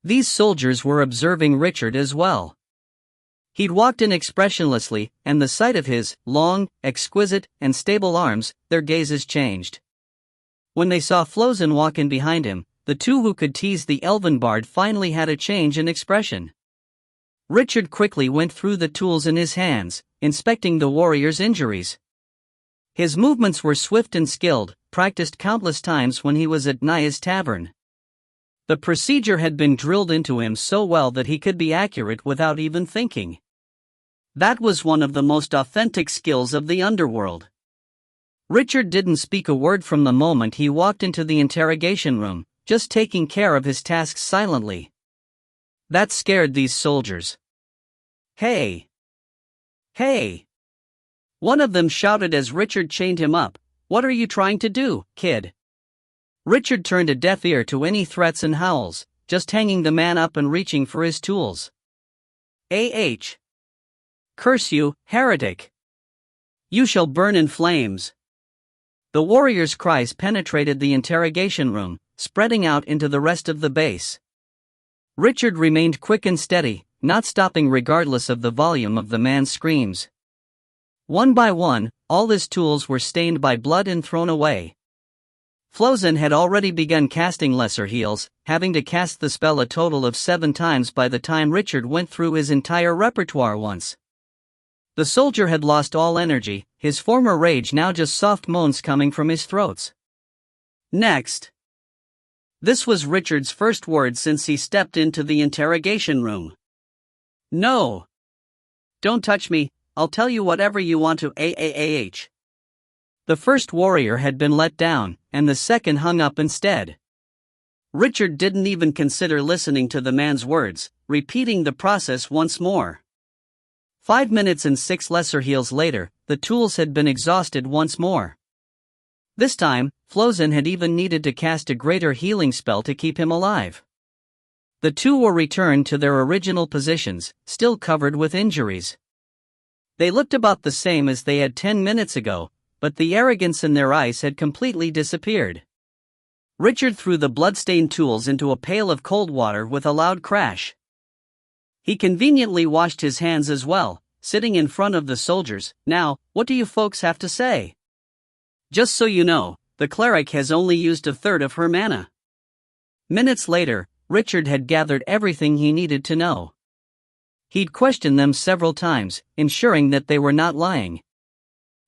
These soldiers were observing Richard as well. He'd walked in expressionlessly, and the sight of his long, exquisite, and stable arms, their gazes changed. When they saw Flozen walk in behind him, the two who could tease the elven bard finally had a change in expression. Richard quickly went through the tools in his hands, inspecting the warrior's injuries. His movements were swift and skilled, practiced countless times when he was at Naya's tavern. The procedure had been drilled into him so well that he could be accurate without even thinking. That was one of the most authentic skills of the underworld. Richard didn't speak a word from the moment he walked into the interrogation room, just taking care of his tasks silently. That scared these soldiers. "Hey! Hey!" One of them shouted as Richard chained him up. "What are you trying to do, kid?" Richard turned a deaf ear to any threats and howls, just hanging the man up and reaching for his tools. Curse you, heretic! You shall burn in flames!" The warrior's cries penetrated the interrogation room, spreading out into the rest of the base. Richard remained quick and steady, not stopping regardless of the volume of the man's screams. One by one, all his tools were stained by blood and thrown away. Flozen had already begun casting lesser heals, having to cast the spell a total of 7 times by the time Richard went through his entire repertoire once. The soldier had lost all energy, his former rage now just soft moans coming from his throats. "Next." This was Richard's first word since he stepped into the interrogation room. "No. Don't touch me, I'll tell you whatever you want to aah." The first warrior had been let down, and the second hung up instead. Richard didn't even consider listening to the man's words, repeating the process once more. 5 minutes and 6 lesser heals later, the tools had been exhausted once more. This time, Flozen had even needed to cast a greater healing spell to keep him alive. The two were returned to their original positions, still covered with injuries. They looked about the same as they had 10 minutes ago, but the arrogance in their eyes had completely disappeared. Richard threw the blood-stained tools into a pail of cold water with a loud crash. He conveniently washed his hands as well, sitting in front of the soldiers. "Now, what do you folks have to say? Just so you know, the cleric has only used 1/3 of her mana." Minutes later, Richard had gathered everything he needed to know. He'd questioned them several times, ensuring that they were not lying.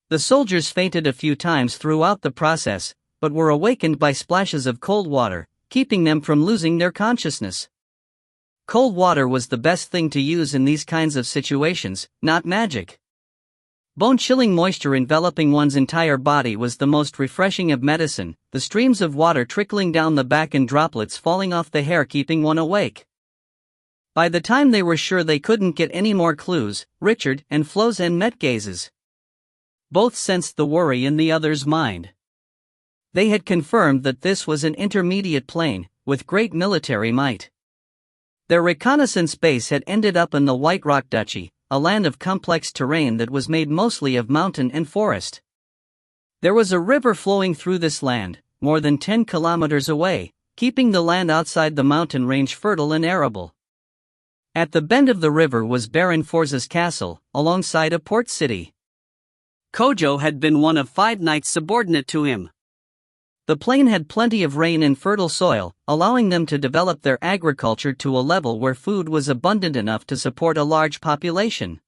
The soldiers fainted a few times throughout the process, but were awakened by splashes of cold water, keeping them from losing their consciousness. Cold water was the best thing to use in these kinds of situations, not magic. Bone-chilling moisture enveloping one's entire body was the most refreshing of medicine, the streams of water trickling down the back and droplets falling off the hair keeping one awake. By the time they were sure they couldn't get any more clues, Richard and Flozen met gazes. Both sensed the worry in the other's mind. They had confirmed that this was an intermediate plane, with great military might. Their reconnaissance base had ended up in the White Rock Duchy, a land of complex terrain that was made mostly of mountain and forest. There was a river flowing through this land, more than 10 kilometers away, keeping the land outside the mountain range fertile and arable. At the bend of the river was Baron Forza's castle, alongside a port city. Kojo had been one of 5 knights subordinate to him. The plain had plenty of rain and fertile soil, allowing them to develop their agriculture to a level where food was abundant enough to support a large population.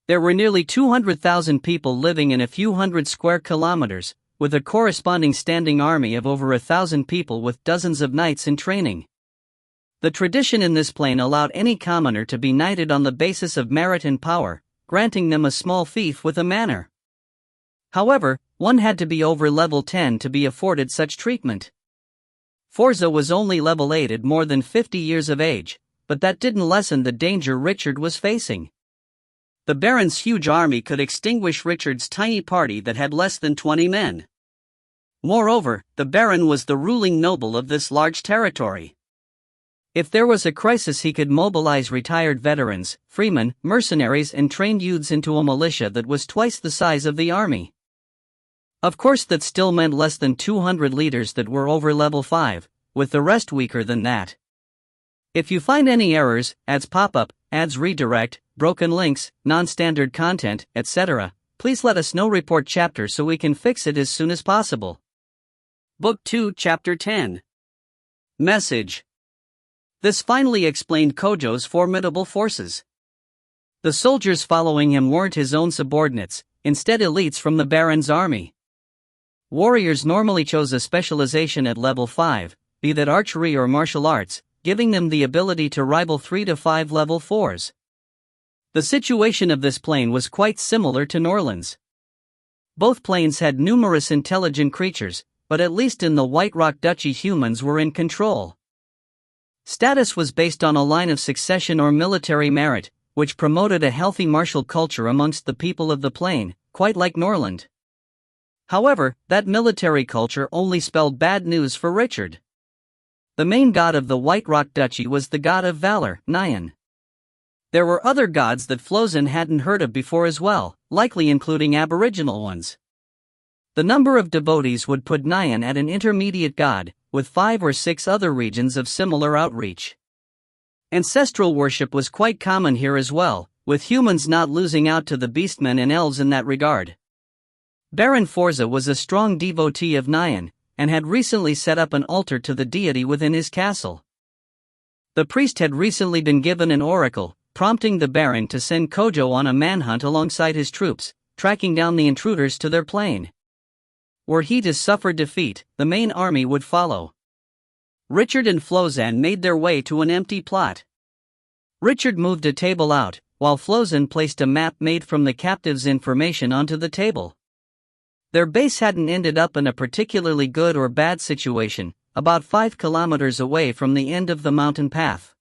There were nearly 200,000 people living in a few hundred square kilometers, with a corresponding standing army of over 1,000 people with dozens of knights in training. The tradition in this plain allowed any commoner to be knighted on the basis of merit and power, granting them a small fief with a manor. However, one had to be over level 10 to be afforded such treatment. Forza was only level 8 at more than 50 years of age, but that didn't lessen the danger Richard was facing. The Baron's huge army could extinguish Richard's tiny party that had less than 20 men. Moreover, the Baron was the ruling noble of this large territory. If there was a crisis, he could mobilize retired veterans, freemen, mercenaries and trained youths into a militia that was twice the size of the army. Of course, that still meant less than 200 leaders that were over level 5, with the rest weaker than that. If you find any errors, ads pop-up, ads redirect, broken links, non-standard content, etc., please let us know. Report chapter so we can fix it as soon as possible. Book 2, Chapter 10. Message. This finally explained Kojo's formidable forces. The soldiers following him weren't his own subordinates, instead elites from the Baron's army. Warriors normally chose a specialization at level 5, be that archery or martial arts, giving them the ability to rival 3 to 5 level 4s. The situation of this plane was quite similar to Norland's. Both planes had numerous intelligent creatures, but at least in the White Rock Duchy humans were in control. Status was based on a line of succession or military merit, which promoted a healthy martial culture amongst the people of the plane, quite like Norland. However, that military culture only spelled bad news for Richard. The main god of the White Rock Duchy was the god of valor, Nyan. There were other gods that Flozin hadn't heard of before as well, likely including aboriginal ones. The number of devotees would put Nyan at an intermediate god, with 5 or 6 other regions of similar outreach. Ancestral worship was quite common here as well, with humans not losing out to the beastmen and elves in that regard. Baron Forza was a strong devotee of Nyan, and had recently set up an altar to the deity within his castle. The priest had recently been given an oracle, prompting the Baron to send Kojo on a manhunt alongside his troops, tracking down the intruders to their plane. Were he to suffer defeat, the main army would follow. Richard and Flozin made their way to an empty plot. Richard moved a table out, while Flozin placed a map made from the captives' information onto the table. Their base hadn't ended up in a particularly good or bad situation, about 5 kilometers away from the end of the mountain path.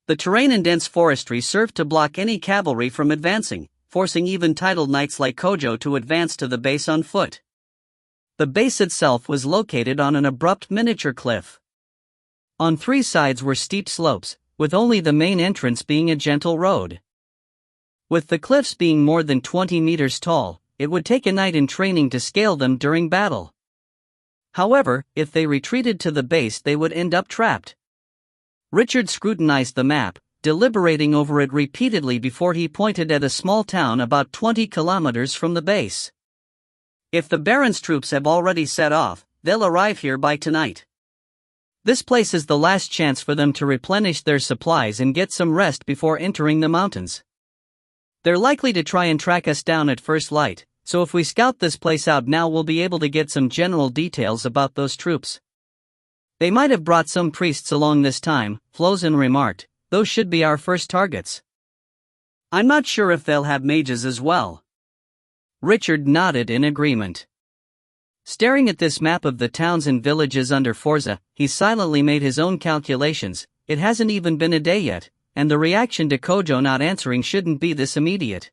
The terrain and dense forestry served to block any cavalry from advancing, forcing even titled knights like Kojo to advance to the base on foot. The base itself was located on an abrupt miniature cliff. On 3 sides were steep slopes, with only the main entrance being a gentle road. With the cliffs being more than 20 meters tall, it would take a knight in training to scale them during battle. However, if they retreated to the base, they would end up trapped. Richard scrutinized the map, deliberating over it repeatedly before he pointed at a small town about 20 kilometers from the base. If the Baron's troops have already set off, they'll arrive here by tonight. This place is the last chance for them to replenish their supplies and get some rest before entering the mountains. They're likely to try and track us down at first light, so if we scout this place out now, we'll be able to get some general details about those troops. They might have brought some priests along this time, Flozin remarked. Those should be our first targets. I'm not sure if they'll have mages as well. Richard nodded in agreement. Staring at this map of the towns and villages under Forza, he silently made his own calculations. It hasn't even been a day yet, and the reaction to Kojo not answering shouldn't be this immediate.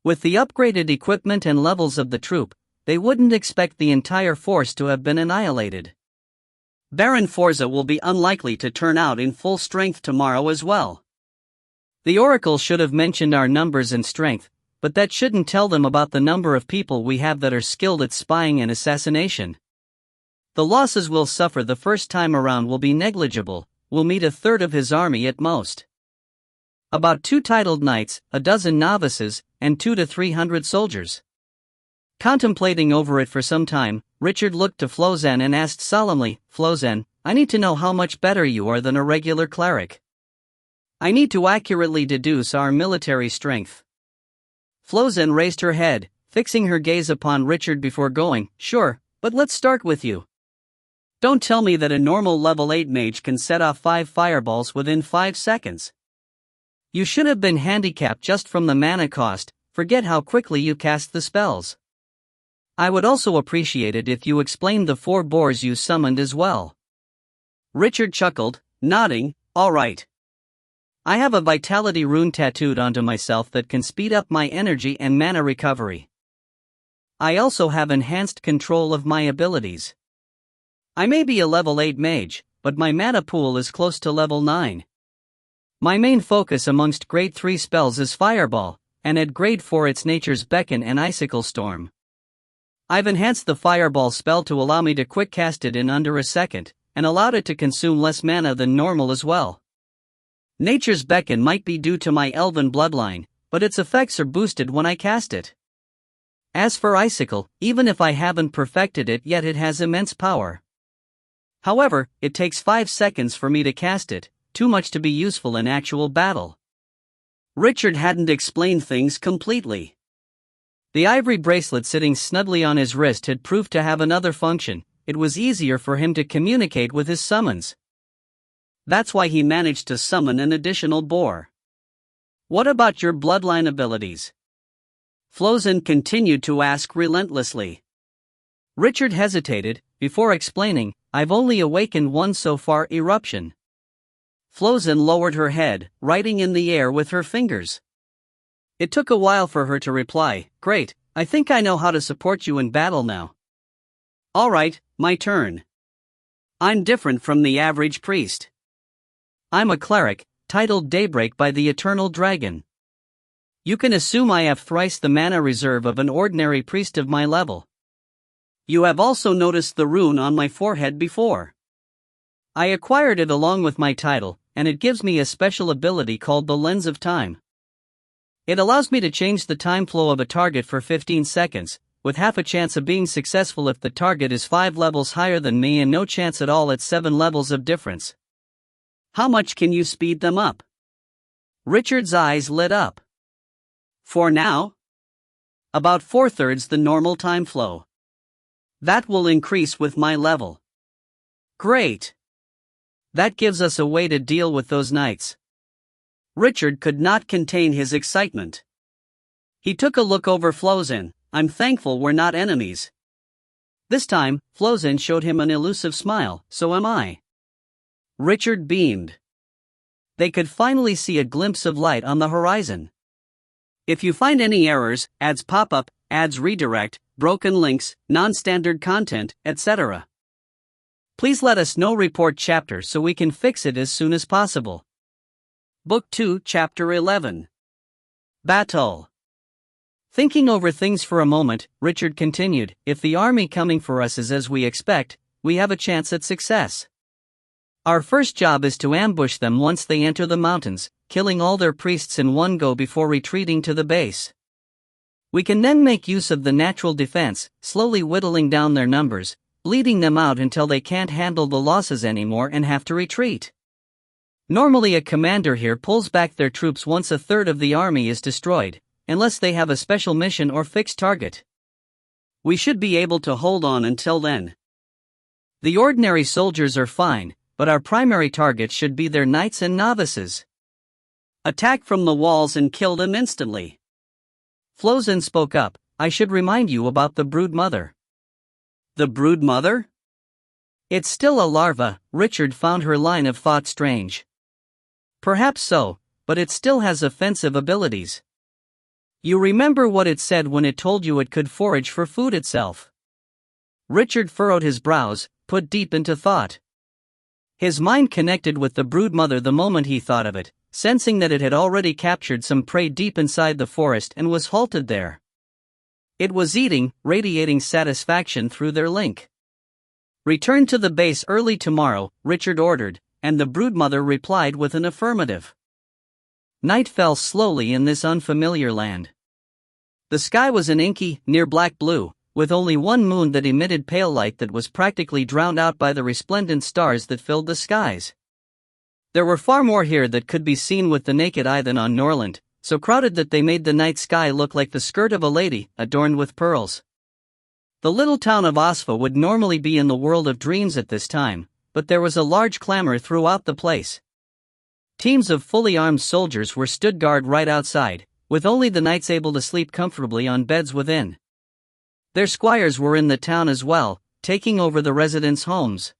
With the upgraded equipment and levels of the troop, they wouldn't expect the entire force to have been annihilated. Baron Forza will be unlikely to turn out in full strength tomorrow as well. The oracle should have mentioned our numbers and strength, but that shouldn't tell them about the number of people we have that are skilled at spying and assassination. The losses we'll suffer the first time around will be negligible. We'll meet a third of his army at most. About 2 titled knights, a dozen novices, and 200 to 300 soldiers. Contemplating over it for some time, Richard looked to Flozin and asked solemnly, Flozin, I need to know how much better you are than a regular cleric. I need to accurately deduce our military strength. Flozin raised her head, fixing her gaze upon Richard before going, Sure, but let's start with you. Don't tell me that a normal level 8 mage can set off 5 fireballs within 5 seconds. You should have been handicapped just from the mana cost, forget how quickly you cast the spells. I would also appreciate it if you explained the 4 boars you summoned as well. Richard chuckled, nodding, all right. I have a vitality rune tattooed onto myself that can speed up my energy and mana recovery. I also have enhanced control of my abilities. I may be a level 8 mage, but my mana pool is close to level 9. My main focus amongst grade 3 spells is Fireball, and at grade 4 it's Nature's Beacon and Icicle Storm. I've enhanced the Fireball spell to allow me to quick cast it in under a second, and allowed it to consume less mana than normal as well. Nature's Beckon might be due to my elven bloodline, but its effects are boosted when I cast it. As for Icicle, even if I haven't perfected it yet, it has immense power. However, it takes 5 seconds for me to cast it, too much to be useful in actual battle. Richard hadn't explained things completely. The ivory bracelet sitting snugly on his wrist had proved to have another function. It was easier for him to communicate with his summons. That's why he managed to summon an additional boar. What about your bloodline abilities? Flozin continued to ask relentlessly. Richard hesitated, before explaining, I've only awakened one so far, eruption. Flozin lowered her head, writing in the air with her fingers. It took a while for her to reply, great, I think I know how to support you in battle now. Alright, my turn. I'm different from the average priest. I'm a cleric, titled Daybreak by the Eternal Dragon. You can assume I have thrice the mana reserve of an ordinary priest of my level. You have also noticed the rune on my forehead before. I acquired it along with my title, and it gives me a special ability called the Lens of Time. It allows me to change the time flow of a target for 15 seconds, with half a chance of being successful if the target is 5 levels higher than me and no chance at all at 7 levels of difference. How much can you speed them up? Richard's eyes lit up. For now? About 4/3 the normal time flow. That will increase with my level. Great! That gives us a way to deal with those knights. Richard could not contain his excitement. He took a look over Flozin. I'm thankful we're not enemies. This time, Flozin showed him an elusive smile, so am I. Richard beamed. They could finally see a glimpse of light on the horizon. If you find any errors, ads pop up, ads redirect, broken links, non-standard content, etc. Please let us know. Report chapter so we can fix it as soon as possible. Book 2, Chapter 11. Battle. Thinking over things for a moment, Richard continued, if the army coming for us is as we expect, we have a chance at success. Our first job is to ambush them once they enter the mountains, killing all their priests in one go before retreating to the base. We can then make use of the natural defense, slowly whittling down their numbers, bleeding them out until they can't handle the losses anymore and have to retreat. Normally a commander here pulls back their troops once 1/3 of the army is destroyed, unless they have a special mission or fixed target. We should be able to hold on until then. The ordinary soldiers are fine, but our primary target should be their knights and novices. Attack from the walls and kill them instantly. Flozin spoke up, I should remind you about the brood mother. The brood mother? It's still a larva. Richard found her line of thought strange. Perhaps so, but it still has offensive abilities. You remember what it said when it told you it could forage for food itself? Richard furrowed his brows, put deep into thought. His mind connected with the brood mother the moment he thought of it, sensing that it had already captured some prey deep inside the forest and was halted there. It was eating, radiating satisfaction through their link. Return to the base early tomorrow, Richard ordered, and the broodmother replied with an affirmative. Night fell slowly in this unfamiliar land. The sky was an inky, near black blue, with only one moon that emitted pale light that was practically drowned out by the resplendent stars that filled the skies. There were far more here that could be seen with the naked eye than on Norland, so crowded that they made the night sky look like the skirt of a lady, adorned with pearls. The little town of Osfa would normally be in the world of dreams at this time, but there was a large clamor throughout the place. Teams of fully armed soldiers were stood guard right outside, with only the knights able to sleep comfortably on beds within. Their squires were in the town as well, taking over the residents' homes.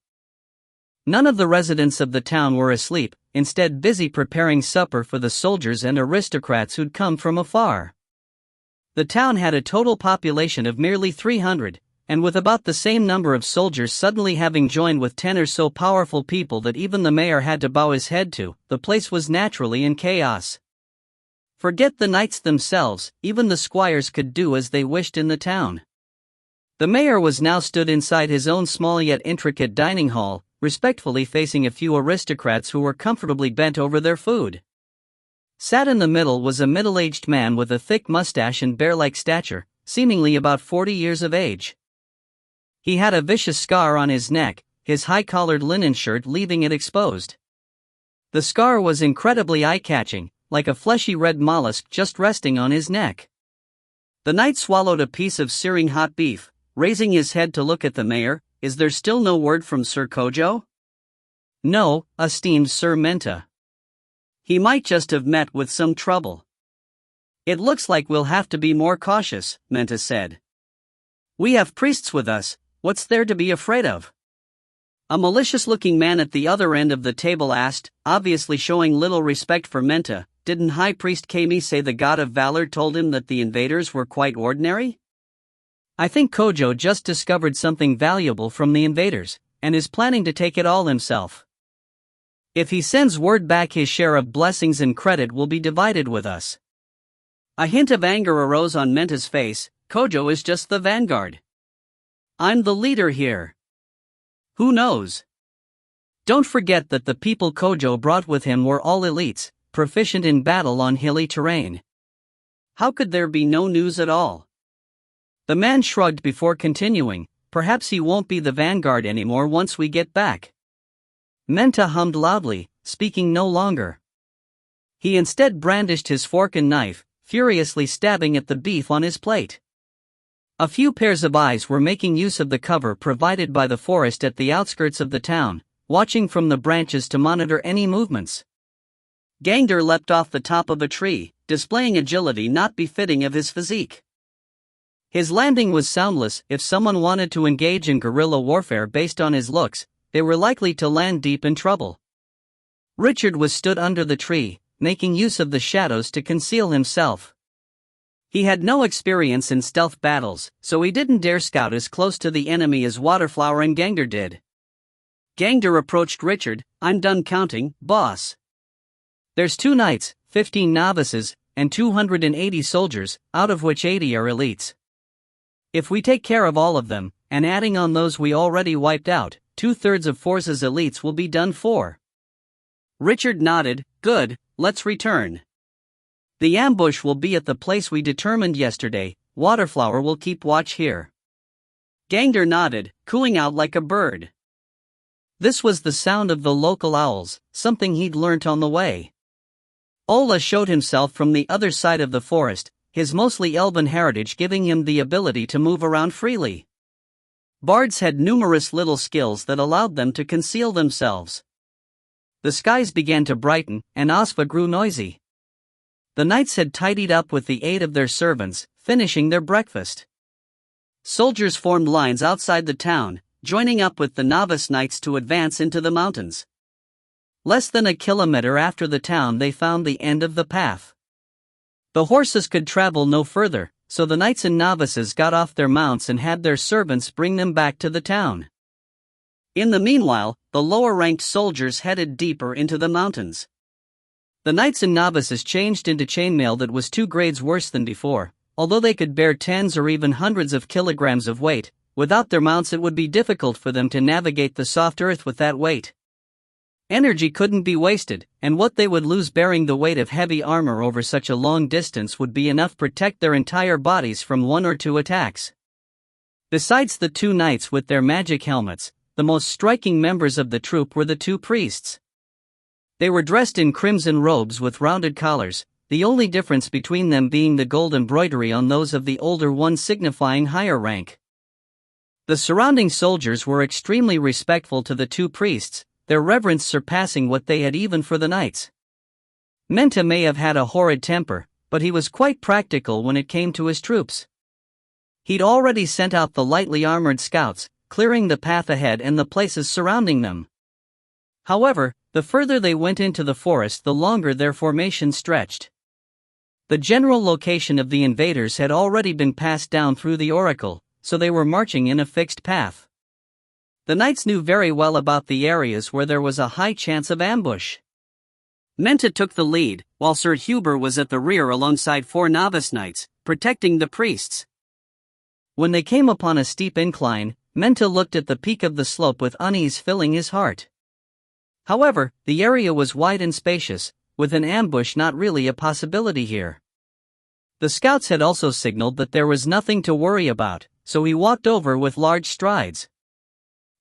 None of the residents of the town were asleep, instead busy preparing supper for the soldiers and aristocrats who'd come from afar. The town had a total population of merely 300, and with about the same number of soldiers suddenly having joined with 10 or so powerful people that even the mayor had to bow his head to, the place was naturally in chaos. Forget the knights themselves, even the squires could do as they wished in the town. The mayor was now stood inside his own small yet intricate dining hall, respectfully facing a few aristocrats who were comfortably bent over their food. Sat in the middle was a middle-aged man with a thick mustache and bear-like stature, seemingly about 40 years of age. He had a vicious scar on his neck, his high-collared linen shirt leaving it exposed. The scar was incredibly eye-catching, like a fleshy red mollusk just resting on his neck. The knight swallowed a piece of searing hot beef, raising his head to look at the mayor. "Is there still no word from Sir Kojo?" "No, esteemed Sir Menta. He might just have met with some trouble." "It looks like we'll have to be more cautious," Menta said. "We have priests with us, what's there to be afraid of?" A malicious-looking man at the other end of the table asked, obviously showing little respect for Menta. "Didn't High Priest Kami say the God of Valor told him that the invaders were quite ordinary?" "I think Kojo just discovered something valuable from the invaders, and is planning to take it all himself. If he sends word back, his share of blessings and credit will be divided with us." A hint of anger arose on Menta's face. "Kojo is just the vanguard. I'm the leader here. Who knows? Don't forget that the people Kojo brought with him were all elites, proficient in battle on hilly terrain. How could there be no news at all?" The man shrugged before continuing, "Perhaps he won't be the vanguard anymore once we get back." Menta hummed loudly, speaking no longer. He instead brandished his fork and knife, furiously stabbing at the beef on his plate. A few pairs of eyes were making use of the cover provided by the forest at the outskirts of the town, watching from the branches to monitor any movements. Gangder leapt off the top of a tree, displaying agility not befitting of his physique. His landing was soundless. If someone wanted to engage in guerrilla warfare based on his looks, they were likely to land deep in trouble. Richard was stood under the tree, making use of the shadows to conceal himself. He had no experience in stealth battles, so he didn't dare scout as close to the enemy as Waterflower and Gangder did. Gangder approached Richard. "I'm done counting, boss. There's 2 knights, 15 novices, and 280 soldiers, out of which 80 are elites. If we take care of all of them, and adding on those we already wiped out, 2/3 of Forza's elites will be done for." Richard nodded. "Good, let's return. The ambush will be at the place we determined yesterday. Waterflower will keep watch here." Gangder nodded, cooing out like a bird. This was the sound of the local owls, something he'd learnt on the way. Ola showed himself from the other side of the forest, his mostly elven heritage giving him the ability to move around freely. Bards had numerous little skills that allowed them to conceal themselves. The skies began to brighten, and Osva grew noisy. The knights had tidied up with the aid of their servants, finishing their breakfast. Soldiers formed lines outside the town, joining up with the novice knights to advance into the mountains. Less than a kilometer after the town they found the end of the path. The horses could travel no further, so the knights and novices got off their mounts and had their servants bring them back to the town. In the meanwhile, the lower-ranked soldiers headed deeper into the mountains. The knights and novices changed into chainmail that was 2 grades worse than before. Although they could bear tens or even hundreds of kilograms of weight, without their mounts it would be difficult for them to navigate the soft earth with that weight. Energy couldn't be wasted, and what they would lose bearing the weight of heavy armor over such a long distance would be enough to protect their entire bodies from 1 or 2 attacks. Besides the 2 knights with their magic helmets, the most striking members of the troop were the 2 priests. They were dressed in crimson robes with rounded collars, the only difference between them being the gold embroidery on those of the older ones signifying higher rank. The surrounding soldiers were extremely respectful to the 2 priests, their reverence surpassing what they had even for the knights. Menta may have had a horrid temper, but he was quite practical when it came to his troops. He'd already sent out the lightly armored scouts, clearing the path ahead and the places surrounding them. However, the further they went into the forest, the longer their formation stretched. The general location of the invaders had already been passed down through the oracle, so they were marching in a fixed path. The knights knew very well about the areas where there was a high chance of ambush. Menta took the lead, while Sir Huber was at the rear alongside 4 novice knights, protecting the priests. When they came upon a steep incline, Menta looked at the peak of the slope with unease filling his heart. However, the area was wide and spacious, with an ambush not really a possibility here. The scouts had also signaled that there was nothing to worry about, so he walked over with large strides.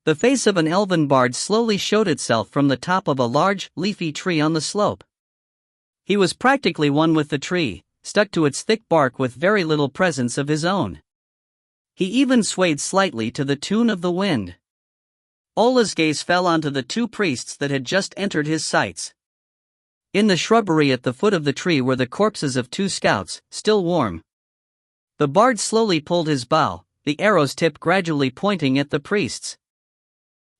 The face of an elven bard slowly showed itself from the top of a large, leafy tree on the slope. He was practically one with the tree, stuck to its thick bark with very little presence of his own. He even swayed slightly to the tune of the wind. Ola's gaze fell onto the two priests that had just entered his sights. In the shrubbery at the foot of the tree were the corpses of two scouts, still warm. The bard slowly pulled his bow, the arrow's tip gradually pointing at the priests.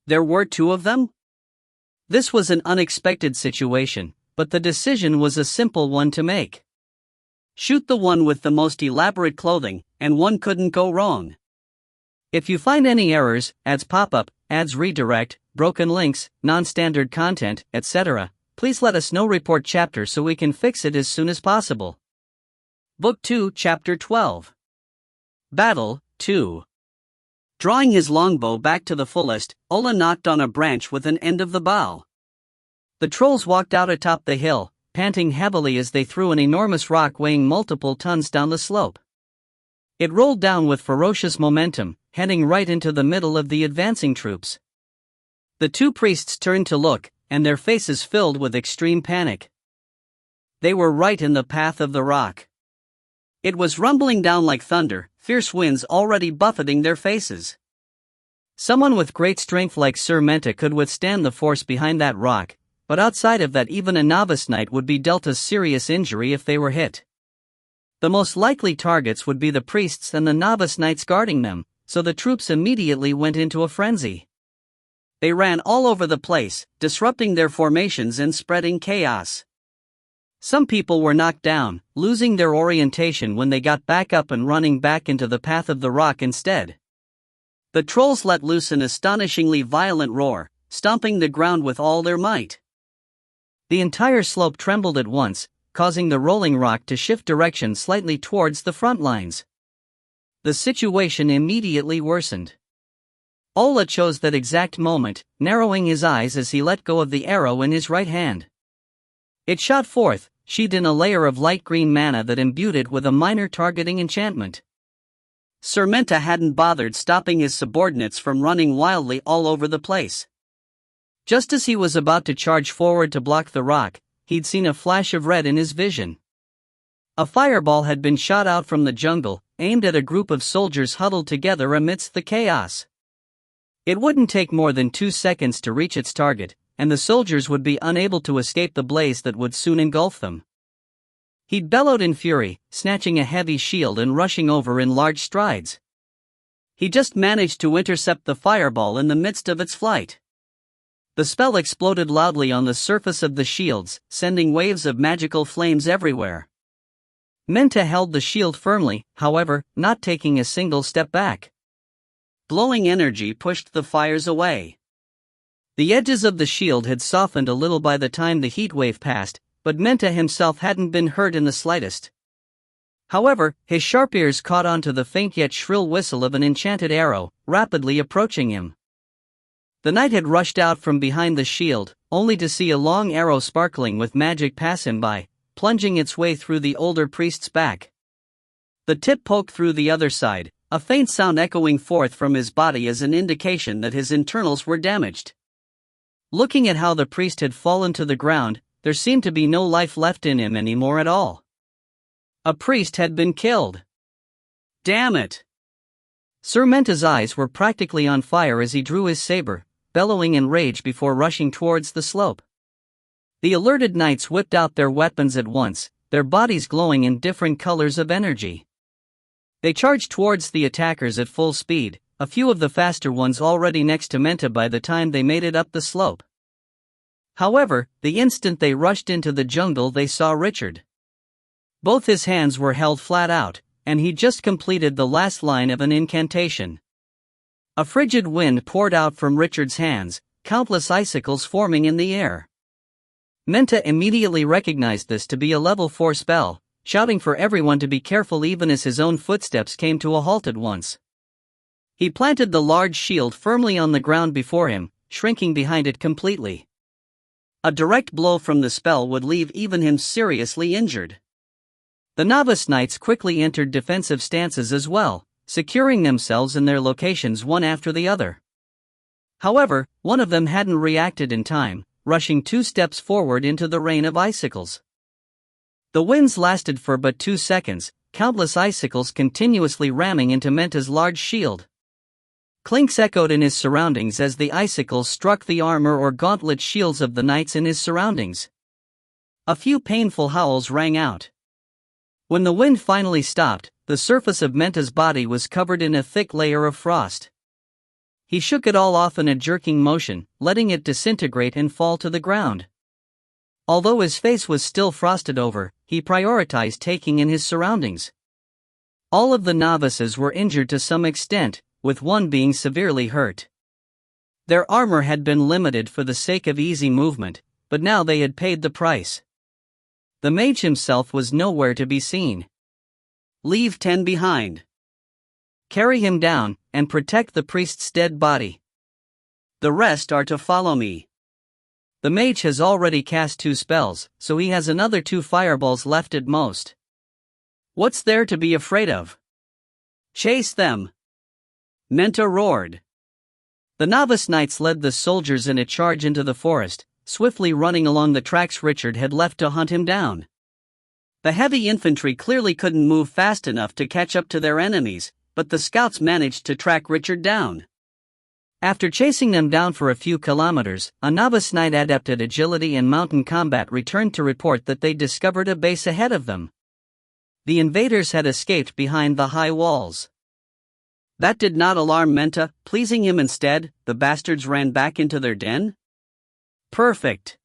There were two of them? This was an unexpected situation, but the decision was a simple one to make. Shoot the one with the most elaborate clothing, and one couldn't go wrong. If you find any errors, ads pop up, ads redirect, broken links, non-standard content, etc., please let us know. Report chapter so we can fix it as soon as possible. Book 2, Chapter 12. Battle 2. Drawing his longbow back to the fullest, Ola knocked on a branch with an end of the bough. The trolls walked out atop the hill, panting heavily as they threw an enormous rock weighing multiple tons down the slope. It rolled down with ferocious momentum, heading right into the middle of the advancing troops. The two priests turned to look, and their faces filled with extreme panic. They were right in the path of the rock. It was rumbling down like thunder, fierce winds already buffeting their faces. Someone with great strength like Sir Menta could withstand the force behind that rock, but outside of that even a novice knight would be dealt a serious injury if they were hit. The most likely targets would be the priests and the novice knights guarding them, so the troops immediately went into a frenzy. They ran all over the place, disrupting their formations and spreading chaos. Some people were knocked down, losing their orientation when they got back up and running back into the path of the rock instead. The trolls let loose an astonishingly violent roar, stomping the ground with all their might. The entire slope trembled at once, causing the rolling rock to shift direction slightly towards the front lines. The situation immediately worsened. Ola chose that exact moment, narrowing his eyes as he let go of the arrow in his right hand. It shot forth, sheathed in a layer of light green mana that imbued it with a minor targeting enchantment. Sir Menta hadn't bothered stopping his subordinates from running wildly all over the place. Just as he was about to charge forward to block the rock, he'd seen a flash of red in his vision. A fireball had been shot out from the jungle, aimed at a group of soldiers huddled together amidst the chaos. It wouldn't take more than 2 seconds to reach its target, and the soldiers would be unable to escape the blaze that would soon engulf them. He'd bellowed in fury, snatching a heavy shield and rushing over in large strides. He just managed to intercept the fireball in the midst of its flight. The spell exploded loudly on the surface of the shields, sending waves of magical flames everywhere. Menta held the shield firmly, however, not taking a single step back. Blowing energy pushed the fires away. The edges of the shield had softened a little by the time the heat wave passed, but Menta himself hadn't been hurt in the slightest. However, his sharp ears caught on to the faint yet shrill whistle of an enchanted arrow, rapidly approaching him. The knight had rushed out from behind the shield, only to see a long arrow sparkling with magic pass him by, plunging its way through the older priest's back. The tip poked through the other side, a faint sound echoing forth from his body as an indication that his internals were damaged. Looking at how the priest had fallen to the ground, there seemed to be no life left in him anymore at all. A priest had been killed. Damn it! Sir Menta's eyes were practically on fire as he drew his saber, bellowing in rage before rushing towards the slope. The alerted knights whipped out their weapons at once, their bodies glowing in different colors of energy. They charged towards the attackers at full speed, a few of the faster ones already next to Menta by the time they made it up the slope. However, the instant they rushed into the jungle they saw Richard. Both his hands were held flat out, and he just completed the last line of an incantation. A frigid wind poured out from Richard's hands, countless icicles forming in the air. Menta immediately recognized this to be a level 4 spell, shouting for everyone to be careful even as his own footsteps came to a halt at once. He planted the large shield firmly on the ground before him, shrinking behind it completely. A direct blow from the spell would leave even him seriously injured. The novice knights quickly entered defensive stances as well, securing themselves in their locations one after the other. However, one of them hadn't reacted in time, rushing 2 steps forward into the rain of icicles. The winds lasted for but 2 seconds, countless icicles continuously ramming into Menta's large shield. Clinks echoed in his surroundings as the icicles struck the armor or gauntlet shields of the knights in his surroundings. A few painful howls rang out. When the wind finally stopped, the surface of Menta's body was covered in a thick layer of frost. He shook it all off in a jerking motion, letting it disintegrate and fall to the ground. Although his face was still frosted over, he prioritized taking in his surroundings. All of the novices were injured to some extent, with one being severely hurt. Their armor had been limited for the sake of easy movement, but now they had paid the price. The mage himself was nowhere to be seen. "Leave 10 behind. Carry him down, and protect the priest's dead body. The rest are to follow me. The mage has already cast 2 spells, so he has another 2 fireballs left at most. What's there to be afraid of? Chase them!" Menta roared. The novice knights led the soldiers in a charge into the forest, swiftly running along the tracks Richard had left to hunt him down. The heavy infantry clearly couldn't move fast enough to catch up to their enemies, but the scouts managed to track Richard down. After chasing them down for a few kilometers, a novice knight adept at agility and mountain combat returned to report that they discovered a base ahead of them. The invaders had escaped behind the high walls. That did not alarm Menta, pleasing him instead. The bastards ran back into their den? Perfect.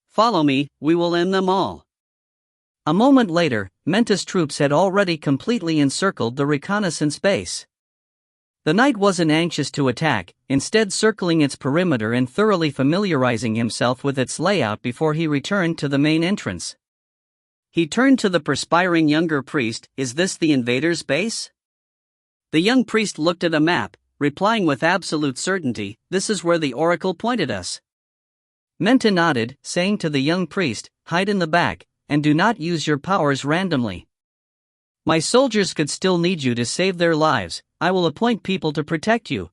Follow me, we will end them all. A moment later, Menta's troops had already completely encircled the reconnaissance base. The knight wasn't anxious to attack, instead circling its perimeter and thoroughly familiarizing himself with its layout before he returned to the main entrance. He turned to the perspiring younger priest. "Is this the invaders' base?" The young priest looked at a map, replying with absolute certainty, "This is where the oracle pointed us." Menta nodded, saying to the young priest, "Hide in the back, and do not use your powers randomly. My soldiers could still need you to save their lives. I will appoint people to protect you."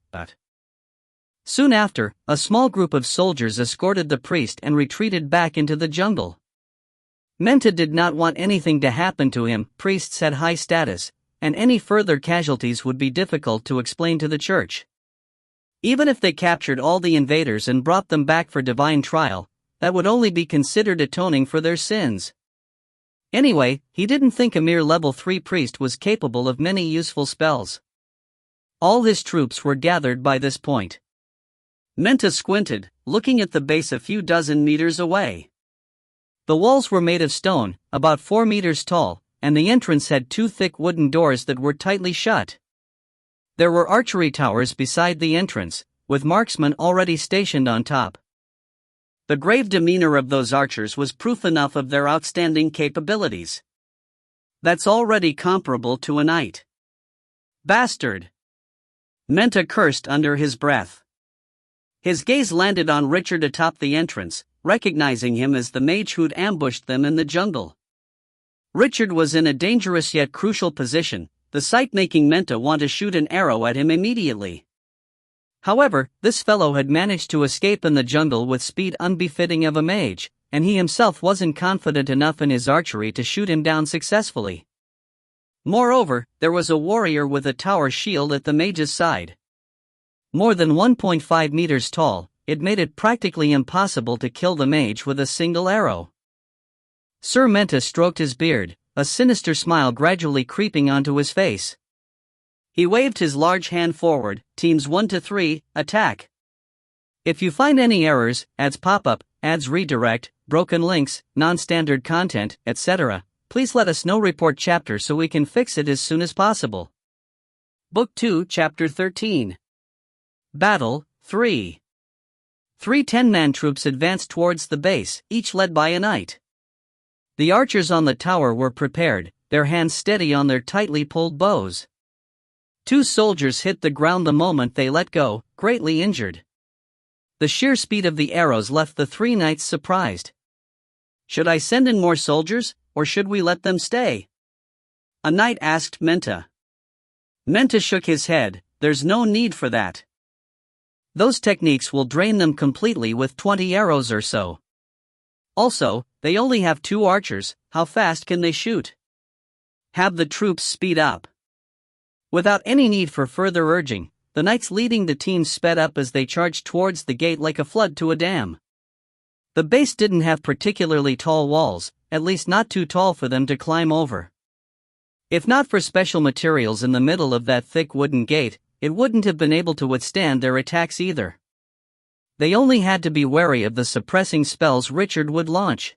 Soon after, a small group of soldiers escorted the priest and retreated back into the jungle. Menta did not want anything to happen to him. Priests had high status, and any further casualties would be difficult to explain to the church. Even if they captured all the invaders and brought them back for divine trial, that would only be considered atoning for their sins. Anyway, he didn't think a mere level 3 priest was capable of many useful spells. All his troops were gathered by this point. Menta squinted, looking at the base a few dozen meters away. The walls were made of stone, about 4 meters tall, and the entrance had 2 thick wooden doors that were tightly shut. There were archery towers beside the entrance, with marksmen already stationed on top. The grave demeanor of those archers was proof enough of their outstanding capabilities. That's already comparable to a knight. Bastard! Menta cursed under his breath. His gaze landed on Richard atop the entrance, recognizing him as the mage who'd ambushed them in the jungle. Richard was in a dangerous yet crucial position, the sight making Menta want to shoot an arrow at him immediately. However, this fellow had managed to escape in the jungle with speed unbefitting of a mage, and he himself wasn't confident enough in his archery to shoot him down successfully. Moreover, there was a warrior with a tower shield at the mage's side. More than 1.5 meters tall, it made it practically impossible to kill the mage with a single arrow. Sir Menta stroked his beard, a sinister smile gradually creeping onto his face. He waved his large hand forward. "Teams 1 to 3, attack. If you find any errors, ads pop up, ads redirect, broken links, non-standard content, etc., please let us know. Report chapter so we can fix it as soon as possible." Book 2, Chapter 13. Battle 3. 3 10-man troops advanced towards the base, each led by a knight. The archers on the tower were prepared, their hands steady on their tightly pulled bows. Two soldiers hit the ground the moment they let go, greatly injured. The sheer speed of the arrows left the three knights surprised. "Should I send in more soldiers, or should we let them stay?" a knight asked Menta. Menta shook his head. "There's no need for that. Those techniques will drain them completely with 20 arrows or so. Also, they only have 2 archers, how fast can they shoot? Have the troops speed up." Without any need for further urging, the knights leading the team sped up as they charged towards the gate like a flood to a dam. The base didn't have particularly tall walls, at least not too tall for them to climb over. If not for special materials in the middle of that thick wooden gate, it wouldn't have been able to withstand their attacks either. They only had to be wary of the suppressing spells Richard would launch.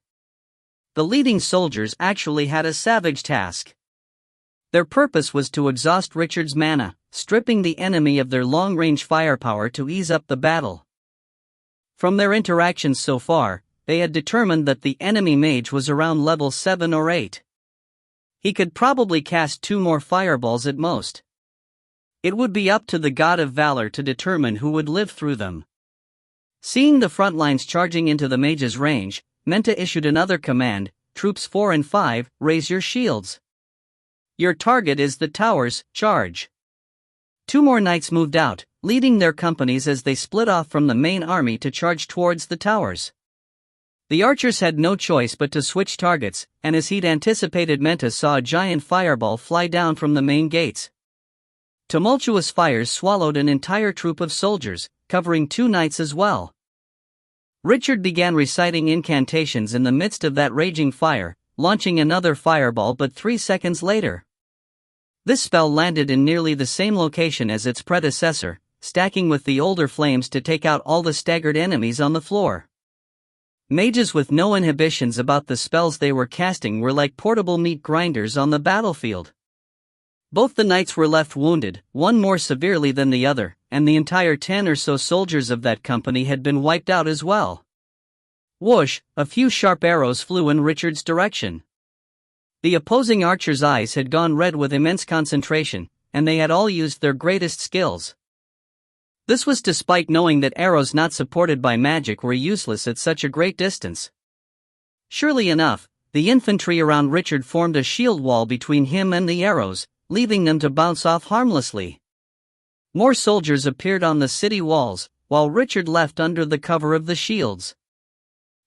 The leading soldiers actually had a savage task. Their purpose was to exhaust Richard's mana, stripping the enemy of their long-range firepower to ease up the battle. From their interactions so far, they had determined that the enemy mage was around level 7 or 8. He could probably cast 2 more fireballs at most. It would be up to the god of valor to determine who would live through them. Seeing the front lines charging into the mage's range, Menta issued another command: "Troops 4 and 5, raise your shields. Your target is the towers, charge." 2 more knights moved out, leading their companies as they split off from the main army to charge towards the towers. The archers had no choice but to switch targets, and as he'd anticipated, Menta saw a giant fireball fly down from the main gates. Tumultuous fires swallowed an entire troop of soldiers, covering 2 knights as well. Richard began reciting incantations in the midst of that raging fire, launching another fireball but 3 seconds later. This spell landed in nearly the same location as its predecessor, stacking with the older flames to take out all the staggered enemies on the floor. Mages with no inhibitions about the spells they were casting were like portable meat grinders on the battlefield. Both the knights were left wounded, one more severely than the other, and the entire 10 or so soldiers of that company had been wiped out as well. Whoosh, a few sharp arrows flew in Richard's direction. The opposing archers' eyes had gone red with immense concentration, and they had all used their greatest skills. This was despite knowing that arrows not supported by magic were useless at such a great distance. Surely enough, the infantry around Richard formed a shield wall between him and the arrows, leaving them to bounce off harmlessly. More soldiers appeared on the city walls, while Richard left under the cover of the shields.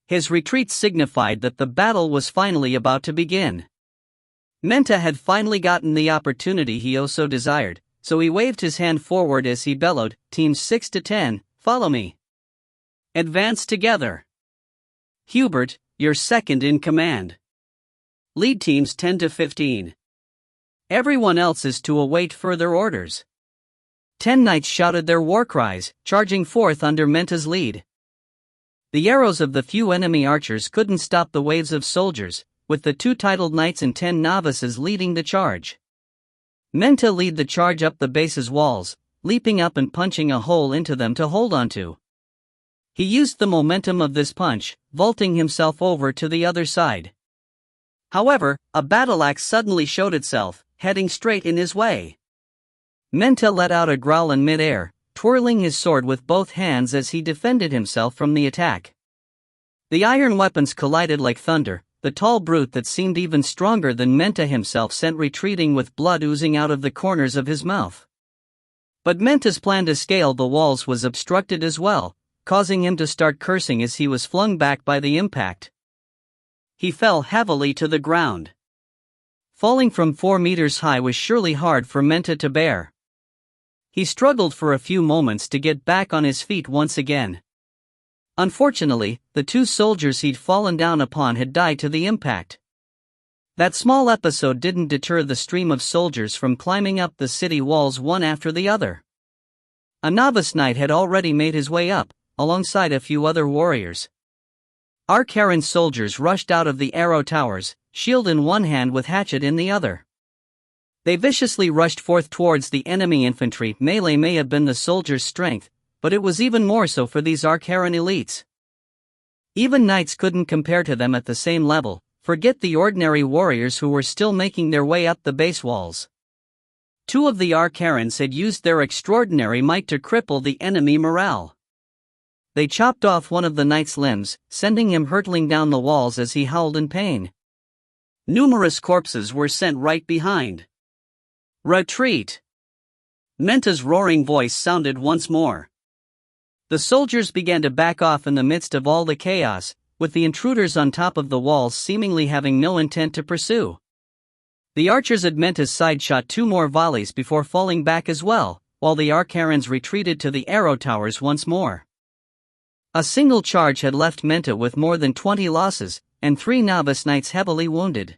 His retreat signified that the battle was finally about to begin. Menta had finally gotten the opportunity he so desired, so he waved his hand forward as he bellowed, "Teams 6 to 10, follow me. Advance together. Hubert, you're second in command. Lead teams 10 to 15. Everyone else is to await further orders." 10 knights shouted their war cries, charging forth under Menta's lead. The arrows of the few enemy archers couldn't stop the waves of soldiers, with the 2 titled knights and 10 novices leading the charge. Menta led the charge up the base's walls, leaping up and punching a hole into them to hold onto. He used the momentum of this punch, vaulting himself over to the other side. However, a battle axe suddenly showed itself, heading straight in his way. Menta let out a growl in mid-air, twirling his sword with both hands as he defended himself from the attack. The iron weapons collided like thunder. The tall brute that seemed even stronger than Menta himself sent retreating with blood oozing out of the corners of his mouth. But Menta's plan to scale the walls was obstructed as well, causing him to start cursing as he was flung back by the impact. He fell heavily to the ground. Falling from 4 meters high was surely hard for Menta to bear. He struggled for a few moments to get back on his feet once again. Unfortunately, the 2 soldiers he'd fallen down upon had died to the impact. That small episode didn't deter the stream of soldiers from climbing up the city walls one after the other. A novice knight had already made his way up, alongside a few other warriors. Sharon's soldiers rushed out of the arrow towers, shield in one hand with hatchet in the other. They viciously rushed forth towards the enemy infantry. Melee may have been the soldiers' strength, but it was even more so for these Sharon elites. Even knights couldn't compare to them at the same level, forget the ordinary warriors who were still making their way up the base walls. Two of the Arcarans had used their extraordinary might to cripple the enemy morale. They chopped off one of the knight's limbs, sending him hurtling down the walls as he howled in pain. Numerous corpses were sent right behind. Retreat! Menta's roaring voice sounded once more. The soldiers began to back off in the midst of all the chaos, with the intruders on top of the walls seemingly having no intent to pursue. The archers at Menta's side shot 2 more volleys before falling back as well, while the Arcarans retreated to the arrow towers once more. A single charge had left Menta with more than 20 losses, and 3 novice knights heavily wounded.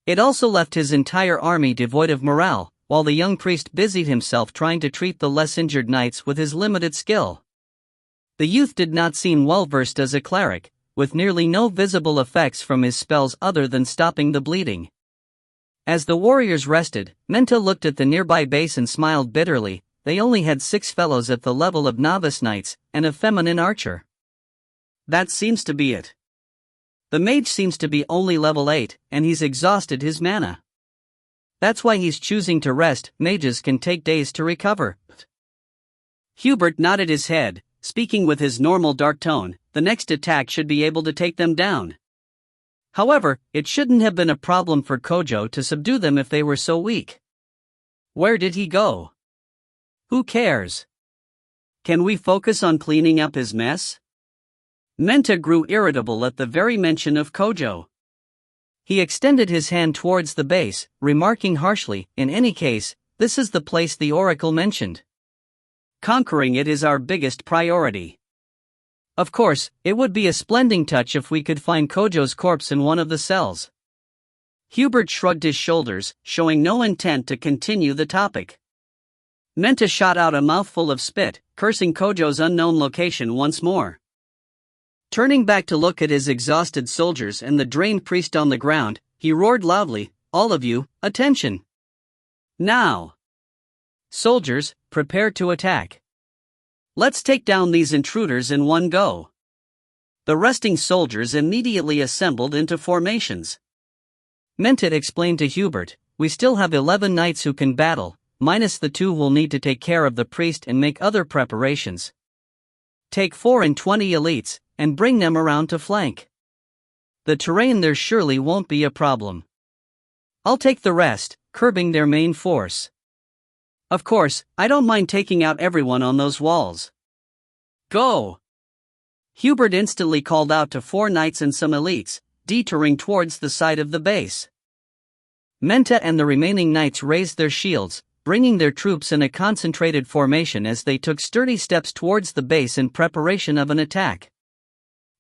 It also left his entire army devoid of morale, while the young priest busied himself trying to treat the less injured knights with his limited skill. The youth did not seem well versed as a cleric, with nearly no visible effects from his spells other than stopping the bleeding. As the warriors rested, Menta looked at the nearby base and smiled bitterly. They only had 6 fellows at the level of novice knights, and a feminine archer. That seems to be it. The mage seems to be only level 8, and he's exhausted his mana. That's why he's choosing to rest. Mages can take days to recover. Hubert nodded his head, speaking with his normal dark tone. The next attack should be able to take them down. However, it shouldn't have been a problem for Kojo to subdue them if they were so weak. Where did he go? Who cares? Can we focus on cleaning up his mess? Menta grew irritable at the very mention of Kojo. He extended his hand towards the base, remarking harshly, "In any case, this is the place the oracle mentioned. Conquering it is our biggest priority. Of course, it would be a splendid touch if we could find Kojo's corpse in one of the cells." Hubert shrugged his shoulders, showing no intent to continue the topic. Menta shot out a mouthful of spit, cursing Kojo's unknown location once more. Turning back to look at his exhausted soldiers and the drained priest on the ground, he roared loudly, "All of you, attention! Now! Soldiers, prepare to attack. Let's take down these intruders in one go." The resting soldiers immediately assembled into formations. Menta explained to Hubert, "We still have 11 knights who can battle, minus the 2 we'll need to take care of the priest and make other preparations. Take 4 and 20 elites, and bring them around to flank. The terrain there surely won't be a problem. I'll take the rest, curbing their main force. Of course, I don't mind taking out everyone on those walls. Go!" Hubert instantly called out to 4 knights and some elites, detouring towards the side of the base. Menta and the remaining knights raised their shields, bringing their troops in a concentrated formation as they took sturdy steps towards the base in preparation of an attack.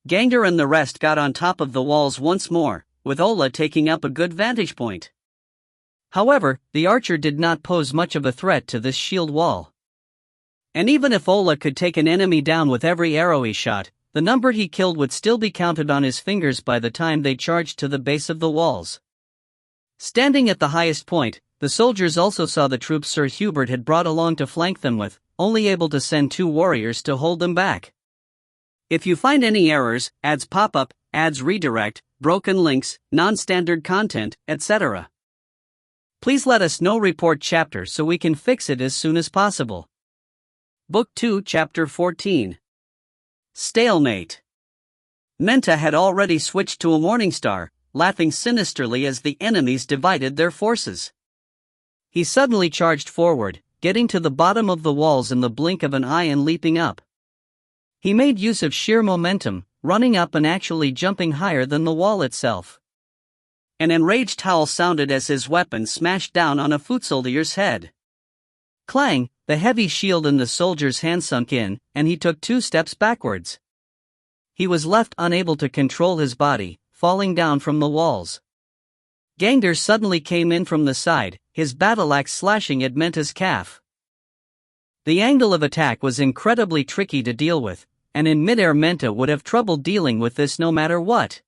Ganger and the rest got on top of the walls once more, with Ola taking up a good vantage point. However, the archer did not pose much of a threat to this shield wall. And even if Ola could take an enemy down with every arrow he shot, the number he killed would still be counted on his fingers by the time they charged to the base of the walls. Standing at the highest point, the soldiers also saw the troops Sir Hubert had brought along to flank them with, only able to send 2 warriors to hold them back. If you find any errors, ads pop up, ads redirect, broken links, non-standard content, etc., please let us know. Report chapter so we can fix it as soon as possible. Book 2 Chapter 14. Stalemate. Menta had already switched to a Morningstar, laughing sinisterly as the enemies divided their forces. He suddenly charged forward, getting to the bottom of the walls in the blink of an eye and leaping up. He made use of sheer momentum, running up and actually jumping higher than the wall itself. An enraged howl sounded as his weapon smashed down on a foot soldier's head. Clang! The heavy shield in the soldier's hand sunk in, and he took 2 steps backwards. He was left unable to control his body, falling down from the walls. Ganger suddenly came in from the side, his battle axe slashing at Menta's calf. The angle of attack was incredibly tricky to deal with, and in midair Menta would have trouble dealing with this no matter what.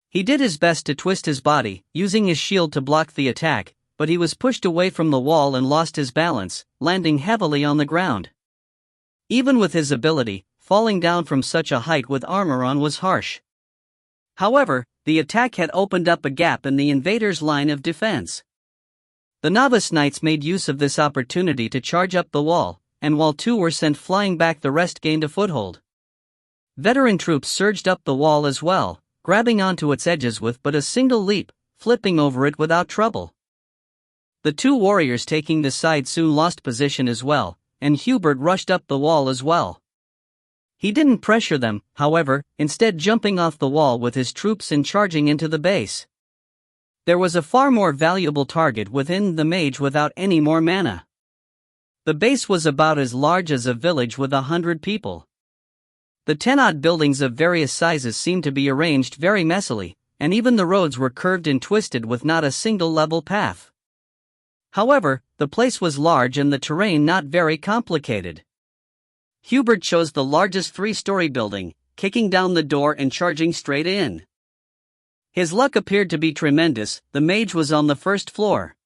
He did his best to twist his body, using his shield to block the attack, but he was pushed away from the wall and lost his balance, landing heavily on the ground. Even with his ability, falling down from such a height with armor on was harsh. However, the attack had opened up a gap in the invaders' line of defense. The novice knights made use of this opportunity to charge up the wall, and while 2 were sent flying back, the rest gained a foothold. Veteran troops surged up the wall as well, grabbing onto its edges with but a single leap, flipping over it without trouble. The 2 warriors taking this side soon lost position as well, and Hubert rushed up the wall as well. He didn't pressure them, however, instead jumping off the wall with his troops and charging into the base. There was a far more valuable target within the mage without any more mana. The base was about as large as a village with 100 people. The 10-odd buildings of various sizes seemed to be arranged very messily, and even the roads were curved and twisted with not a single level path. However, the place was large and the terrain not very complicated. Hubert chose the largest 3-story building, kicking down the door and charging straight in. His luck appeared to be tremendous. The mage was on the 1st floor.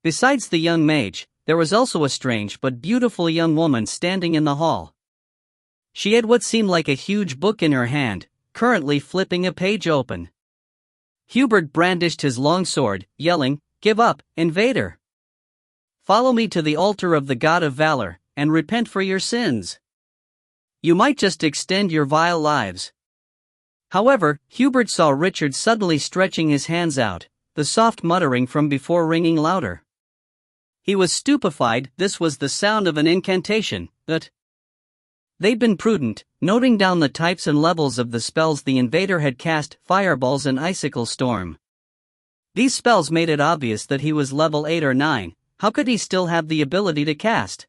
Besides the young mage, there was also a strange but beautiful young woman standing in the hall. She had what seemed like a huge book in her hand, currently flipping a page open. Hubert brandished his long sword, yelling, "Give up, invader! Follow me to the altar of the god of valor, and repent for your sins. You might just extend your vile lives." However, Hubert saw Richard suddenly stretching his hands out, the soft muttering from before ringing louder. He was stupefied. This was the sound of an incantation, but they'd been prudent, noting down the types and levels of the spells the invader had cast: fireballs and icicle storm. These spells made it obvious that he was level 8 or 9, how could he still have the ability to cast?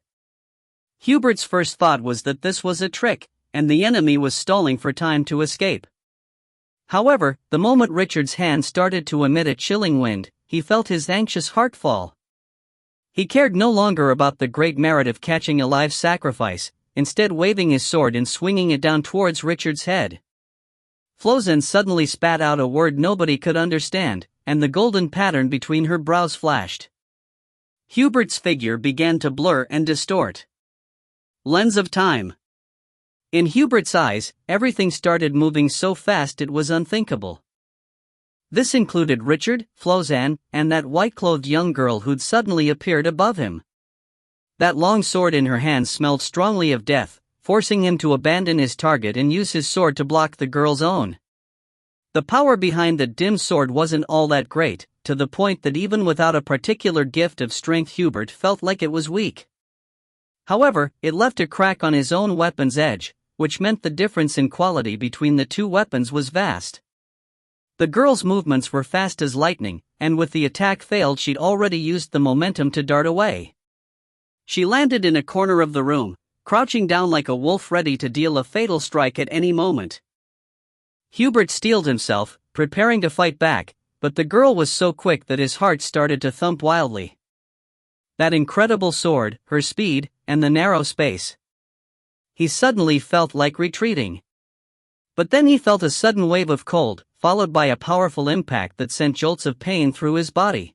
Hubert's first thought was that this was a trick, and the enemy was stalling for time to escape. However, the moment Richard's hand started to emit a chilling wind, he felt his anxious heart fall. He cared no longer about the great merit of catching a live sacrifice, instead waving his sword and swinging it down towards Richard's head. Flozan suddenly spat out a word nobody could understand, and the golden pattern between her brows flashed. Hubert's figure began to blur and distort. Lens of time. In Hubert's eyes, everything started moving so fast it was unthinkable. This included Richard, Flozan, and that white-clothed young girl who'd suddenly appeared above him. That long sword in her hand smelled strongly of death, forcing him to abandon his target and use his sword to block the girl's own. The power behind the dim sword wasn't all that great, to the point that even without a particular gift of strength Hubert felt like it was weak. However, it left a crack on his own weapon's edge, which meant the difference in quality between the 2 weapons was vast. The girl's movements were fast as lightning, and with the attack failed she'd already used the momentum to dart away. She landed in a corner of the room, crouching down like a wolf ready to deal a fatal strike at any moment. Hubert steeled himself, preparing to fight back, but the girl was so quick that his heart started to thump wildly. That incredible sword, her speed, and the narrow space. He suddenly felt like retreating. But then he felt a sudden wave of cold, followed by a powerful impact that sent jolts of pain through his body.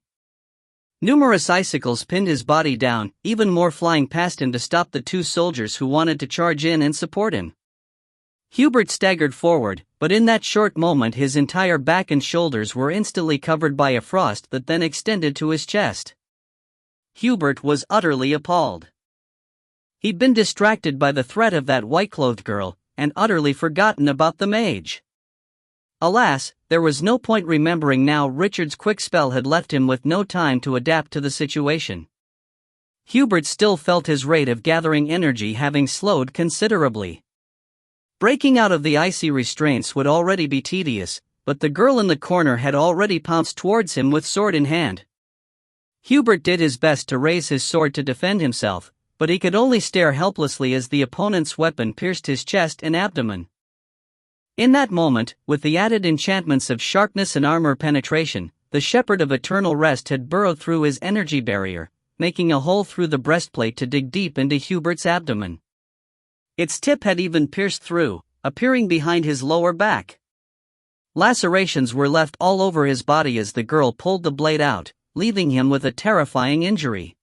Numerous icicles pinned his body down, even more flying past him to stop the 2 soldiers who wanted to charge in and support him. Hubert staggered forward, but in that short moment his entire back and shoulders were instantly covered by a frost that then extended to his chest. Hubert was utterly appalled. He'd been distracted by the threat of that white-clothed girl, and utterly forgotten about the mage. Alas, there was no point remembering now. Richard's quick spell had left him with no time to adapt to the situation. Hubert still felt his rate of gathering energy having slowed considerably. Breaking out of the icy restraints would already be tedious, but the girl in the corner had already pounced towards him with sword in hand. Hubert did his best to raise his sword to defend himself, but he could only stare helplessly as the opponent's weapon pierced his chest and abdomen. In that moment, with the added enchantments of sharpness and armor penetration, the Shepherd of Eternal Rest had burrowed through his energy barrier, making a hole through the breastplate to dig deep into Hubert's abdomen. Its tip had even pierced through, appearing behind his lower back. Lacerations were left all over his body as the girl pulled the blade out, leaving him with a terrifying injury.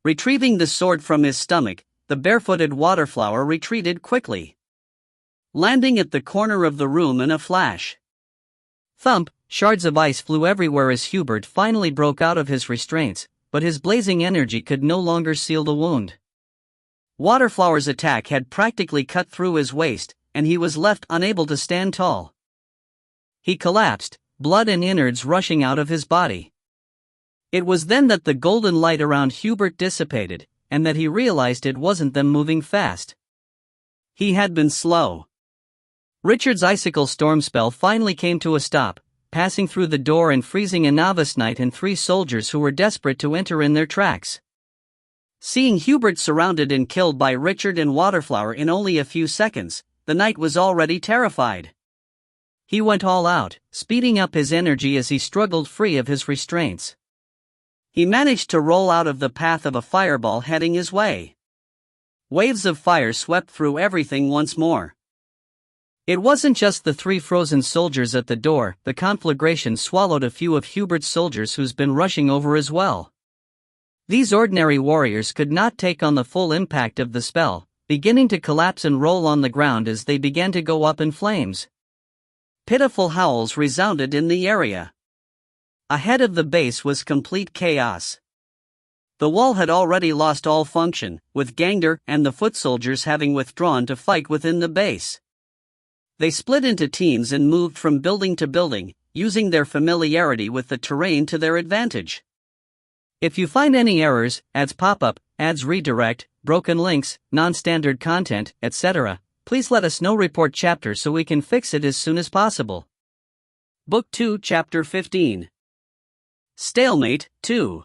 Retrieving the sword from his stomach, the barefooted waterflower retreated quickly, landing at the corner of the room in a flash. Thump, Shards of ice flew everywhere as Hubert finally broke out of his restraints, but his blazing energy could no longer seal the wound. Waterflower's attack had practically cut through his waist, and he was left unable to stand tall. He collapsed, blood and innards rushing out of his body. It was then that the golden light around Hubert dissipated, and that he realized it wasn't them moving fast. He had been slow. Richard's icicle storm spell finally came to a stop, passing through the door and freezing a novice knight and 3 soldiers who were desperate to enter in their tracks. Seeing Hubert surrounded and killed by Richard and Waterflower in only a few seconds, the knight was already terrified. He went all out, speeding up his energy as he struggled free of his restraints. He managed to roll out of the path of a fireball heading his way. Waves of fire swept through everything once more. It wasn't just the 3 frozen soldiers at the door, the conflagration swallowed a few of Hubert's soldiers who's been rushing over as well. These ordinary warriors could not take on the full impact of the spell, beginning to collapse and roll on the ground as they began to go up in flames. Pitiful howls resounded in the area. Ahead of the base was complete chaos. The wall had already lost all function, with Gangder and the foot soldiers having withdrawn to fight within the base. They split into teams and moved from building to building, using their familiarity with the terrain to their advantage. If you find any errors, ads pop up, ads redirect, broken links, non-standard content, etc., please let us know. Report chapter so we can fix it as soon as possible. Book 2, Chapter 15. Stalemate, 2.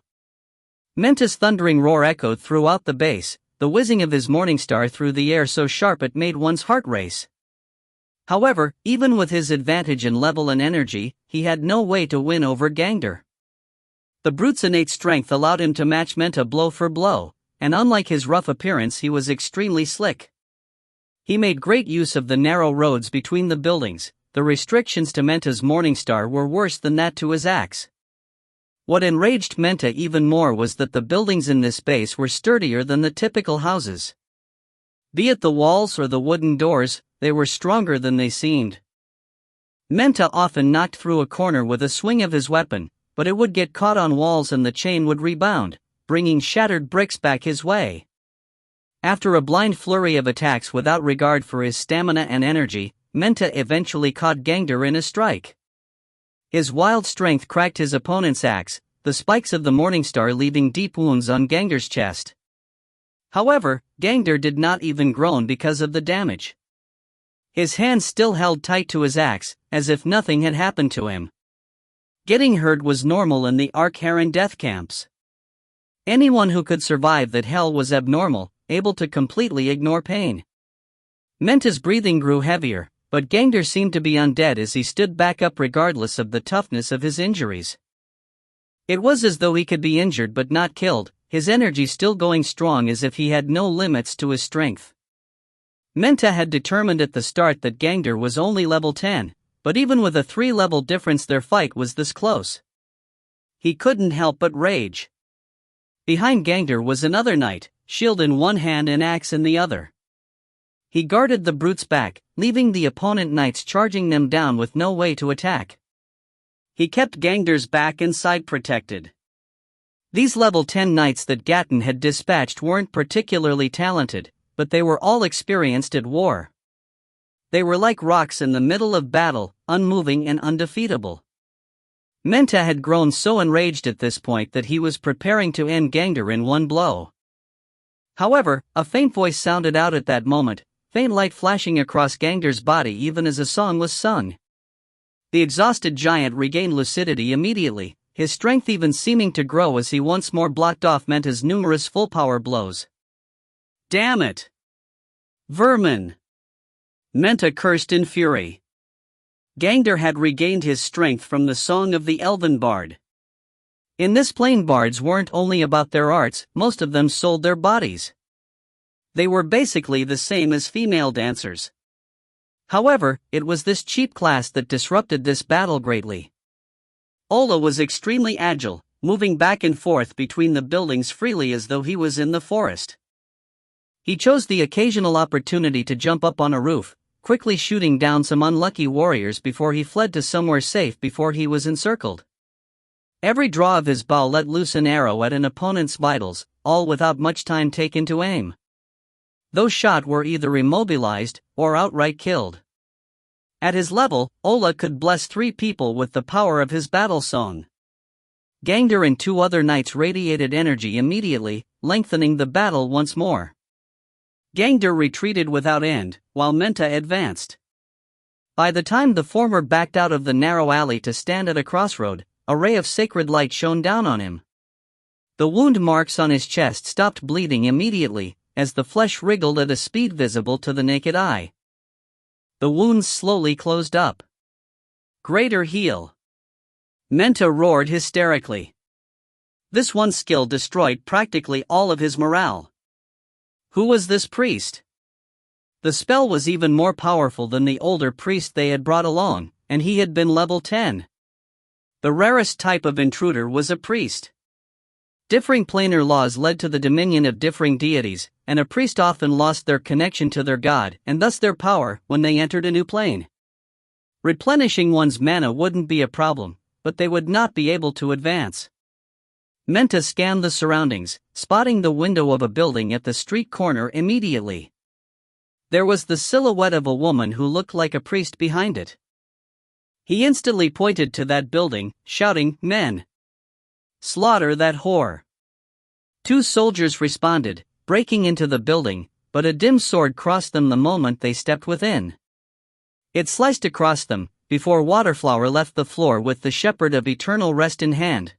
Menta's thundering roar echoed throughout the base, the whizzing of his morningstar through the air so sharp it made one's heart race. However, even with his advantage in level and energy, he had no way to win over Gangder. The brute's innate strength allowed him to match Menta blow for blow, and unlike his rough appearance, he was extremely slick. He made great use of the narrow roads between the buildings. The restrictions to Menta's morningstar were worse than that to his axe. What enraged Menta even more was that the buildings in this base were sturdier than the typical houses. Be it the walls or the wooden doors, they were stronger than they seemed. Menta often knocked through a corner with a swing of his weapon, but it would get caught on walls and the chain would rebound, bringing shattered bricks back his way. After a blind flurry of attacks without regard for his stamina and energy, Menta eventually caught Gangder in a strike. His wild strength cracked his opponent's axe, the spikes of the morningstar leaving deep wounds on Gangder's chest. However, Gangder did not even groan because of the damage. His hands still held tight to his axe, as if nothing had happened to him. Getting hurt was normal in the Ark-Heron death camps. Anyone who could survive that hell was abnormal, able to completely ignore pain. Menta's breathing grew heavier, but Gangder seemed to be undead as he stood back up regardless of the toughness of his injuries. It was as though he could be injured but not killed, his energy still going strong as if he had no limits to his strength. Menta had determined at the start that Gangder was only level 10, but even with a 3-level difference their fight was this close. He couldn't help but rage. Behind Gangder was another knight, shield in one hand and axe in the other. He guarded the brute's back, leaving the opponent knights charging them down with no way to attack. He kept Gangder's back and side protected. These level 10 knights that Gatton had dispatched weren't particularly talented, but they were all experienced at war. They were like rocks in the middle of battle, unmoving and undefeatable. Menta had grown so enraged at this point that he was preparing to end Gangder in one blow. However, a faint voice sounded out at that moment, faint light flashing across Gangder's body even as a song was sung. The exhausted giant regained lucidity immediately, his strength even seeming to grow as he once more blocked off Menta's numerous full-power blows. Damn it! Vermin! Menta cursed in fury. Gangder had regained his strength from the song of the elven bard. In this plane, bards weren't only about their arts, most of them sold their bodies. They were basically the same as female dancers. However, it was this cheap class that disrupted this battle greatly. Ola was extremely agile, moving back and forth between the buildings freely as though he was in the forest. He chose the occasional opportunity to jump up on a roof, quickly shooting down some unlucky warriors before he fled to somewhere safe before he was encircled. Every draw of his bow let loose an arrow at an opponent's vitals, all without much time taken to aim. Those shot were either immobilized or outright killed. At his level, Ola could bless 3 people with the power of his battle song. Gangder and 2 other knights radiated energy immediately, lengthening the battle once more. Gangder retreated without end, while Menta advanced. By the time the former backed out of the narrow alley to stand at a crossroad, a ray of sacred light shone down on him. The wound marks on his chest stopped bleeding immediately, as the flesh wriggled at a speed visible to the naked eye. The wounds slowly closed up. Greater heal. Menta roared hysterically. This one skill destroyed practically all of his morale. Who was this priest? The spell was even more powerful than the older priest they had brought along, and he had been level 10. The rarest type of intruder was a priest. Differing planar laws led to the dominion of differing deities, and a priest often lost their connection to their god, and thus their power, when they entered a new plane. Replenishing one's mana wouldn't be a problem, but they would not be able to advance. Menta scanned the surroundings, spotting the window of a building at the street corner immediately. There was the silhouette of a woman who looked like a priest behind it. He instantly pointed to that building, shouting, "Men! Slaughter that whore!" 2 soldiers responded, breaking into the building, but a dim sword crossed them the moment they stepped within. It sliced across them, before Waterflower left the floor with the Shepherd of Eternal Rest in hand.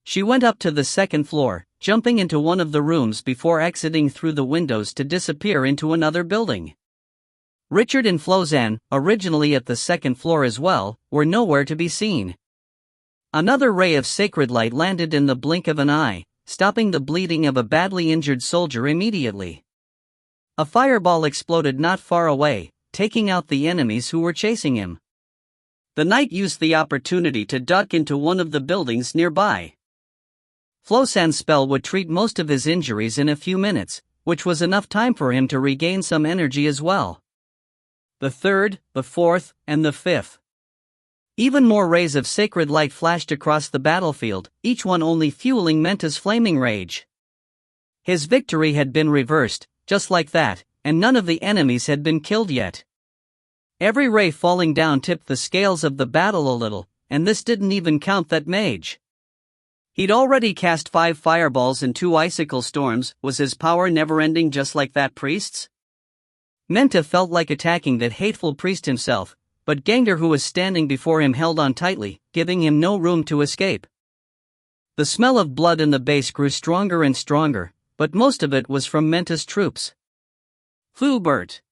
She went up to the 2nd floor, jumping into one of the rooms before exiting through the windows to disappear into another building. Richard and Flozan, originally at the 2nd floor as well, were nowhere to be seen. Another ray of sacred light landed in the blink of an eye, stopping the bleeding of a badly injured soldier immediately. A fireball exploded not far away, taking out the enemies who were chasing him. The knight used the opportunity to duck into one of the buildings nearby. Flosan's spell would treat most of his injuries in a few minutes, which was enough time for him to regain some energy as well. The 3rd, the 4th, and the 5th. Even more rays of sacred light flashed across the battlefield, each one only fueling Menta's flaming rage. His victory had been reversed, just like that, and none of the enemies had been killed yet. Every ray falling down tipped the scales of the battle a little, and this didn't even count that mage. He'd already cast 5 fireballs and 2 icicle storms. Was his power never-ending just like that priest's? Menta felt like attacking that hateful priest himself, but Gangder who was standing before him held on tightly, giving him no room to escape. The smell of blood in the base grew stronger and stronger, but most of it was from Menta's troops. Flubert!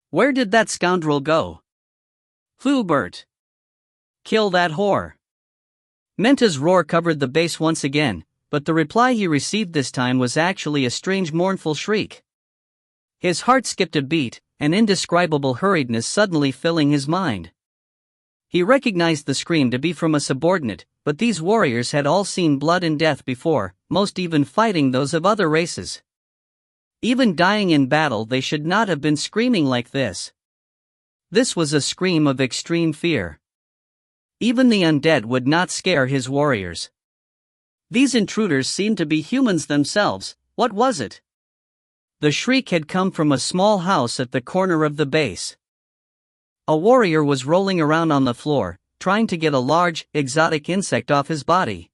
Where did that scoundrel go? Flubert! Kill that whore! Menta's roar covered the base once again, but the reply he received this time was actually a strange mournful shriek. His heart skipped a beat, an indescribable hurriedness suddenly filling his mind. He recognized the scream to be from a subordinate, but these warriors had all seen blood and death before, most even fighting those of other races. Even dying in battle, they should not have been screaming like this. This was a scream of extreme fear. Even the undead would not scare his warriors. These intruders seemed to be humans themselves. What was it? The shriek had come from a small house at the corner of the base. A warrior was rolling around on the floor, trying to get a large, exotic insect off his body.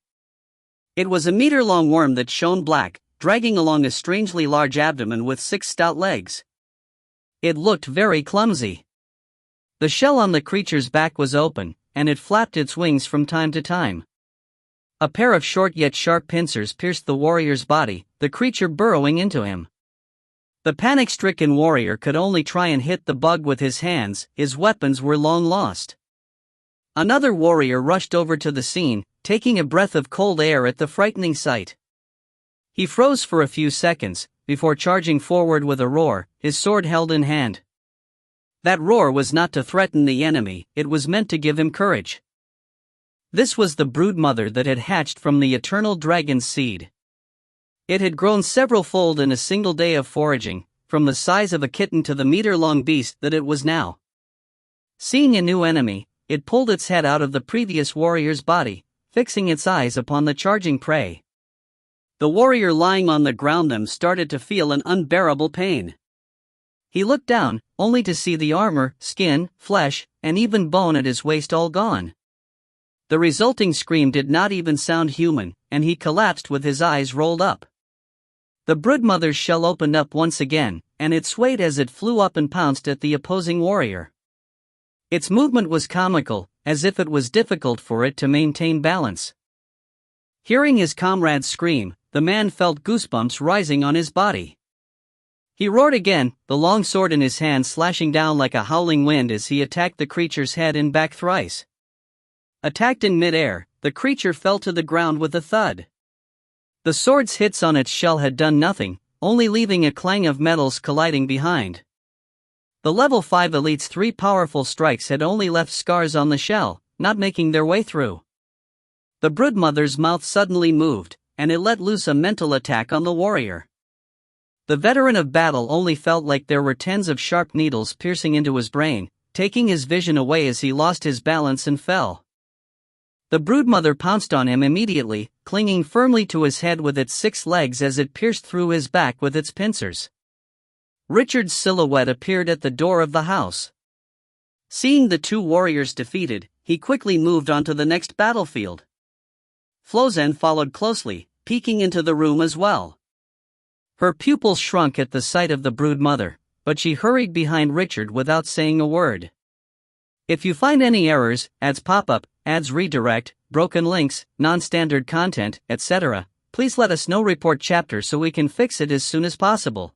It was a meter-long worm that shone black, dragging along a strangely large abdomen with 6 stout legs. It looked very clumsy. The shell on the creature's back was open, and it flapped its wings from time to time. A pair of short yet sharp pincers pierced the warrior's body, the creature burrowing into him. The panic-stricken warrior could only try and hit the bug with his hands. His weapons were long lost. Another warrior rushed over to the scene, taking a breath of cold air at the frightening sight. He froze for a few seconds, before charging forward with a roar, his sword held in hand. That roar was not to threaten the enemy, it was meant to give him courage. This was the broodmother that had hatched from the eternal dragon's seed. It had grown several-fold in a single day of foraging, from the size of a kitten to the meter-long beast that it was now. Seeing a new enemy, it pulled its head out of the previous warrior's body, fixing its eyes upon the charging prey. The warrior lying on the ground them started to feel an unbearable pain. He looked down, only to see the armor, skin, flesh, and even bone at his waist all gone. The resulting scream did not even sound human, and he collapsed with his eyes rolled up. The broodmother's shell opened up once again, and it swayed as it flew up and pounced at the opposing warrior. Its movement was comical, as if it was difficult for it to maintain balance. Hearing his comrades scream, the man felt goosebumps rising on his body. He roared again, the long sword in his hand slashing down like a howling wind as he attacked the creature's head and back thrice. Attacked in mid-air, the creature fell to the ground with a thud. The sword's hits on its shell had done nothing, only leaving a clang of metals colliding behind. The level 5 elite's 3 powerful strikes had only left scars on the shell, not making their way through. The broodmother's mouth suddenly moved, and it let loose a mental attack on the warrior. The veteran of battle only felt like there were tens of sharp needles piercing into his brain, taking his vision away as he lost his balance and fell. The broodmother pounced on him immediately, clinging firmly to his head with its 6 legs as it pierced through his back with its pincers. Richard's silhouette appeared at the door of the house. Seeing the 2 warriors defeated, he quickly moved on to the next battlefield. Flozen followed closely, peeking into the room as well. Her pupils shrunk at the sight of the broodmother, but she hurried behind Richard without saying a word. If you find any errors, ads pop up, ads redirect, broken links, non-standard content, etc., please let us know. Report chapter so we can fix it as soon as possible.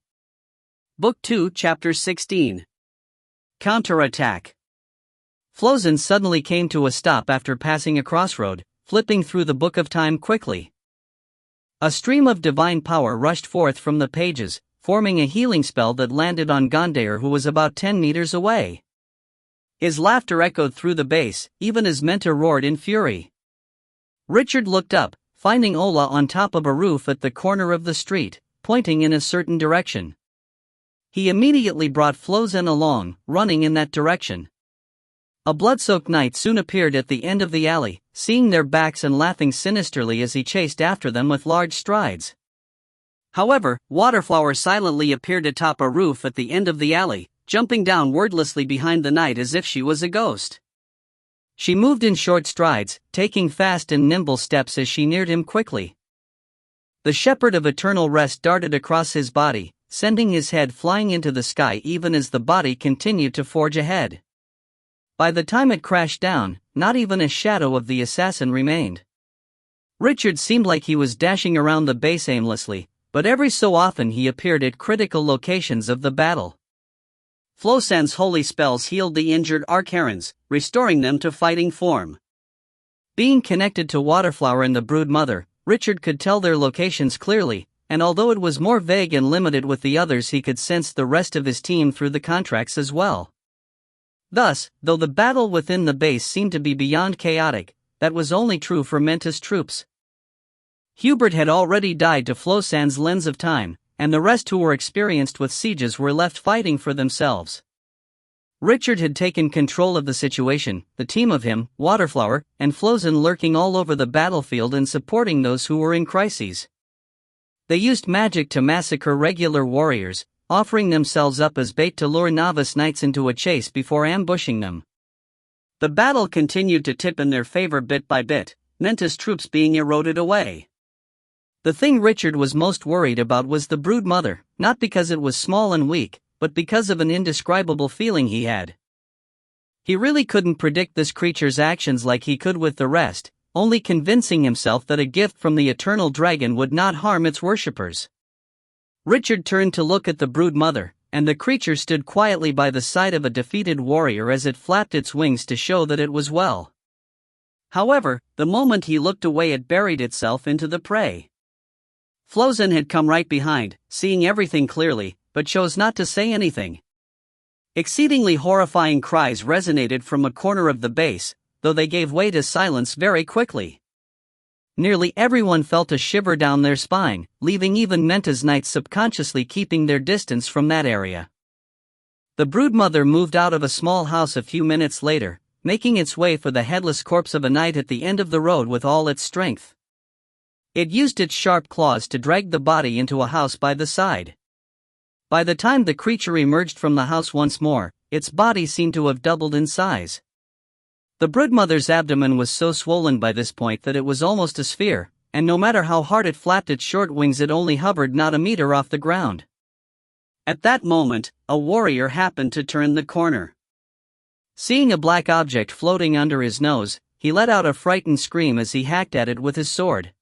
Book 2, Chapter 16. Counterattack. Flozen suddenly came to a stop after passing a crossroad, flipping through the Book of Time quickly. A stream of divine power rushed forth from the pages, forming a healing spell that landed on Gondair, who was about 10 meters away. His laughter echoed through the base, even as Mentor roared in fury. Richard looked up, finding Ola on top of a roof at the corner of the street, pointing in a certain direction. He immediately brought Flozen along, running in that direction. A blood-soaked knight soon appeared at the end of the alley, seeing their backs and laughing sinisterly as he chased after them with large strides. However, Waterflower silently appeared atop a roof at the end of the alley, jumping down wordlessly behind the knight as if she was a ghost. She moved in short strides, taking fast and nimble steps as she neared him quickly. The Shepherd of Eternal Rest darted across his body, sending his head flying into the sky even as the body continued to forge ahead. By the time it crashed down, not even a shadow of the assassin remained. Richard seemed like he was dashing around the base aimlessly, but every so often he appeared at critical locations of the battle. Flozen's holy spells healed the injured Archerons, restoring them to fighting form. Being connected to Waterflower and the Broodmother, Richard could tell their locations clearly, and although it was more vague and limited with the others, he could sense the rest of his team through the contracts as well. Thus, though the battle within the base seemed to be beyond chaotic, that was only true for Menta's troops. Hubert had already died to Flozen's lens of time, and the rest who were experienced with sieges were left fighting for themselves. Richard had taken control of the situation, the team of him, Waterflower, and Flozen lurking all over the battlefield and supporting those who were in crises. They used magic to massacre regular warriors, offering themselves up as bait to lure novice knights into a chase before ambushing them. The battle continued to tip in their favor bit by bit, Menta's troops being eroded away. The thing Richard was most worried about was the Broodmother, not because it was small and weak, but because of an indescribable feeling he had. He really couldn't predict this creature's actions like he could with the rest, only convincing himself that a gift from the eternal dragon would not harm its worshippers. Richard turned to look at the Broodmother, and the creature stood quietly by the side of a defeated warrior as it flapped its wings to show that it was well. However, the moment he looked away, it buried itself into the prey. Flozen had come right behind, seeing everything clearly, but chose not to say anything. Exceedingly horrifying cries resonated from a corner of the base, though they gave way to silence very quickly. Nearly everyone felt a shiver down their spine, leaving even Menta's knights subconsciously keeping their distance from that area. The broodmother moved out of a small house a few minutes later, making its way for the headless corpse of a knight at the end of the road with all its strength. It used its sharp claws to drag the body into a house by the side. By the time the creature emerged from the house once more, its body seemed to have doubled in size. The broodmother's abdomen was so swollen by this point that it was almost a sphere, and no matter how hard it flapped its short wings, it only hovered not a meter off the ground. At that moment, a warrior happened to turn the corner. Seeing a black object floating under his nose, he let out a frightened scream as he hacked at it with his sword.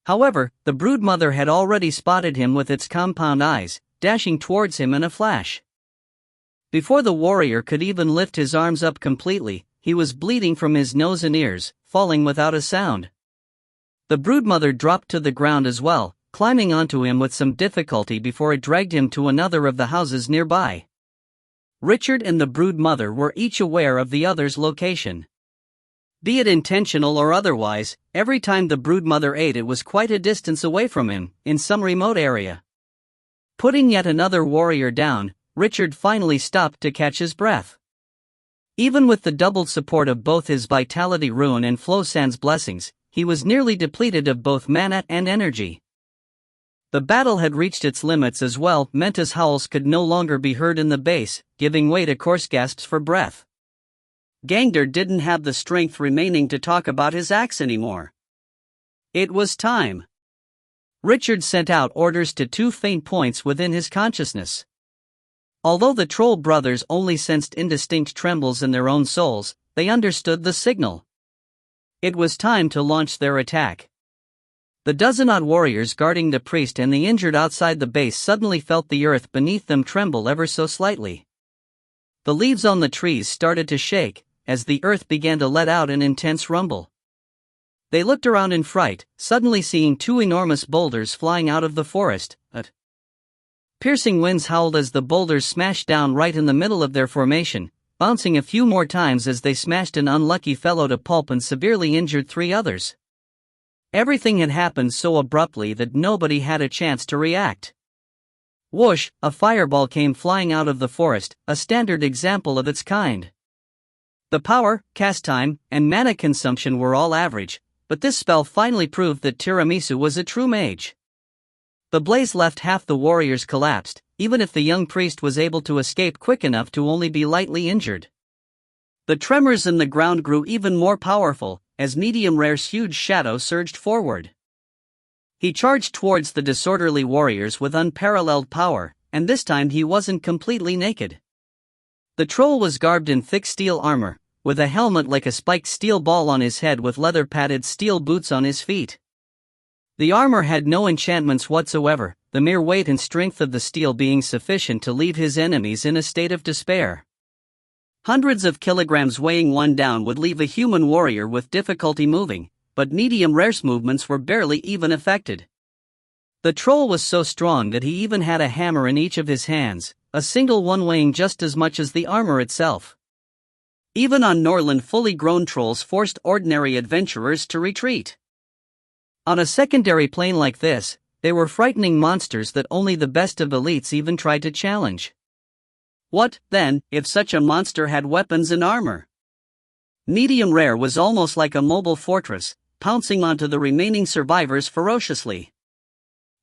However, the broodmother had already spotted him with its compound eyes, dashing towards him in a flash. Before the warrior could even lift his arms up completely, he was bleeding from his nose and ears, falling without a sound. The broodmother dropped to the ground as well, climbing onto him with some difficulty before it dragged him to another of the houses nearby. Richard and the broodmother were each aware of the other's location. Be it intentional or otherwise, every time the broodmother ate, it was quite a distance away from him, in some remote area. Putting yet another warrior down, Richard finally stopped to catch his breath. Even with the doubled support of both his vitality rune and Flosan's blessings, he was nearly depleted of both mana and energy. The battle had reached its limits as well. Menta's howls could no longer be heard in the base, giving way to coarse gasps for breath. Gangder didn't have the strength remaining to talk about his axe anymore. It was time. Richard sent out orders to 2 faint points within his consciousness. Although the troll brothers only sensed indistinct trembles in their own souls, they understood the signal. It was time to launch their attack. The dozen-odd warriors guarding the priest and the injured outside the base suddenly felt the earth beneath them tremble ever so slightly. The leaves on the trees started to shake, as the earth began to let out an intense rumble. They looked around in fright, suddenly seeing 2 enormous boulders flying out of the forest. Piercing winds howled as the boulders smashed down right in the middle of their formation, bouncing a few more times as they smashed an unlucky fellow to pulp and severely injured 3 others. Everything had happened so abruptly that nobody had a chance to react. Whoosh, a fireball came flying out of the forest, a standard example of its kind. The power, cast time, and mana consumption were all average, but this spell finally proved that Tiramisu was a true mage. The blaze left half the warriors collapsed, even if the young priest was able to escape quick enough to only be lightly injured. The tremors in the ground grew even more powerful, as Medium Rare's huge shadow surged forward. He charged towards the disorderly warriors with unparalleled power, and this time he wasn't completely naked. The troll was garbed in thick steel armor, with a helmet like a spiked steel ball on his head with leather-padded steel boots on his feet. The armor had no enchantments whatsoever, the mere weight and strength of the steel being sufficient to leave his enemies in a state of despair. Hundreds of kilograms weighing one down would leave a human warrior with difficulty moving, but Medium Rare's movements were barely even affected. The troll was so strong that he even had a hammer in each of his hands, a single one weighing just as much as the armor itself. Even on Norland, fully grown trolls forced ordinary adventurers to retreat. On a secondary plane like this, they were frightening monsters that only the best of elites even tried to challenge. What, then, if such a monster had weapons and armor? Medium Rare was almost like a mobile fortress, pouncing onto the remaining survivors ferociously.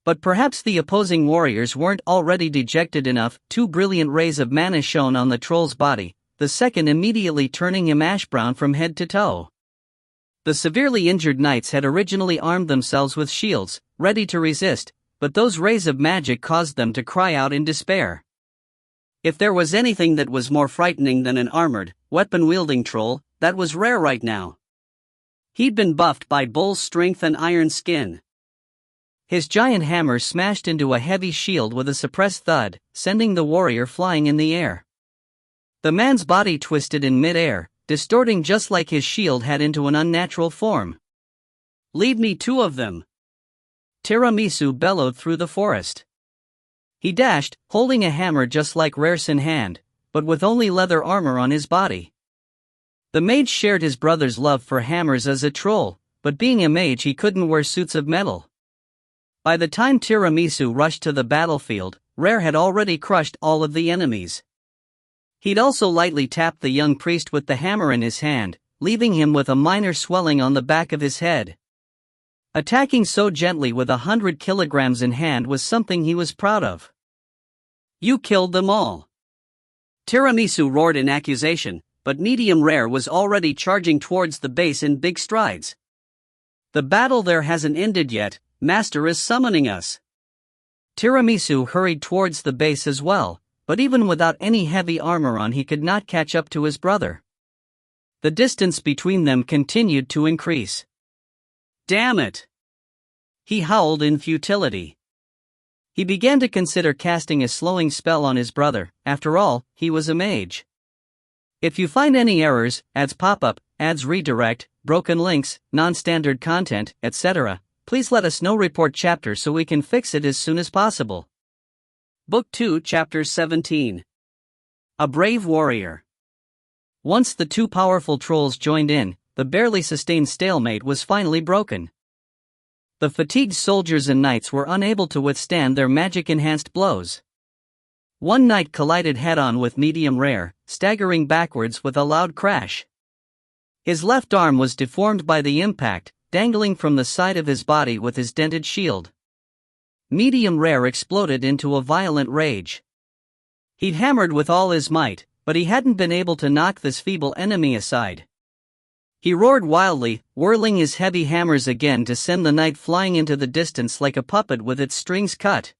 But perhaps the opposing warriors weren't already dejected enough. 2 brilliant rays of mana shone on the troll's body, the second immediately turning him ash-brown from head to toe. The severely injured knights had originally armed themselves with shields, ready to resist, but those rays of magic caused them to cry out in despair. If there was anything that was more frightening than an armored, weapon-wielding troll, that was Rare right now. He'd been buffed by bull's strength and iron skin. His giant hammer smashed into a heavy shield with a suppressed thud, sending the warrior flying in the air. The man's body twisted in mid-air, distorting just like his shield had into an unnatural form. "Leave me 2 of them!" Tiramisu bellowed through the forest. He dashed, holding a hammer just like Rare's in hand, but with only leather armor on his body. The mage shared his brother's love for hammers as a troll, but being a mage he couldn't wear suits of metal. By the time Tiramisu rushed to the battlefield, Rare had already crushed all of the enemies. He'd also lightly tapped the young priest with the hammer in his hand, leaving him with a minor swelling on the back of his head. Attacking so gently with 100 kilograms in hand was something he was proud of. "You killed them all!" Tiramisu roared in accusation, but Medium Rare was already charging towards the base in big strides. "The battle there hasn't ended yet, Master is summoning us." Tiramisu hurried towards the base as well, but even without any heavy armor on he could not catch up to his brother. The distance between them continued to increase. "Damn it!" he howled in futility. He began to consider casting a slowing spell on his brother. After all, he was a mage. If you find any errors, ads pop-up, ads redirect, broken links, non-standard content, etc., please let us know. Report chapter so we can fix it as soon as possible. Book 2, Chapter 17. A Brave Warrior. Once the two powerful trolls joined in, the barely sustained stalemate was finally broken. The fatigued soldiers and knights were unable to withstand their magic-enhanced blows. One knight collided head-on with Medium Rare, staggering backwards with a loud crash. His left arm was deformed by the impact, dangling from the side of his body with his dented shield. Medium Rare exploded into a violent rage. He'd hammered with all his might, but he hadn't been able to knock this feeble enemy aside. He roared wildly, whirling his heavy hammers again to send the knight flying into the distance like a puppet with its strings cut.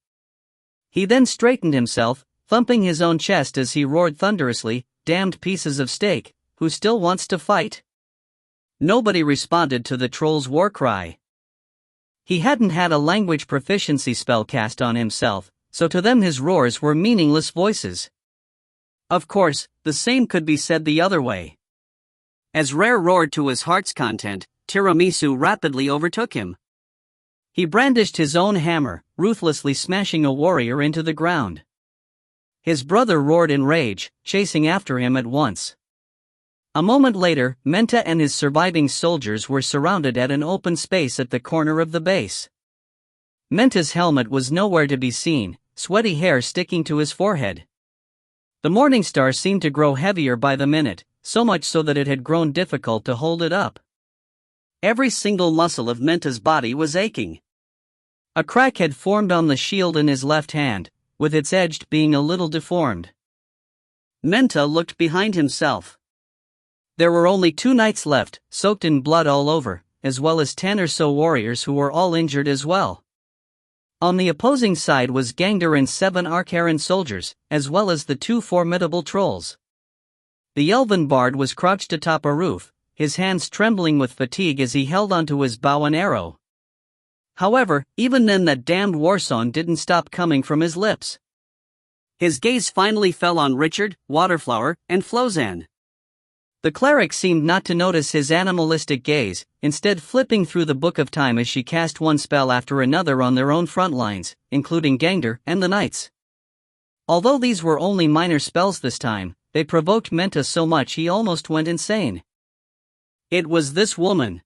He then straightened himself, thumping his own chest as he roared thunderously, "Damned pieces of steak, who still wants to fight?" Nobody responded to the troll's war cry. He hadn't had a language proficiency spell cast on himself, so to them his roars were meaningless voices. Of course, the same could be said the other way. As Rare roared to his heart's content, Tiramisu rapidly overtook him. He brandished his own hammer, ruthlessly smashing a warrior into the ground. His brother roared in rage, chasing after him at once. A moment later, Menta and his surviving soldiers were surrounded at an open space at the corner of the base. Menta's helmet was nowhere to be seen, sweaty hair sticking to his forehead. The morning star seemed to grow heavier by the minute, so much so that it had grown difficult to hold it up. Every single muscle of Menta's body was aching. A crack had formed on the shield in his left hand, with its edge being a little deformed. Menta looked behind himself. There were only 2 knights left, soaked in blood all over, as well as 10 or so warriors who were all injured as well. On the opposing side was Gangder and 7 Archaran soldiers, as well as the 2 formidable trolls. The elven bard was crouched atop a roof, his hands trembling with fatigue as he held onto his bow and arrow. However, even then that damned war song didn't stop coming from his lips. His gaze finally fell on Richard, Waterflower, and Flozan. The cleric seemed not to notice his animalistic gaze, instead flipping through the Book of Time as she cast one spell after another on their own front lines, including Gangder and the knights. Although these were only minor spells this time, they provoked Menta so much he almost went insane. It was this woman.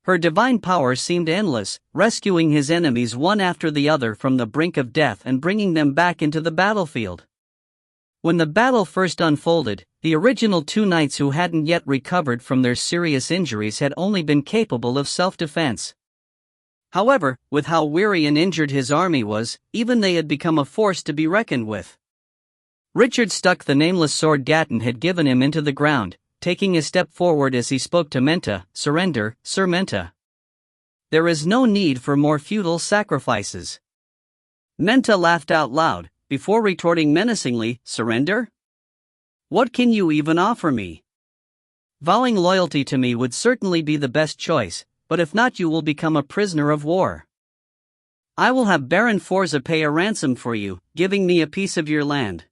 Her divine power seemed endless, rescuing his enemies one after the other from the brink of death and bringing them back into the battlefield. When the battle first unfolded, the original 2 knights who hadn't yet recovered from their serious injuries had only been capable of self-defense. However, with how weary and injured his army was, even they had become a force to be reckoned with. Richard stuck the nameless sword Gatton had given him into the ground, taking a step forward as he spoke to Menta. "Surrender, Sir Menta. There is no need for more futile sacrifices." Menta laughed out loud, before retorting menacingly, "Surrender? What can you even offer me? Vowing loyalty to me would certainly be the best choice, but if not you will become a prisoner of war. I will have Baron Forza pay a ransom for you, giving me a piece of your land.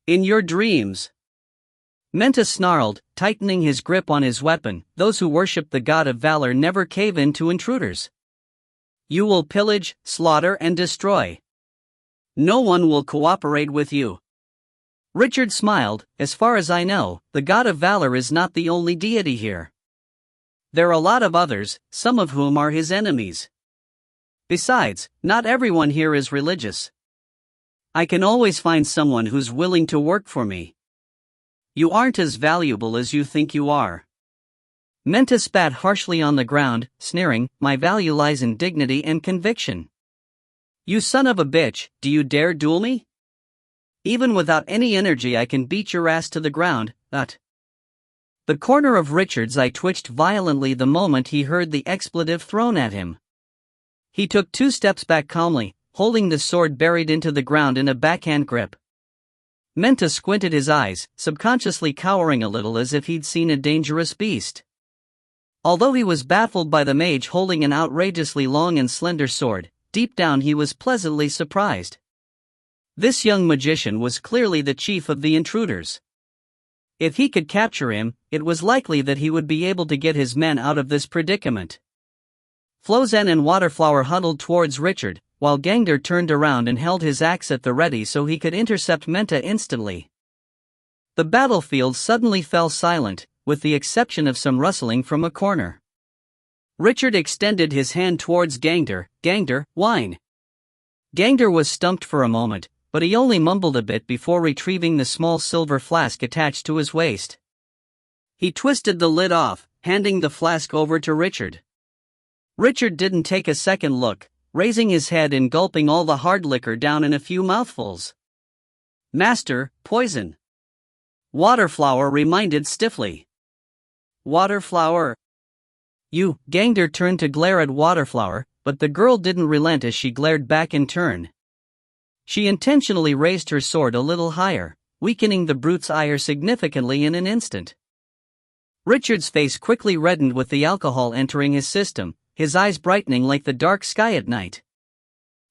In your dreams." Menta snarled, tightening his grip on his weapon. "Those who worship the god of valor never cave in to intruders. You will pillage, slaughter and destroy. No one will cooperate with you." Richard smiled. "As far as I know, the god of valor is not the only deity here. There are a lot of others, some of whom are his enemies. Besides, not everyone here is religious. I can always find someone who's willing to work for me. You aren't as valuable as you think you are. Menta spat harshly on the ground, sneering, my value lies in dignity and conviction. You son of a bitch, do you dare duel me? Even without any energy I can beat your ass to the ground, The corner of Richard's eye twitched violently the moment he heard the expletive thrown at him. He took 2 steps back calmly, holding the sword buried into the ground in a backhand grip. Menta squinted his eyes, subconsciously cowering a little as if he'd seen a dangerous beast. Although he was baffled by the mage holding an outrageously long and slender sword, deep down he was pleasantly surprised. This young magician was clearly the chief of the intruders. If he could capture him, it was likely that he would be able to get his men out of this predicament. Flozen and Waterflower huddled towards Richard, while Gangder turned around and held his axe at the ready so he could intercept Menta instantly. The battlefield suddenly fell silent, with the exception of some rustling from a corner. Richard extended his hand towards Gangder. Gangder, wine. Gangder was stumped for a moment, but he only mumbled a bit before retrieving the small silver flask attached to his waist. He twisted the lid off, handing the flask over to Richard. Richard didn't take a second look, raising his head and gulping all the hard liquor down in a few mouthfuls. Master, poison. Waterflower reminded stiffly. Waterflower? You, Gangder turned to glare at Waterflower, but the girl didn't relent as she glared back in turn. She intentionally raised her sword a little higher, weakening the brute's ire significantly in an instant. Richard's face quickly reddened with the alcohol entering his system, his eyes brightening like the dark sky at night.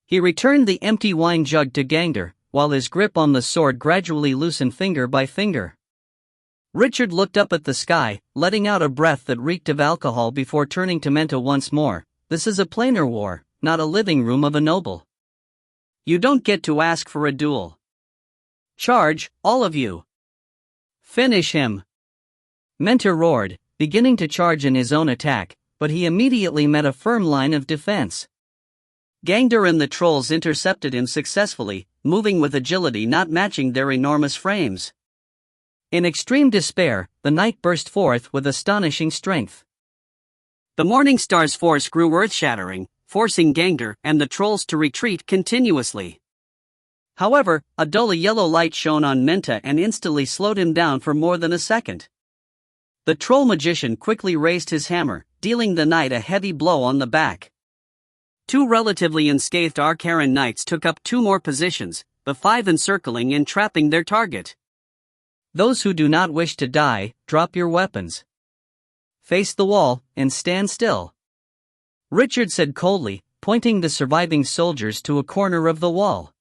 He returned the empty wine jug to Gangder, while his grip on the sword gradually loosened finger by finger. Richard looked up at the sky, letting out a breath that reeked of alcohol before turning to Menta once more. This is a planar war, not a living room of a noble. You don't get to ask for a duel. Charge, all of you. Finish him. Menta roared, beginning to charge in his own attack, but he immediately met a firm line of defense. Gangder and the trolls intercepted him successfully, moving with agility not matching their enormous frames. In extreme despair, the knight burst forth with astonishing strength. The Morning Star's force grew earth-shattering, forcing Gangder and the trolls to retreat continuously. However, a dull yellow light shone on Menta and instantly slowed him down for more than a second. The troll magician quickly raised his hammer, dealing the knight a heavy blow on the back. 2 relatively unscathed Arcaran knights took up 2 more positions, the 5 encircling and trapping their target. Those who do not wish to die, drop your weapons. Face the wall, and stand still. Richard said coldly, pointing the surviving soldiers to a corner of the wall.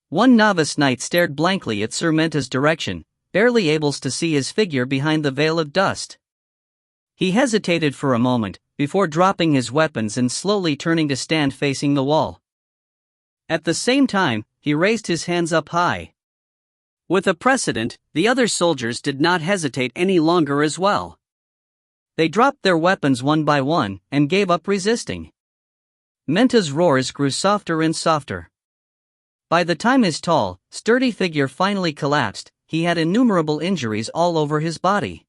One novice knight stared blankly at Sir Menta's direction, barely able to see his figure behind the veil of dust. He hesitated for a moment, before dropping his weapons and slowly turning to stand facing the wall. At the same time, he raised his hands up high. With a precedent, the other soldiers did not hesitate any longer as well. They dropped their weapons one by one, and gave up resisting. Menta's roars grew softer and softer. By the time his tall, sturdy figure finally collapsed, he had innumerable injuries all over his body.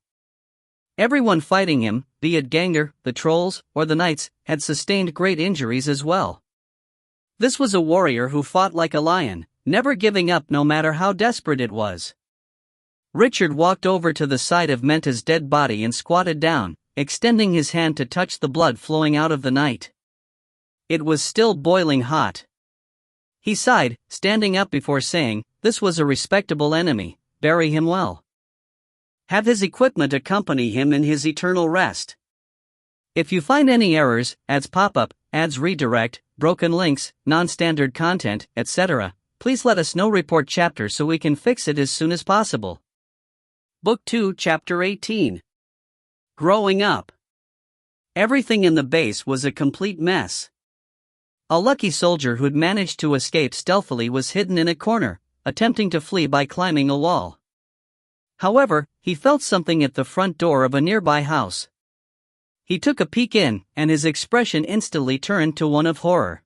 Everyone fighting him, be it Gangder, the trolls, or the knights, had sustained great injuries as well. This was a warrior who fought like a lion, never giving up no matter how desperate it was. Richard walked over to the side of Menta's dead body and squatted down, extending his hand to touch the blood flowing out of the knight. It was still boiling hot. He sighed, standing up before saying, "This was a respectable enemy, bury him well. Have his equipment accompany him in his eternal rest. If you find any errors, ads pop up, ads redirect, broken links, non-standard content, etc., please let us know. Report chapter so we can fix it as soon as possible." Book 2, Chapter 18. Growing Up. Everything in the base was a complete mess. A lucky soldier who'd managed to escape stealthily was hidden in a corner, attempting to flee by climbing a wall. However, he felt something at the front door of a nearby house. He took a peek in, and his expression instantly turned to one of horror.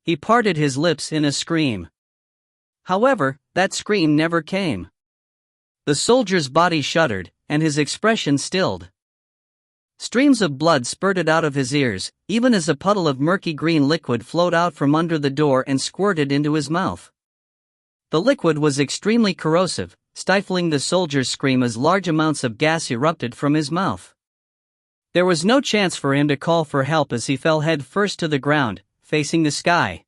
He parted his lips in a scream. However, that scream never came. The soldier's body shuddered, and his expression stilled. Streams of blood spurted out of his ears, even as a puddle of murky green liquid flowed out from under the door and squirted into his mouth. The liquid was extremely corrosive, stifling the soldier's scream as large amounts of gas erupted from his mouth. There was no chance for him to call for help as he fell head first to the ground, facing the sky.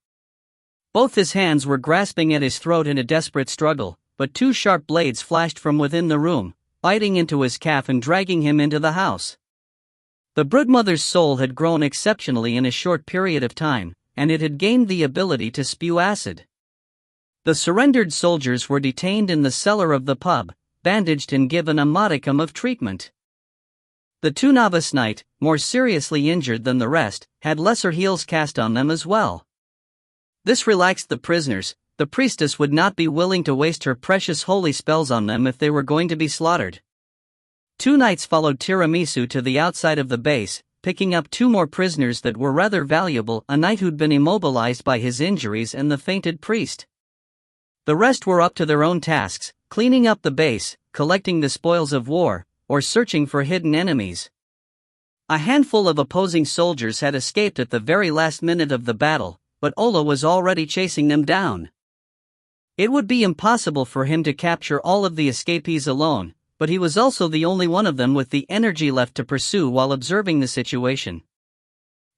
Both his hands were grasping at his throat in a desperate struggle, but two sharp blades flashed from within the room, biting into his calf and dragging him into the house. The broodmother's soul had grown exceptionally in a short period of time, and it had gained the ability to spew acid. The surrendered soldiers were detained in the cellar of the pub, bandaged and given a modicum of treatment. The two novice knight, more seriously injured than the rest, had lesser heals cast on them as well. This relaxed the prisoners. The priestess would not be willing to waste her precious holy spells on them if they were going to be slaughtered. Two knights followed Tiramisu to the outside of the base, picking up two more prisoners that were rather valuable, a knight who'd been immobilized by his injuries and the fainted priest. The rest were up to their own tasks, cleaning up the base, collecting the spoils of war, or searching for hidden enemies. A handful of opposing soldiers had escaped at the very last minute of the battle, but Ola was already chasing them down. It would be impossible for him to capture all of the escapees alone, but he was also the only one of them with the energy left to pursue while observing the situation.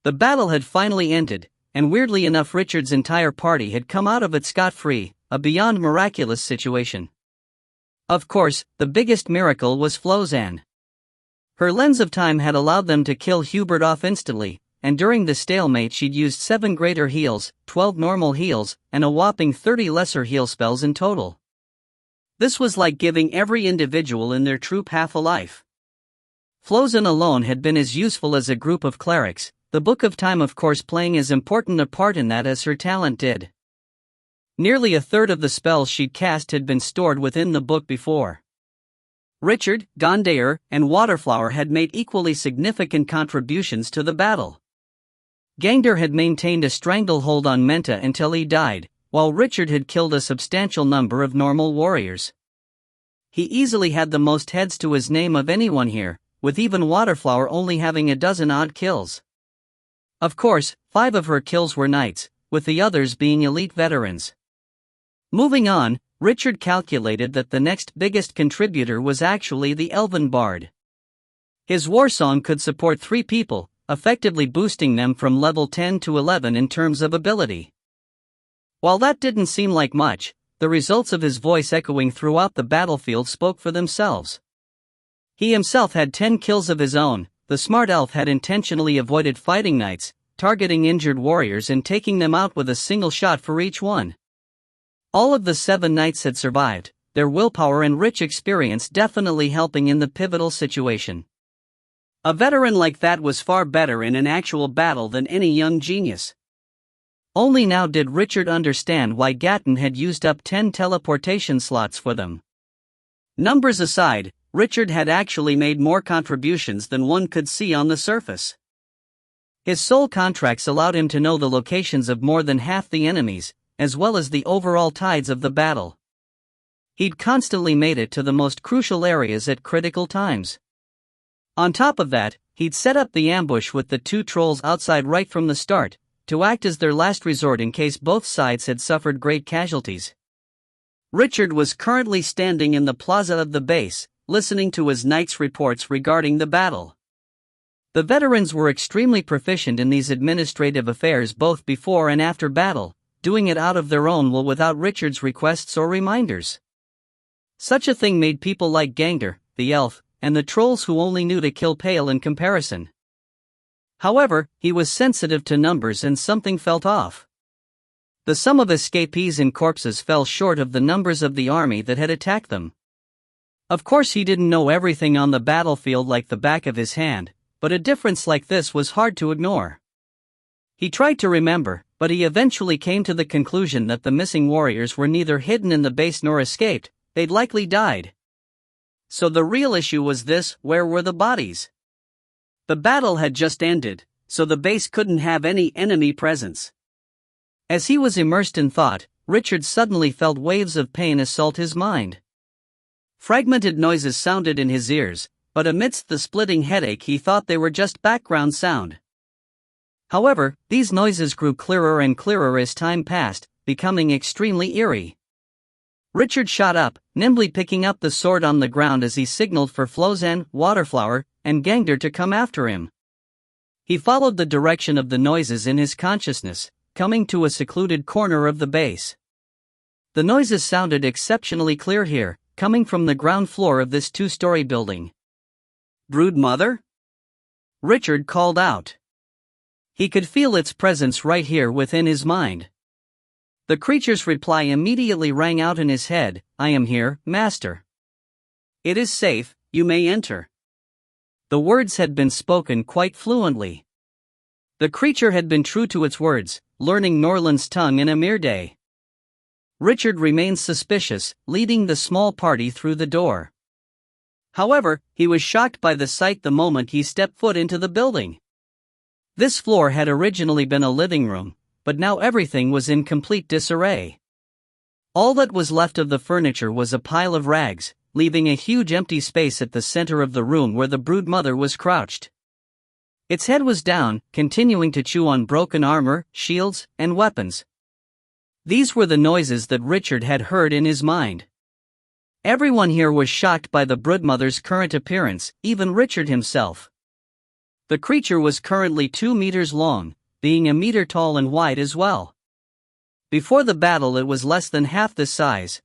The battle had finally ended, and weirdly enough Richard's entire party had come out of it scot-free, a beyond miraculous situation. Of course, the biggest miracle was Flozan. Her lens of time had allowed them to kill Hubert off instantly, and during the stalemate she'd used 7 greater heals, 12 normal heals, and a whopping 30 lesser heal spells in total. This was like giving every individual in their troop half a life. Flozan alone had been as useful as a group of clerics, the Book of Time of course playing as important a part in that as her talent did. Nearly a third of the spells she'd cast had been stored within the book before. Richard, Gondaer, and Waterflower had made equally significant contributions to the battle. Gangder had maintained a stranglehold on Menta until he died, while Richard had killed a substantial number of normal warriors. He easily had the most heads to his name of anyone here, with even Waterflower only having a dozen odd kills. Of course, 5 of her kills were knights, with the others being elite veterans. Moving on, Richard calculated that the next biggest contributor was actually the Elven Bard. His war song could support 3 people, effectively boosting them from level 10 to 11 in terms of ability. While that didn't seem like much, the results of his voice echoing throughout the battlefield spoke for themselves. He himself had 10 kills of his own. The smart elf had intentionally avoided fighting knights, targeting injured warriors and taking them out with a single shot for each one. All of the 7 knights had survived, their willpower and rich experience definitely helping in the pivotal situation. A veteran like that was far better in an actual battle than any young genius. Only now did Richard understand why Gatton had used up 10 teleportation slots for them. Numbers aside, Richard had actually made more contributions than one could see on the surface. His soul contracts allowed him to know the locations of more than half the enemies, as well as the overall tides of the battle. He'd constantly made it to the most crucial areas at critical times. On top of that, he'd set up the ambush with the 2 trolls outside right from the start, to act as their last resort in case both sides had suffered great casualties. Richard was currently standing in the plaza of the base, listening to his knight's reports regarding the battle. The veterans were extremely proficient in these administrative affairs both before and after battle, doing it out of their own will without Richard's requests or reminders. Such a thing made people like Gangder, the elf, and the trolls who only knew to kill pale in comparison. However, he was sensitive to numbers and something felt off. The sum of escapees and corpses fell short of the numbers of the army that had attacked them. Of course he didn't know everything on the battlefield like the back of his hand, but a difference like this was hard to ignore. He tried to remember, but he eventually came to the conclusion that the missing warriors were neither hidden in the base nor escaped, they'd likely died. So the real issue was this: where were the bodies? The battle had just ended, so the base couldn't have any enemy presence. As he was immersed in thought, Richard suddenly felt waves of pain assault his mind. Fragmented noises sounded in his ears, but amidst the splitting headache he thought they were just background sound. However, these noises grew clearer and clearer as time passed, becoming extremely eerie. Richard shot up, nimbly picking up the sword on the ground as he signaled for Flozen, Waterflower, and Gangder to come after him. He followed the direction of the noises in his consciousness, coming to a secluded corner of the base. The noises sounded exceptionally clear here, coming from the ground floor of this two-story building. "Brood Mother?" Richard called out. He could feel its presence right here within his mind. The creature's reply immediately rang out in his head, "I am here, Master. It is safe, you may enter." The words had been spoken quite fluently. The creature had been true to its words, learning Norland's tongue in a mere day. Richard remained suspicious, leading the small party through the door. However, he was shocked by the sight the moment he stepped foot into the building. This floor had originally been a living room, but now everything was in complete disarray. All that was left of the furniture was a pile of rags, leaving a huge empty space at the center of the room where the brood mother was crouched. Its head was down, continuing to chew on broken armor, shields, and weapons. These were the noises that Richard had heard in his mind. Everyone here was shocked by the broodmother's current appearance, even Richard himself. The creature was currently 2 meters long, being a meter tall and wide as well. Before the battle it was less than half this size.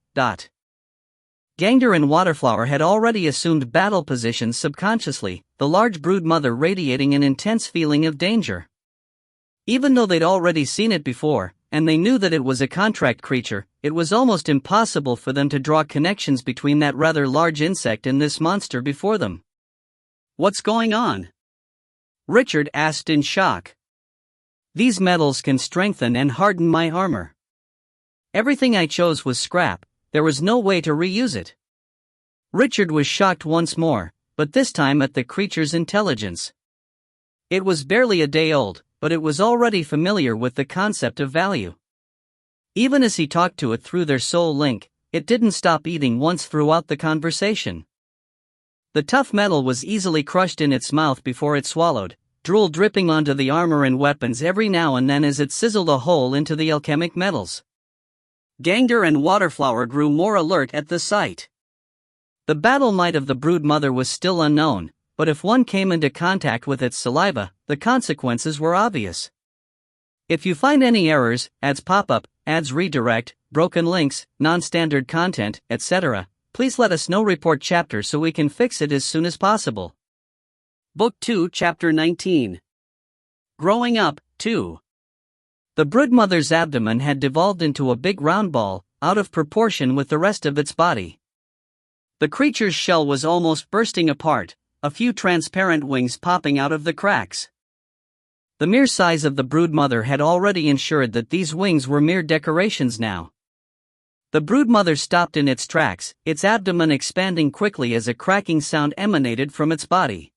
Gangder and Waterflower had already assumed battle positions subconsciously, the large brood mother radiating an intense feeling of danger. Even though they'd already seen it before, and they knew that it was a contract creature, it was almost impossible for them to draw connections between that rather large insect and this monster before them. "What's going on?" Richard asked in shock. "These metals can strengthen and harden my armor. Everything I chose was scrap, there was no way to reuse it." Richard was shocked once more, but this time at the creature's intelligence. It was barely a day old, but it was already familiar with the concept of value. Even as he talked to it through their soul link, it didn't stop eating once throughout the conversation. The tough metal was easily crushed in its mouth before it swallowed, drool dripping onto the armor and weapons every now and then as it sizzled a hole into the alchemic metals. Gangder and Waterflower grew more alert at the sight. The battle might of the brood mother was still unknown, but if one came into contact with its saliva, the consequences were obvious. If you find any errors, ads pop up, ads redirect, broken links, non-standard content, etc., please let us know. Report chapter so we can fix it as soon as possible. Book 2, Chapter 19. Growing Up, 2. The broodmother's abdomen had devolved into a big round ball, out of proportion with the rest of its body. The creature's shell was almost bursting apart, a few transparent wings popping out of the cracks. The mere size of the broodmother had already ensured that these wings were mere decorations now. The broodmother stopped in its tracks, its abdomen expanding quickly as a cracking sound emanated from its body.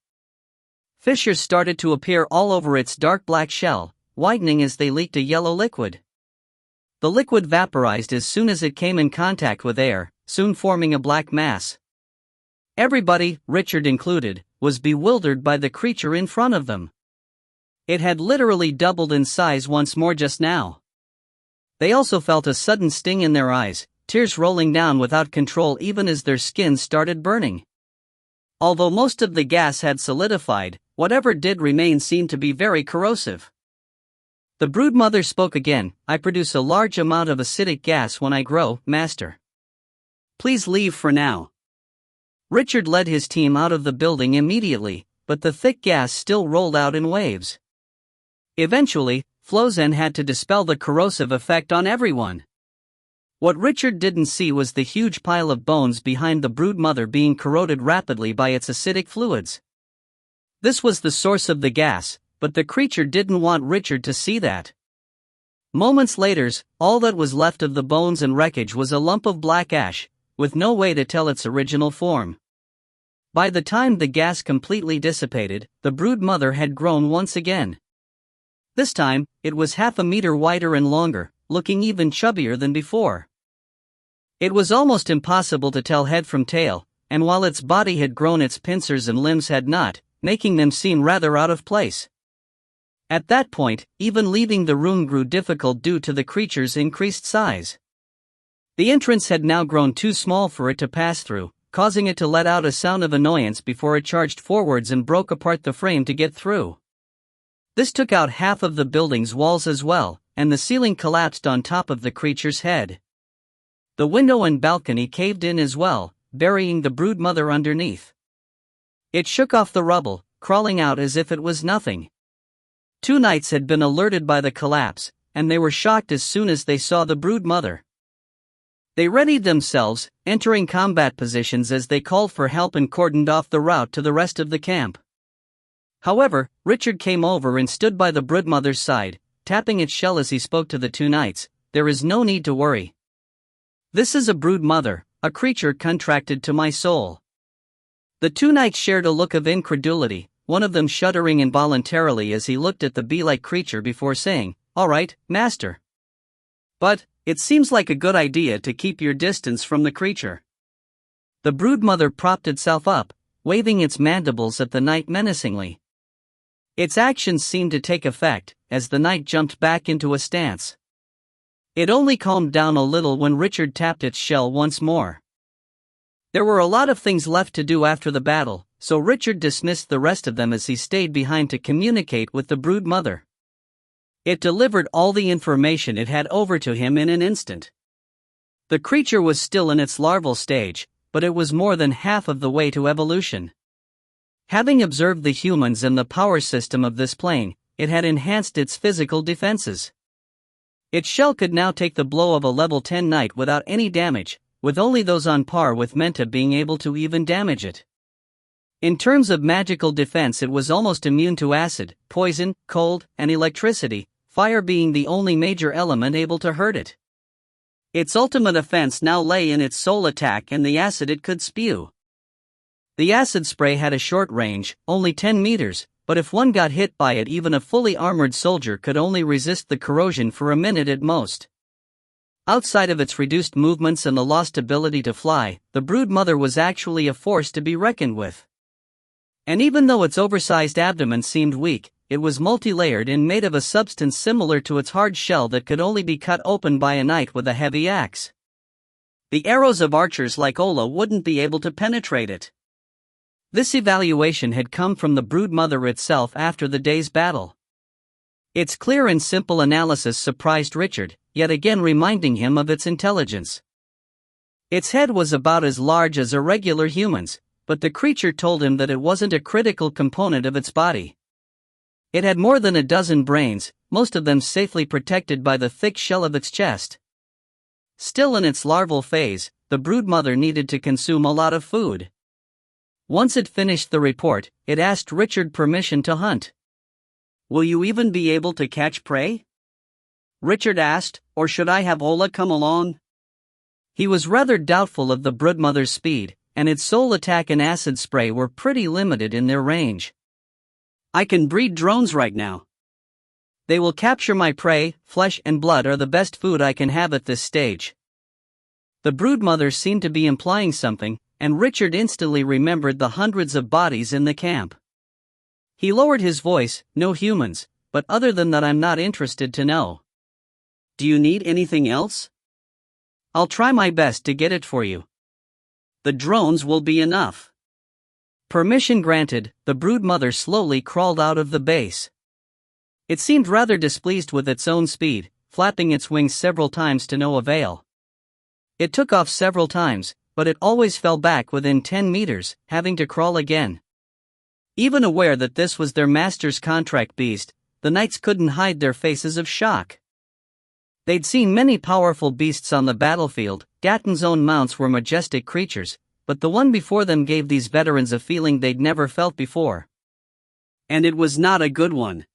Fissures started to appear all over its dark black shell, widening as they leaked a yellow liquid. The liquid vaporized as soon as it came in contact with air, soon forming a black mass. Everybody, Richard included, was bewildered by the creature in front of them. It had literally doubled in size once more just now. They also felt a sudden sting in their eyes, tears rolling down without control even as their skin started burning. Although most of the gas had solidified, whatever did remain seemed to be very corrosive. The broodmother spoke again, "I produce a large amount of acidic gas when I grow, Master. Please leave for now." Richard led his team out of the building immediately, but the thick gas still rolled out in waves. Eventually, Flozen had to dispel the corrosive effect on everyone. What Richard didn't see was the huge pile of bones behind the broodmother being corroded rapidly by its acidic fluids. This was the source of the gas, but the creature didn't want Richard to see that. Moments later, all that was left of the bones and wreckage was a lump of black ash, with no way to tell its original form. By the time the gas completely dissipated, the brood mother had grown once again. This time, it was half a meter wider and longer, looking even chubbier than before. It was almost impossible to tell head from tail, and while its body had grown, its pincers and limbs had not, making them seem rather out of place. At that point, even leaving the room grew difficult due to the creature's increased size. The entrance had now grown too small for it to pass through, causing it to let out a sound of annoyance before it charged forwards and broke apart the frame to get through. This took out half of the building's walls as well, and the ceiling collapsed on top of the creature's head. The window and balcony caved in as well, burying the brood mother underneath. It shook off the rubble, crawling out as if it was nothing. 2 knights had been alerted by the collapse, and they were shocked as soon as they saw the brood mother. They readied themselves, entering combat positions as they called for help and cordoned off the route to the rest of the camp. However, Richard came over and stood by the brood mother's side, tapping its shell as he spoke to the 2 knights. "There is no need to worry. This is a brood mother, a creature contracted to my soul." The 2 knights shared a look of incredulity, one of them shuddering involuntarily as he looked at the bee-like creature before saying, "All right, master. But it seems like a good idea to keep your distance from the creature." The brood mother propped itself up, waving its mandibles at the knight menacingly. Its actions seemed to take effect, as the knight jumped back into a stance. It only calmed down a little when Richard tapped its shell once more. There were a lot of things left to do after the battle, so Richard dismissed the rest of them as he stayed behind to communicate with the brood mother. It delivered all the information it had over to him in an instant. The creature was still in its larval stage, but it was more than half of the way to evolution. Having observed the humans and the power system of this plane, it had enhanced its physical defenses. Its shell could now take the blow of a level 10 knight without any damage, with only those on par with Menta being able to even damage it. In terms of magical defense, it was almost immune to acid, poison, cold, and electricity, fire being the only major element able to hurt it. Its ultimate offense now lay in its soul attack and the acid it could spew. The acid spray had a short range, only 10 meters, but if one got hit by it, even a fully armored soldier could only resist the corrosion for a minute at most. Outside of its reduced movements and the lost ability to fly, the brood mother was actually a force to be reckoned with. And even though its oversized abdomen seemed weak, it was multi-layered and made of a substance similar to its hard shell that could only be cut open by a knight with a heavy axe. The arrows of archers like Ola wouldn't be able to penetrate it. This evaluation had come from the brood mother itself after the day's battle. Its clear and simple analysis surprised Richard, yet again reminding him of its intelligence. Its head was about as large as a regular human's, but the creature told him that it wasn't a critical component of its body. It had more than a dozen brains, most of them safely protected by the thick shell of its chest. Still in its larval phase, the brood mother needed to consume a lot of food. Once it finished the report, it asked Richard permission to hunt. "Will you even be able to catch prey?" Richard asked, "Or should I have Ola come along?" He was rather doubtful of the brood mother's speed, and its soul attack and acid spray were pretty limited in their range. "I can breed drones right now. They will capture my prey. Flesh and blood are the best food I can have at this stage." The brood mother seemed to be implying something, and Richard instantly remembered the hundreds of bodies in the camp. He lowered his voice, "No humans, but other than that I'm not interested to know. Do you need anything else? I'll try my best to get it for you. The drones will be enough." Permission granted, the brood mother slowly crawled out of the base. It seemed rather displeased with its own speed, flapping its wings several times to no avail. It took off several times, but it always fell back within 10 meters, having to crawl again. Even aware that this was their master's contract beast, the knights couldn't hide their faces of shock. They'd seen many powerful beasts on the battlefield. Gatton's own mounts were majestic creatures, but the one before them gave these veterans a feeling they'd never felt before. And it was not a good one.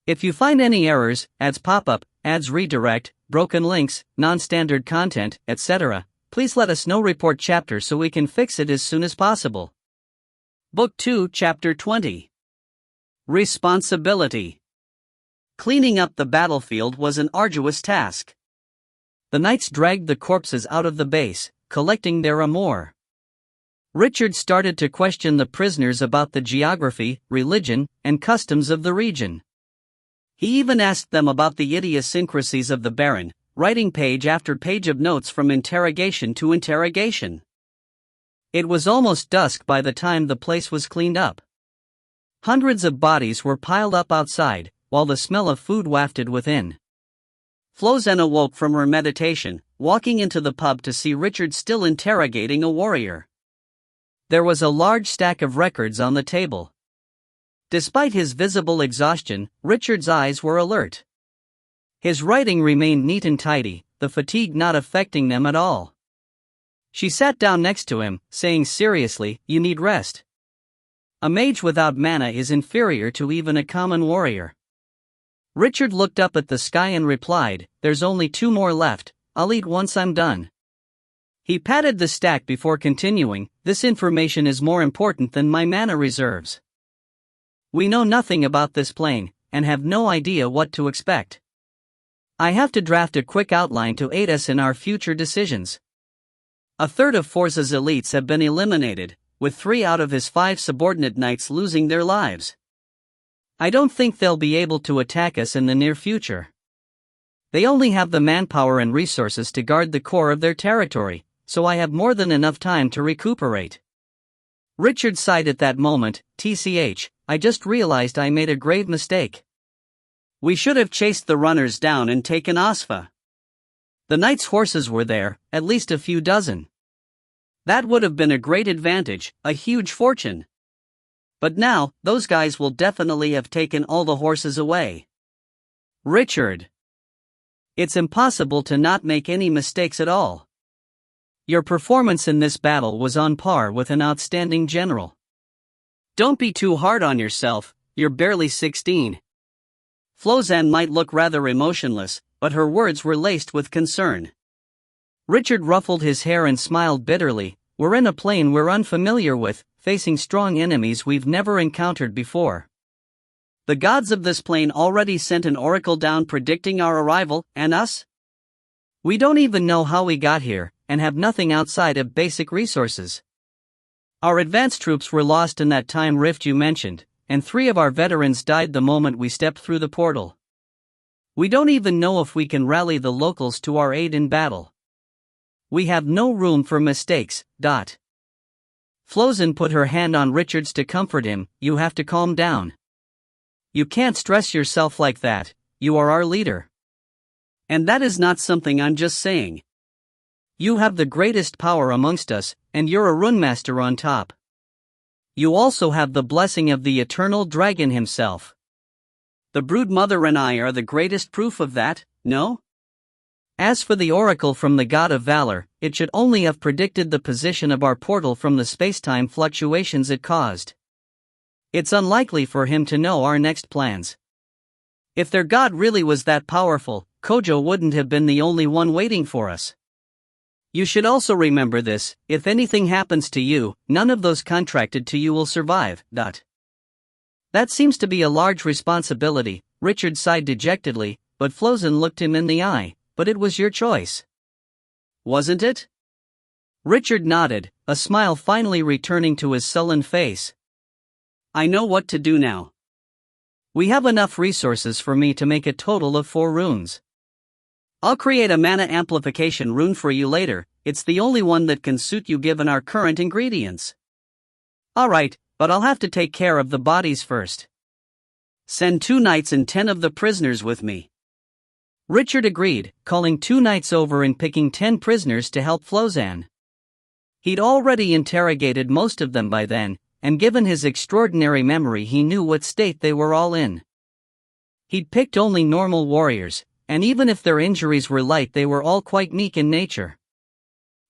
If you find any errors, ads pop up, ads redirect, broken links, non-standard content, etc., please let us know. Report chapter so we can fix it as soon as possible. Book 2, Chapter 20. Responsibility. Cleaning up the battlefield was an arduous task. The knights dragged the corpses out of the base, collecting their amour. Richard started to question the prisoners about the geography, religion, and customs of the region. He even asked them about the idiosyncrasies of the Baron, writing page after page of notes from interrogation to interrogation. It was almost dusk by the time the place was cleaned up. Hundreds of bodies were piled up outside, while the smell of food wafted within. Flozan awoke from her meditation, walking into the pub to see Richard still interrogating a warrior. There was a large stack of records on the table. Despite his visible exhaustion, Richard's eyes were alert. His writing remained neat and tidy, the fatigue not affecting them at all. She sat down next to him, saying seriously, "You need rest. A mage without mana is inferior to even a common warrior." Richard looked up at the sky and replied, "There's only 2 more left, I'll eat once I'm done." He patted the stack before continuing, "This information is more important than my mana reserves. We know nothing about this plane, and have no idea what to expect. I have to draft a quick outline to aid us in our future decisions. A third of Forza's elites have been eliminated, with 3 out of his 5 subordinate knights losing their lives. I don't think they'll be able to attack us in the near future. They only have the manpower and resources to guard the core of their territory, so I have more than enough time to recuperate." Richard sighed at that moment. "TCH, I just realized I made a grave mistake. We should have chased the runners down and taken Osfa. The knights' horses were there, at least a few dozen. That would have been a great advantage, a huge fortune. But now, those guys will definitely have taken all the horses away." "Richard, it's impossible to not make any mistakes at all. Your performance in this battle was on par with an outstanding general. Don't be too hard on yourself, you're barely 16. Flozan might look rather emotionless, but her words were laced with concern. Richard ruffled his hair and smiled bitterly. "We're in a plane we're unfamiliar with, facing strong enemies we've never encountered before. The gods of this plane already sent an oracle down predicting our arrival, and us? We don't even know how we got here, and have nothing outside of basic resources. Our advanced troops were lost in that time rift you mentioned, and 3 of our veterans died the moment we stepped through the portal. We don't even know if we can rally the locals to our aid in battle. We have no room for mistakes. Flozan put her hand on Richard's to comfort him. "You have to calm down. You can't stress yourself like that, you are our leader. And that is not something I'm just saying. You have the greatest power amongst us, and you're a rune master on top. You also have the blessing of the eternal dragon himself. The brood mother and I are the greatest proof of that, no? As for the oracle from the god of valor, it should only have predicted the position of our portal from the space-time fluctuations it caused. It's unlikely for him to know our next plans. If their god really was that powerful, Kojo wouldn't have been the only one waiting for us. You should also remember this: if anything happens to you, none of those contracted to you will survive. That seems to be a large responsibility." Richard sighed dejectedly, but Flozan looked him in the eye. "But it was your choice. Wasn't it?" Richard nodded, a smile finally returning to his sullen face. "I know what to do now. We have enough resources for me to make a total of 4 runes. I'll create a mana amplification rune for you later. It's the only one that can suit you given our current ingredients." "Alright, but I'll have to take care of the bodies first. Send 2 knights and 10 of the prisoners with me." Richard agreed, calling 2 knights over and picking 10 prisoners to help Flozan. He'd already interrogated most of them by then, and given his extraordinary memory he knew what state they were all in. He'd picked only normal warriors, and even if their injuries were light they were all quite meek in nature.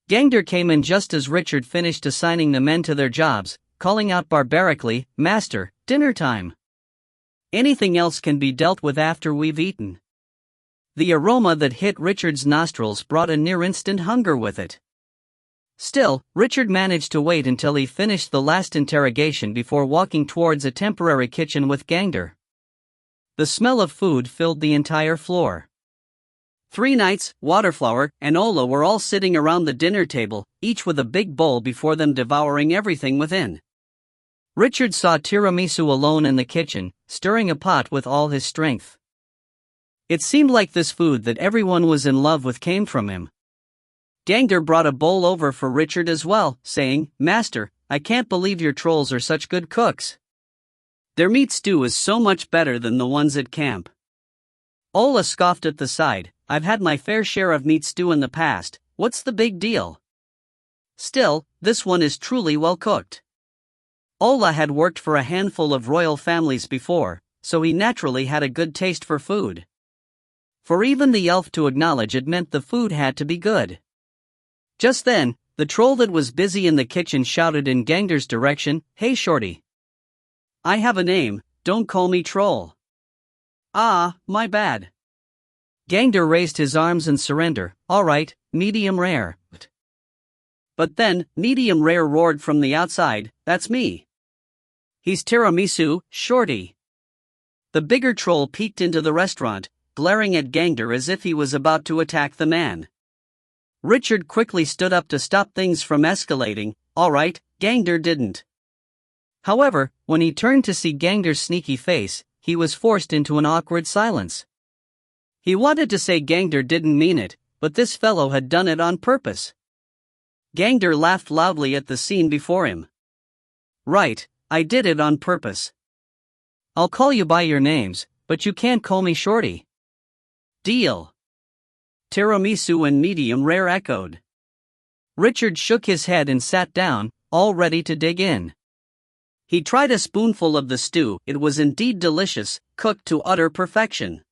Gangder came in just as Richard finished assigning the men to their jobs, calling out barbarically, "Master, dinner time. Anything else can be dealt with after we've eaten." The aroma that hit Richard's nostrils brought a near-instant hunger with it. Still, Richard managed to wait until he finished the last interrogation before walking towards a temporary kitchen with Gangder. The smell of food filled the entire floor. 3 knights, Waterflower, and Ola were all sitting around the dinner table, each with a big bowl before them, devouring everything within. Richard saw Tiramisu alone in the kitchen, stirring a pot with all his strength. It seemed like this food that everyone was in love with came from him. Gangder brought a bowl over for Richard as well, saying, "Master, I can't believe your trolls are such good cooks. Their meat stew is so much better than the ones at camp." Ola scoffed at the side, "I've had my fair share of meat stew in the past, what's the big deal? Still, this one is truly well cooked." Ola had worked for a handful of royal families before, so he naturally had a good taste for food. For even the elf to acknowledge it meant the food had to be good. Just then, the troll that was busy in the kitchen shouted in Gangder's direction, "Hey Shorty. I have a name, don't call me troll." "Ah, my bad." Gangder raised his arms in surrender, "Alright, medium rare." But then, medium rare roared from the outside, "That's me. He's Tiramisu, Shorty." The bigger troll peeked into the restaurant, glaring at Gangder as if he was about to attack the man. Richard quickly stood up to stop things from escalating. Alright, Gangder didn't. However, when he turned to see Gangder's sneaky face, he was forced into an awkward silence. He wanted to say Gangder didn't mean it, but this fellow had done it on purpose. Gangder laughed loudly at the scene before him. "Right, I did it on purpose. I'll call you by your names, but you can't call me Shorty." "Deal." Tiramisu and medium rare echoed. Richard shook his head and sat down, all ready to dig in. He tried a spoonful of the stew. It was indeed delicious, cooked to utter perfection.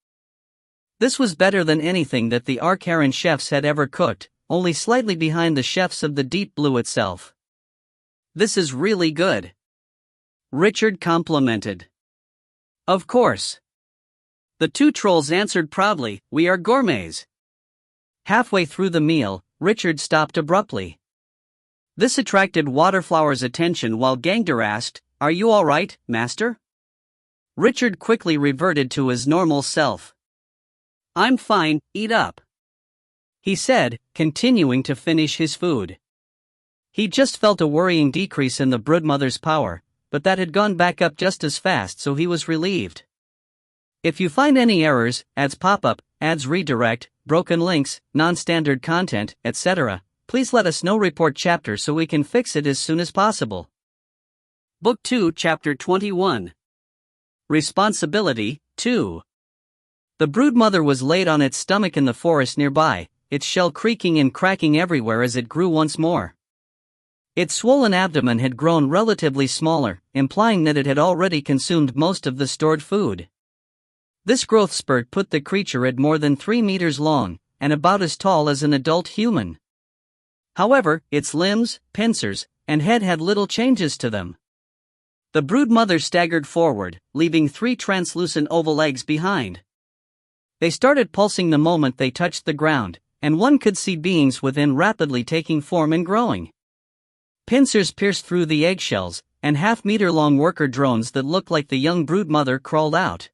This was better than anything that the Arcaran chefs had ever cooked, only slightly behind the chefs of the Deep Blue itself. "This is really good," Richard complimented. "Of course." The two trolls answered proudly, "We are gourmets." Halfway through the meal, Richard stopped abruptly. This attracted Waterflower's attention while Gangder asked, "Are you all right, master?" Richard quickly reverted to his normal self. "I'm fine, eat up," he said, continuing to finish his food. He just felt a worrying decrease in the broodmother's power, but that had gone back up just as fast, so he was relieved. If you find any errors, ads pop up, ads redirect, broken links, non-standard content, etc., please let us know. Report chapter so we can fix it as soon as possible. Book 2, Chapter 21. Responsibility 2. The broodmother was laid on its stomach in the forest nearby, its shell creaking and cracking everywhere as it grew once more. Its swollen abdomen had grown relatively smaller, implying that it had already consumed most of the stored food. This growth spurt put the creature at more than 3 meters long, and about as tall as an adult human. However, its limbs, pincers, and head had little changes to them. The broodmother staggered forward, leaving 3 translucent oval eggs behind. They started pulsing the moment they touched the ground, and one could see beings within rapidly taking form and growing. Pincers pierced through the eggshells, and half-meter-long worker drones that looked like the young broodmother crawled out.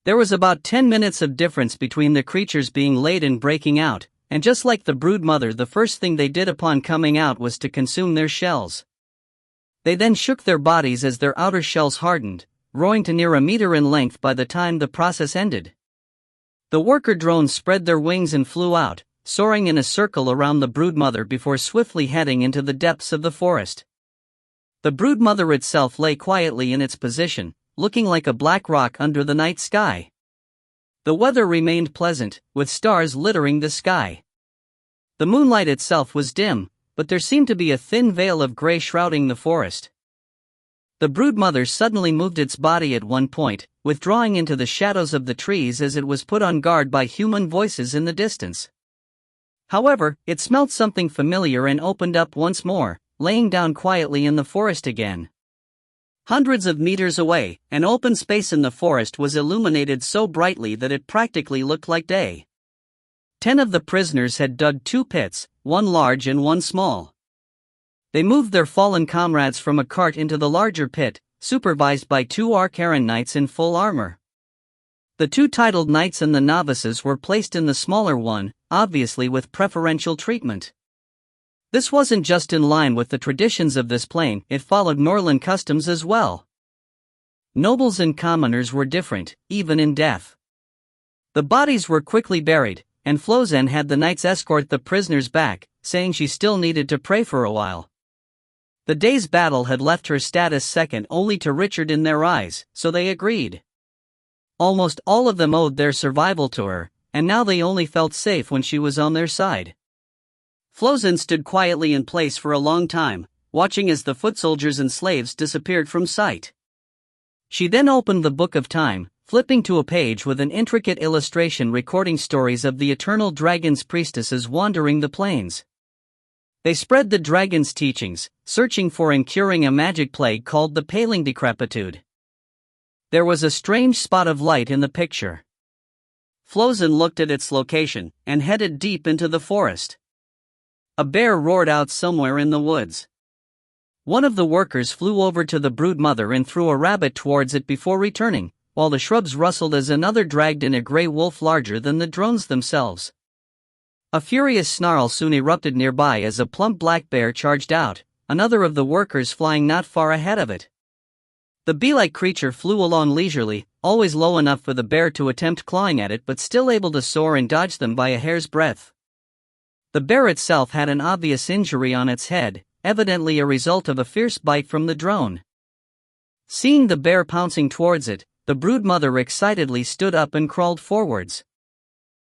There was about 10 minutes of difference between the creatures being laid and breaking out, and just like the broodmother, the first thing they did upon coming out was to consume their shells. They then shook their bodies as their outer shells hardened, growing to near a meter in length by the time the process ended. The worker drones spread their wings and flew out, soaring in a circle around the broodmother before swiftly heading into the depths of the forest. The broodmother itself lay quietly in its position, looking like a black rock under the night sky. The weather remained pleasant, with stars littering the sky. The moonlight itself was dim, but there seemed to be a thin veil of gray shrouding the forest. The broodmother suddenly moved its body at one point, withdrawing into the shadows of the trees as it was put on guard by human voices in the distance. However, it smelled something familiar and opened up once more, laying down quietly in the forest again. Hundreds of meters away, an open space in the forest was illuminated so brightly that it practically looked like day. 10 of the prisoners had dug 2 pits, one large and one small. They moved their fallen comrades from a cart into the larger pit, supervised by 2 Arcaren knights in full armor. The 2 titled knights and the novices were placed in the smaller one, obviously with preferential treatment. This wasn't just in line with the traditions of this plane, it followed Norland customs as well. Nobles and commoners were different, even in death. The bodies were quickly buried, and Flozen had the knights escort the prisoners back, saying she still needed to pray for a while. The day's battle had left her status second only to Richard in their eyes, so they agreed. Almost all of them owed their survival to her, and now they only felt safe when she was on their side. Flozen stood quietly in place for a long time, watching as the foot soldiers and slaves disappeared from sight. She then opened the Book of Time, flipping to a page with an intricate illustration recording stories of the eternal dragon's priestesses wandering the plains. They spread the dragon's teachings, searching for and curing a magic plague called the Paling Decrepitude. There was a strange spot of light in the picture. Flozen looked at its location, and headed deep into the forest. A bear roared out somewhere in the woods. One of the workers flew over to the brood mother and threw a rabbit towards it before returning, while the shrubs rustled as another dragged in a grey wolf larger than the drones themselves. A furious snarl soon erupted nearby as a plump black bear charged out, another of the workers flying not far ahead of it. The bee-like creature flew along leisurely, always low enough for the bear to attempt clawing at it but still able to soar and dodge them by a hair's breadth. The bear itself had an obvious injury on its head, evidently a result of a fierce bite from the drone. Seeing the bear pouncing towards it, the brood mother excitedly stood up and crawled forwards.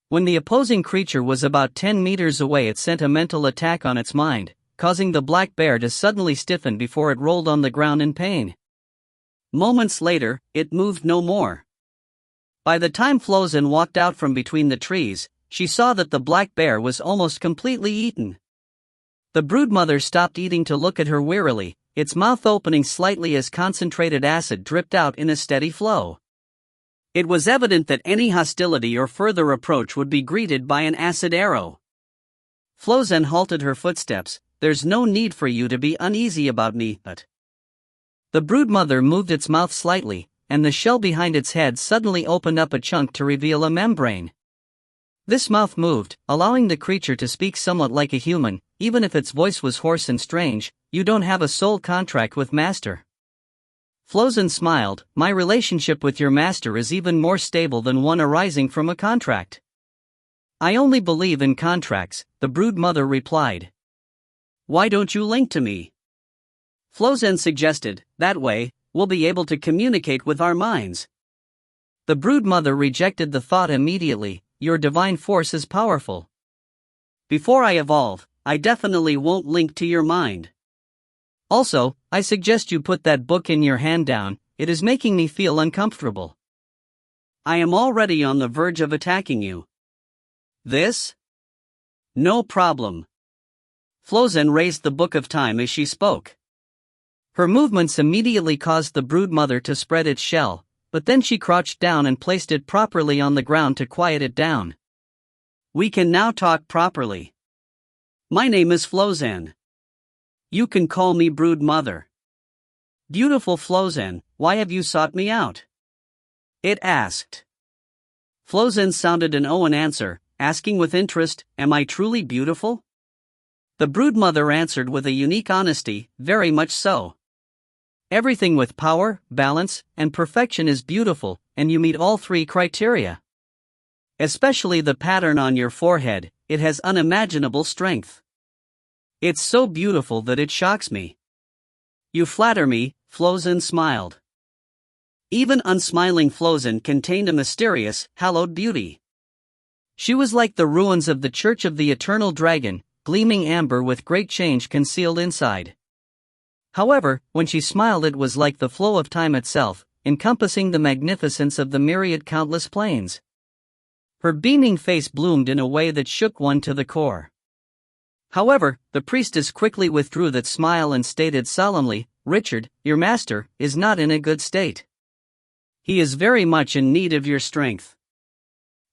When the opposing creature was about 10 meters away, it sent a mental attack on its mind, causing the black bear to suddenly stiffen before it rolled on the ground in pain. Moments later, it moved no more. By the time Flozen walked out from between the trees, she saw that the black bear was almost completely eaten. The broodmother stopped eating to look at her wearily, its mouth opening slightly as concentrated acid dripped out in a steady flow. It was evident that any hostility or further approach would be greeted by an acid arrow. Flozen halted her footsteps. "There's no need for you to be uneasy about me, but..." The broodmother moved its mouth slightly, and the shell behind its head suddenly opened up a chunk to reveal a membrane. This mouth moved, allowing the creature to speak somewhat like a human, even if its voice was hoarse and strange. "You don't have a soul contract with Master." Flozen smiled. "My relationship with your master is even more stable than one arising from a contract." "I only believe in contracts," the brood mother replied. "Why don't you link to me?" Flozen suggested. "That way, we'll be able to communicate with our minds." The brood mother rejected the thought immediately. "Your divine force is powerful. Before I evolve, I definitely won't link to your mind. Also, I suggest you put that book in your hand down, it is making me feel uncomfortable. I am already on the verge of attacking you." "This? No problem." Flozen raised the Book of Time as she spoke. Her movements immediately caused the brood mother to spread its shell, but then she crouched down and placed it properly on the ground to quiet it down. "We can now talk properly. My name is Flozen. You can call me brood mother." "Beautiful Flozen, why have you sought me out?" it asked. Flozen sounded an O in answer, asking with interest, "Am I truly beautiful?" The brood mother answered with a unique honesty, "Very much so. Everything with power, balance, and perfection is beautiful, and you meet all 3 criteria. Especially the pattern on your forehead, it has unimaginable strength. It's so beautiful that it shocks me." "You flatter me," Flozen smiled. Even unsmiling Flozen contained a mysterious, hallowed beauty. She was like the ruins of the Church of the Eternal Dragon, gleaming amber with great change concealed inside. However, when she smiled, it was like the flow of time itself, encompassing the magnificence of the myriad countless planes. Her beaming face bloomed in a way that shook one to the core. However, the priestess quickly withdrew that smile and stated solemnly, "Richard, your master, is not in a good state. He is very much in need of your strength.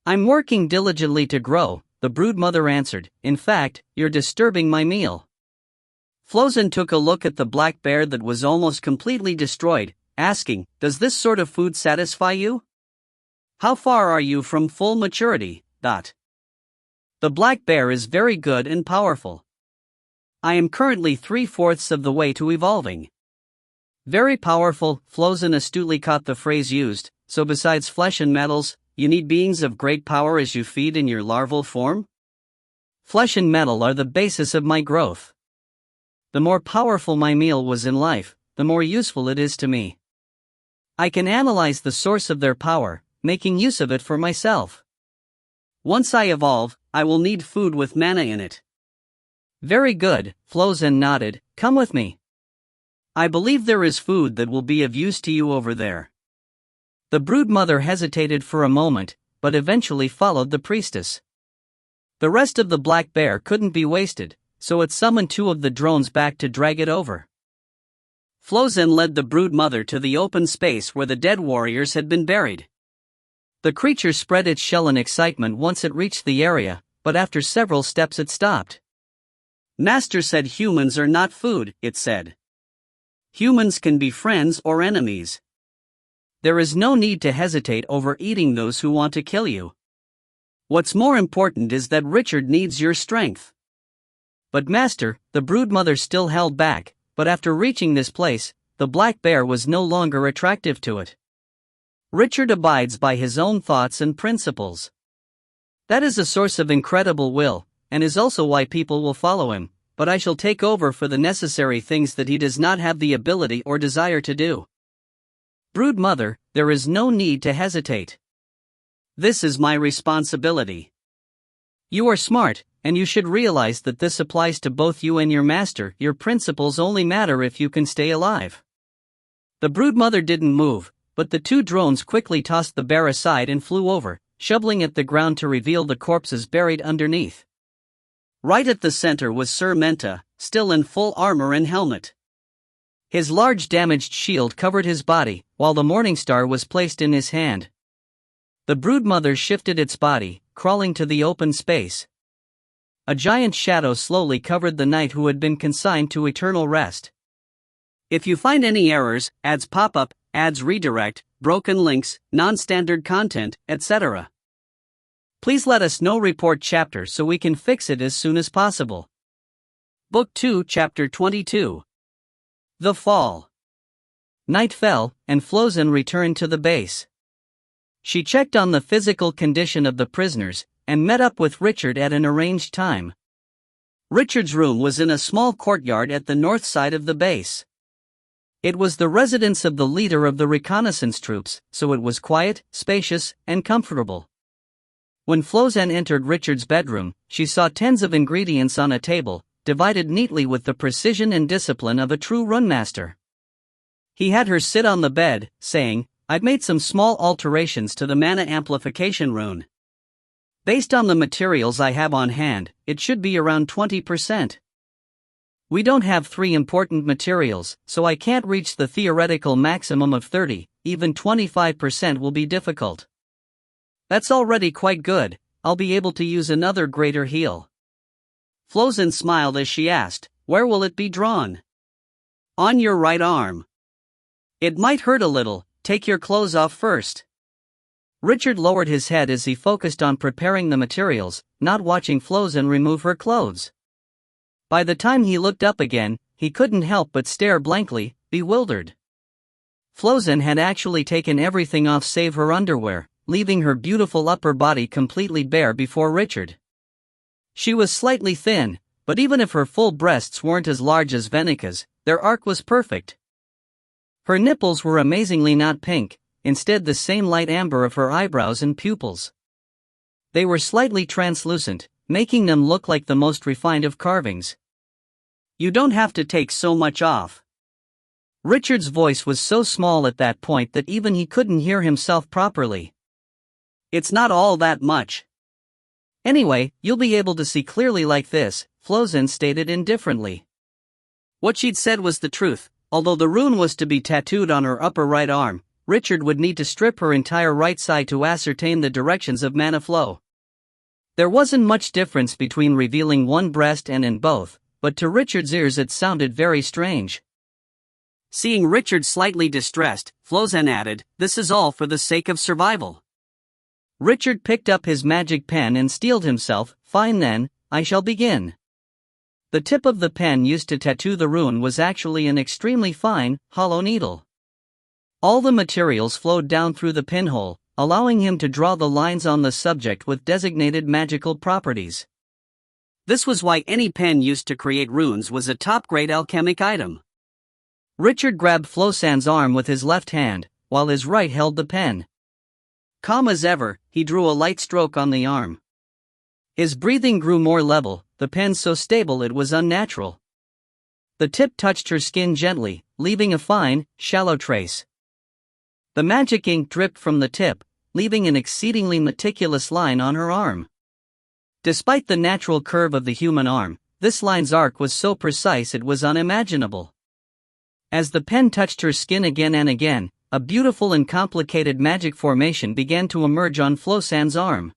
I'm working diligently to grow, the broodmother answered. In fact, you're disturbing my meal. Flozen took a look at the black bear that was almost completely destroyed, asking, does this sort of food satisfy you? How far are you from full maturity? The black bear is very good and powerful. I am currently 3/4 of the way to evolving. Very powerful, Flozen astutely caught the phrase used, so besides flesh and metals, you need beings of great power as you feed in your larval form? Flesh and metal are the basis of my growth. The more powerful my meal was in life, the more useful it is to me. I can analyze the source of their power, making use of it for myself. Once I evolve, I will need food with mana in it. Very good, Flozen nodded, come with me. I believe there is food that will be of use to you over there. The broodmother hesitated for a moment, but eventually followed the priestess. The rest of the black bear couldn't be wasted, so it summoned 2 of the drones back to drag it over. Flozen led the broodmother to the open space where the dead warriors had been buried. The creature spread its shell in excitement once it reached the area, but after several steps it stopped. Master said humans are not food, it said. Humans can be friends or enemies. There is no need to hesitate over eating those who want to kill you. What's more important is that Richard needs your strength. But Master, the broodmother still held back, but after reaching this place, the black bear was no longer attractive to it. Richard abides by his own thoughts and principles. That is a source of incredible will, and is also why people will follow him, but I shall take over for the necessary things that he does not have the ability or desire to do. Broodmother, there is no need to hesitate. This is my responsibility. You are smart, and you should realize that this applies to both you and your master. Your principles only matter if you can stay alive. The broodmother didn't move, but the 2 drones quickly tossed the bear aside and flew over, shoveling at the ground to reveal the corpses buried underneath. Right at the center was Sir Menta, still in full armor and helmet. His large damaged shield covered his body, while the Morningstar was placed in his hand. The broodmother shifted its body, crawling to the open space. A giant shadow slowly covered the knight who had been consigned to eternal rest. If you find any errors, ads pop up, ads redirect, broken links, non-standard content, etc., please let us know. Report chapter so we can fix it as soon as possible. Book 2, Chapter 22. The Fall. Night fell, and Flozen returned to the base. She checked on the physical condition of the prisoners, and met up with Richard at an arranged time. Richard's room was in a small courtyard at the north side of the base. It was the residence of the leader of the reconnaissance troops, so it was quiet, spacious, and comfortable. When Flozen entered Richard's bedroom, she saw tens of ingredients on a table, divided neatly with the precision and discipline of a true runemaster. He had her sit on the bed, saying, I've made some small alterations to the mana amplification rune. Based on the materials I have on hand, it should be around 20%. We don't have 3 important materials, so I can't reach the theoretical maximum of 30, even 25% will be difficult. That's already quite good, I'll be able to use another greater heal. Flozen smiled as she asked, where will it be drawn? On your right arm. It might hurt a little, take your clothes off first. Richard lowered his head as he focused on preparing the materials, not watching Flozen remove her clothes. By the time he looked up again, he couldn't help but stare blankly, bewildered. Flozen had actually taken everything off save her underwear, leaving her beautiful upper body completely bare before Richard. She was slightly thin, but even if her full breasts weren't as large as Venika's, their arc was perfect. Her nipples were amazingly not pink, instead the same light amber of her eyebrows and pupils. They were slightly translucent, making them look like the most refined of carvings. You don't have to take so much off. Richard's voice was so small at that point that even he couldn't hear himself properly. It's not all that much. Anyway, you'll be able to see clearly like this, Flozen stated indifferently. What she'd said was the truth. Although the rune was to be tattooed on her upper right arm, Richard would need to strip her entire right side to ascertain the directions of mana flow. There wasn't much difference between revealing one breast and in both, but to Richard's ears it sounded very strange. Seeing Richard slightly distressed, Flozen added, "This is all for the sake of survival." Richard picked up his magic pen and steeled himself. "Fine then, I shall begin." The tip of the pen used to tattoo the rune was actually an extremely fine, hollow needle. All the materials flowed down through the pinhole, allowing him to draw the lines on the subject with designated magical properties. This was why any pen used to create runes was a top-grade alchemic item. Richard grabbed Flosan's arm with his left hand, while his right held the pen. Calm as ever, he drew a light stroke on the arm. His breathing grew more level, the pen so stable it was unnatural. The tip touched her skin gently, leaving a fine, shallow trace. The magic ink dripped from the tip, leaving an exceedingly meticulous line on her arm. Despite the natural curve of the human arm, this line's arc was so precise it was unimaginable. As the pen touched her skin again and again, a beautiful and complicated magic formation began to emerge on Flosan's arm.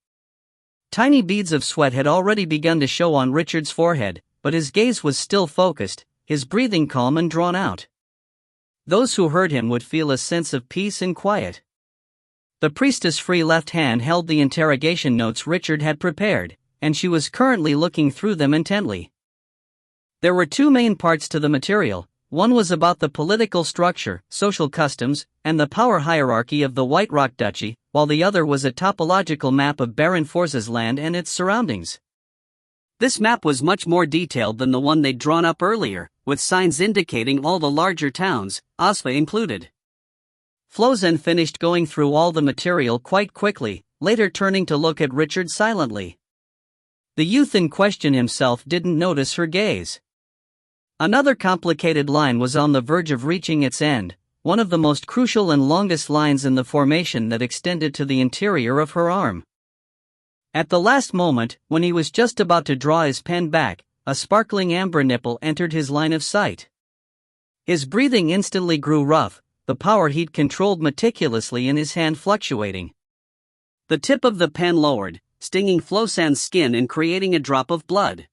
Tiny beads of sweat had already begun to show on Richard's forehead, but his gaze was still focused, his breathing calm and drawn out. Those who heard him would feel a sense of peace and quiet. The priestess' free left hand held the interrogation notes Richard had prepared, and she was currently looking through them intently. There were two main parts to the material. One was about the political structure, social customs, and the power hierarchy of the White Rock Duchy, while the other was a topological map of Baron Forza's land and its surroundings. This map was much more detailed than the one they'd drawn up earlier, with signs indicating all the larger towns, Osva included. Flozen finished going through all the material quite quickly, later turning to look at Richard silently. The youth in question himself didn't notice her gaze. Another complicated line was on the verge of reaching its end, one of the most crucial and longest lines in the formation that extended to the interior of her arm. At the last moment, when he was just about to draw his pen back, a sparkling amber nipple entered his line of sight. His breathing instantly grew rough, the power heat controlled meticulously in his hand fluctuating. The tip of the pen lowered, stinging Flosan's skin and creating a drop of blood.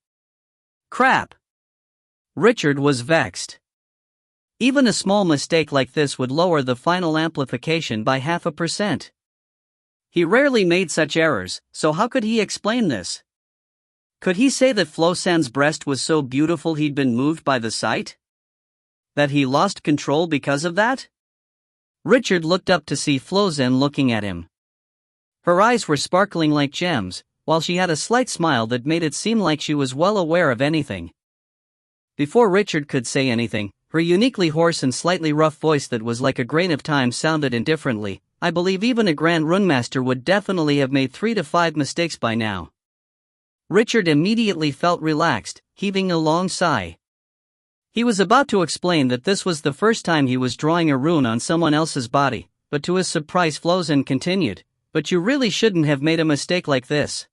Crap! Richard was vexed. Even a small mistake like this would lower the final amplification by 0.5%. He rarely made such errors, so how could he explain this? Could he say that Flosan's breast was so beautiful he'd been moved by the sight? That he lost control because of that? Richard looked up to see Flosan looking at him. Her eyes were sparkling like gems, while she had a slight smile that made it seem like she was well aware of anything. Before Richard could say anything, her uniquely hoarse and slightly rough voice that was like a grain of time sounded indifferently. "I believe even a Grand Runemaster would definitely have made 3 to 5 mistakes by now." Richard immediately felt relaxed, heaving a long sigh. He was about to explain that this was the first time he was drawing a rune on someone else's body, but to his surprise Flozen continued, "But you really shouldn't have made a mistake like this."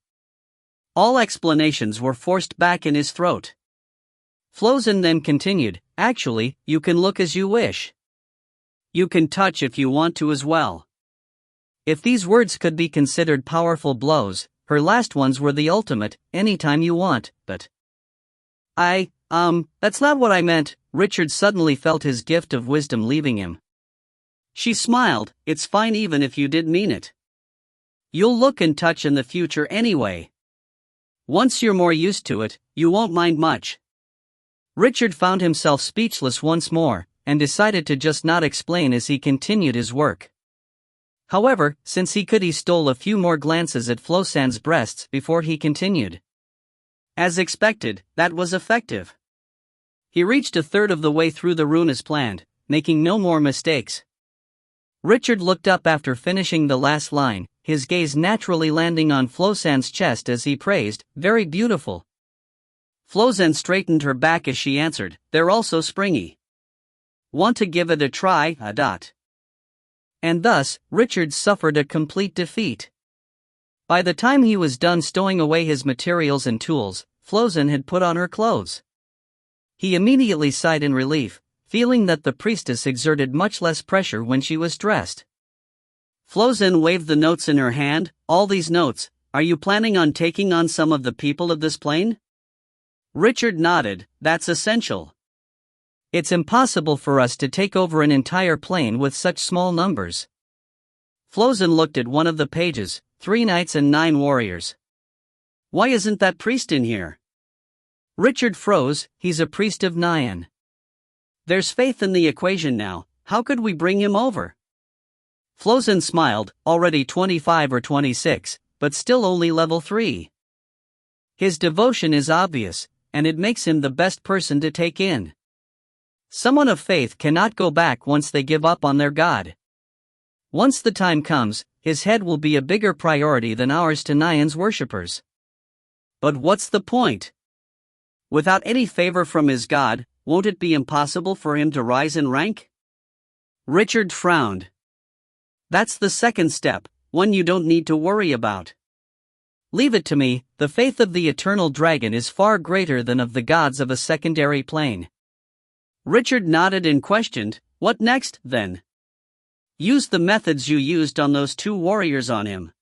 All explanations were forced back in his throat. Flozen then continued, "Actually, you can look as you wish. You can touch if you want to as well." If these words could be considered powerful blows, her last ones were the ultimate, "anytime you want," but... That's not what I meant." Richard suddenly felt his gift of wisdom leaving him. She smiled, "It's fine even if you did mean it. You'll look and touch in the future anyway. Once you're more used to it, you won't mind much." Richard found himself speechless once more, and decided to just not explain as he continued his work. However, since he could, he stole a few more glances at Flosan's breasts before he continued. As expected, that was effective. He reached a third of the way through the rune as planned, making no more mistakes. Richard looked up after finishing the last line, his gaze naturally landing on Flosan's chest as he praised, "Very beautiful." Flosan straightened her back as she answered, "They're also springy. Want to give it a try, a dot?" And thus, Richard suffered a complete defeat. By the time he was done stowing away his materials and tools, Flosan had put on her clothes. He immediately sighed in relief, feeling that the priestess exerted much less pressure when she was dressed. Flosan waved the notes in her hand. "All these notes Are you planning on taking on some of the people of this plane? Richard nodded. That's essential. It's impossible for us to take over an entire plane with such small numbers. Flozen looked at one of the pages, 3 knights and 9 warriors. Why isn't that priest in here? Richard froze. He's a priest of Nyan. There's faith in the equation now. How could we bring him over? Flozen smiled, already 25 or 26, but still only level 3. His devotion is obvious, and it makes him the best person to take in. Someone of faith cannot go back once they give up on their God. Once the time comes, his head will be a bigger priority than ours to Nyan's worshippers. But what's the point? Without any favor from his God, won't it be impossible for him to rise in rank? Richard frowned. That's the second step, one you don't need to worry about. Leave it to me. The faith of the eternal dragon is far greater than of the gods of a secondary plane. Richard nodded and questioned, what next, then? Use the methods you used on those 2 warriors on him.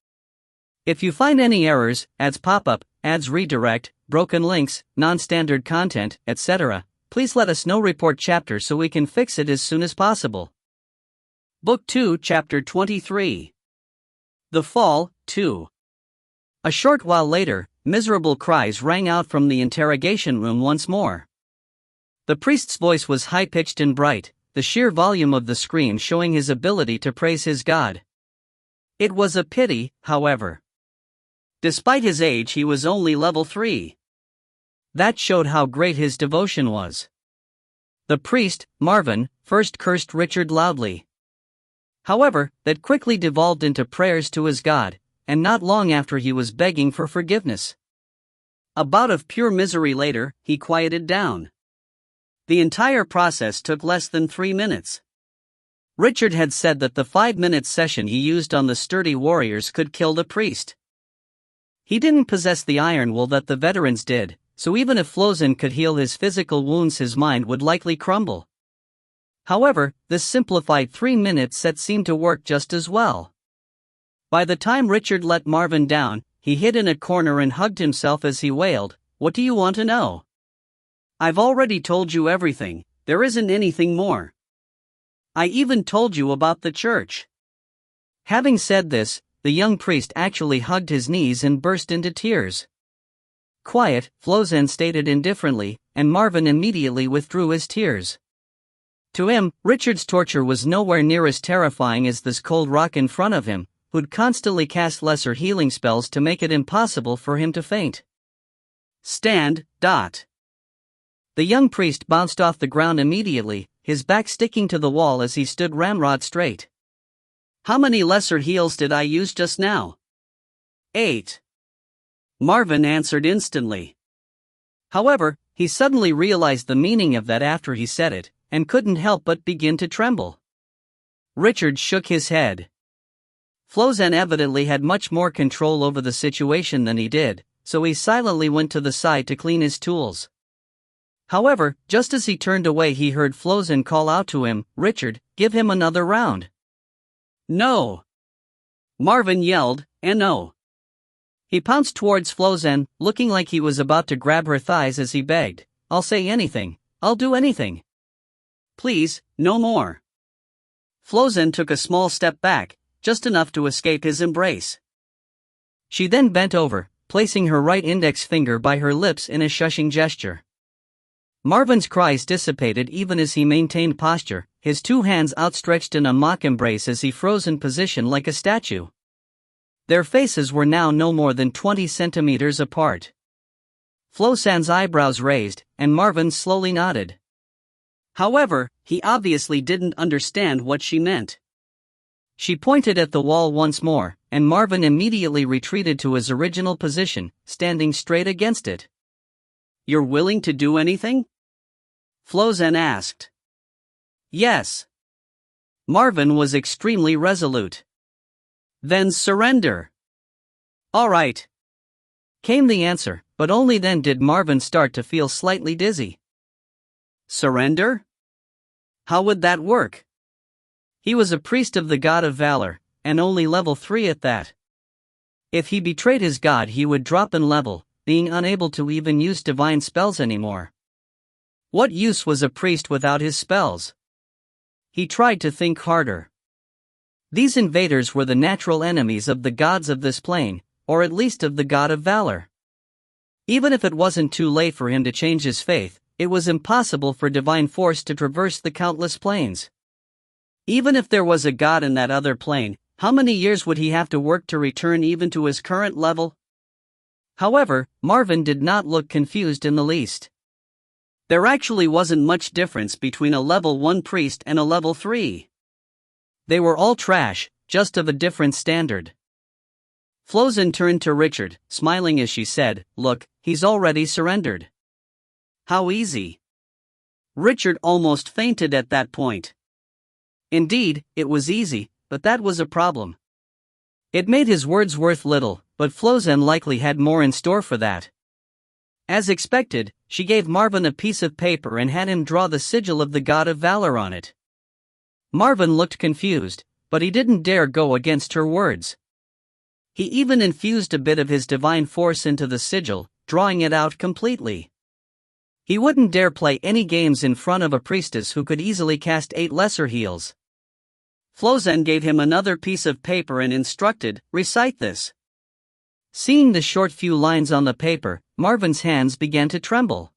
If you find any errors, ads pop-up, ads redirect, broken links, non-standard content, etc., please let us know. Report chapter so we can fix it as soon as possible. Book 2, Chapter 23. The Fall, 2. A short while later, miserable cries rang out from the interrogation room once more. The priest's voice was high-pitched and bright, the sheer volume of the scream showing his ability to praise his God. It was a pity, however. Despite his age, he was only level 3. That showed how great his devotion was. The priest, Marvin, first cursed Richard loudly. However, that quickly devolved into prayers to his God, and not long after he was begging for forgiveness. A bout of pure misery later, he quieted down. The entire process took less than 3 minutes. Richard had said that the 5-minute session he used on the sturdy warriors could kill the priest. He didn't possess the iron will that the veterans did, so even if Flozen could heal his physical wounds, his mind would likely crumble. However, this simplified 3-minute set seemed to work just as well. By the time Richard let Marvin down, he hid in a corner and hugged himself as he wailed, "What do you want to know? I've already told you everything, there isn't anything more. I even told you about the church." Having said this, the young priest actually hugged his knees and burst into tears. "Quiet," Flozen stated indifferently, and Marvin immediately withdrew his tears. To him, Richard's torture was nowhere near as terrifying as this cold rock in front of him, who'd constantly cast lesser healing spells to make it impossible for him to faint. "Stand, Dot." The young priest bounced off the ground immediately, his back sticking to the wall as he stood ramrod straight. "How many lesser heals did I use just now?" 8. Marvin answered instantly. However, he suddenly realized the meaning of that after he said it, and couldn't help but begin to tremble. Richard shook his head. Flozen evidently had much more control over the situation than he did, so he silently went to the side to clean his tools. However, just as he turned away, he heard Flozen call out to him, "Richard, give him another round." "No!" Marvin yelled, and no. He pounced towards Flozen, looking like he was about to grab her thighs as he begged, "I'll say anything, I'll do anything. Please, no more." Flozen took a small step back, just enough to escape his embrace. She then bent over, placing her right index finger by her lips in a shushing gesture. Marvin's cries dissipated even as he maintained posture, his 2 hands outstretched in a mock embrace as he froze in position like a statue. Their faces were now no more than 20 centimeters apart. Flozen's eyebrows raised, and Marvin slowly nodded. However, he obviously didn't understand what she meant. She pointed at the wall once more, and Marvin immediately retreated to his original position, standing straight against it. "You're willing to do anything?" Flozen asked. "Yes." Marvin was extremely resolute. "Then surrender." "All right," came the answer, but only then did Marvin start to feel slightly dizzy. Surrender? How would that work? He was a priest of the god of valor, and only level 3 at that. If he betrayed his god, he would drop in level, being unable to even use divine spells anymore. What use was a priest without his spells? He tried to think harder. These invaders were the natural enemies of the gods of this plane, or at least of the god of valor. Even if it wasn't too late for him to change his faith, it was impossible for divine force to traverse the countless planes. Even if there was a god in that other plane, how many years would he have to work to return even to his current level? However, Marvin did not look confused in the least. There actually wasn't much difference between a level 1 priest and a level 3. They were all trash, just of a different standard. Flozin turned to Richard, smiling as she said, "Look, he's already surrendered." How easy. Richard almost fainted at that point. Indeed, it was easy, but that was a problem. It made his words worth little, but Flozin likely had more in store for that. As expected, she gave Marvin a piece of paper and had him draw the sigil of the god of valor on it. Marvin looked confused, but he didn't dare go against her words. He even infused a bit of his divine force into the sigil, drawing it out completely. He wouldn't dare play any games in front of a priestess who could easily cast 8 lesser heals. Flozin gave him another piece of paper and instructed, "Recite this." Seeing the short few lines on the paper, Marvin's hands began to tremble.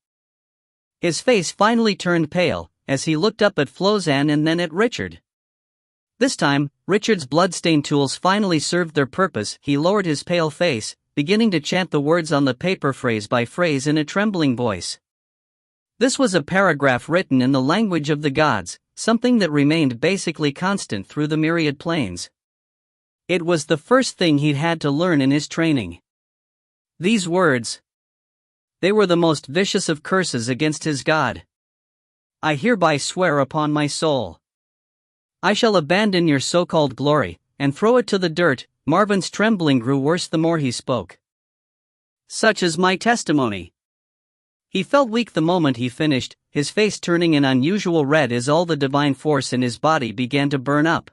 His face finally turned pale, as he looked up at Flozin and then at Richard. This time, Richard's bloodstained tools finally served their purpose. He lowered his pale face, beginning to chant the words on the paper phrase by phrase in a trembling voice. This was a paragraph written in the language of the gods, something that remained basically constant through the myriad planes. It was the first thing he'd had to learn in his training. These words. They were the most vicious of curses against his god. "I hereby swear upon my soul. I shall abandon your so-called glory, and throw it to the dirt." Marvin's trembling grew worse the more he spoke. "Such is my testimony." He felt weak the moment he finished, his face turning an unusual red as all the divine force in his body began to burn up.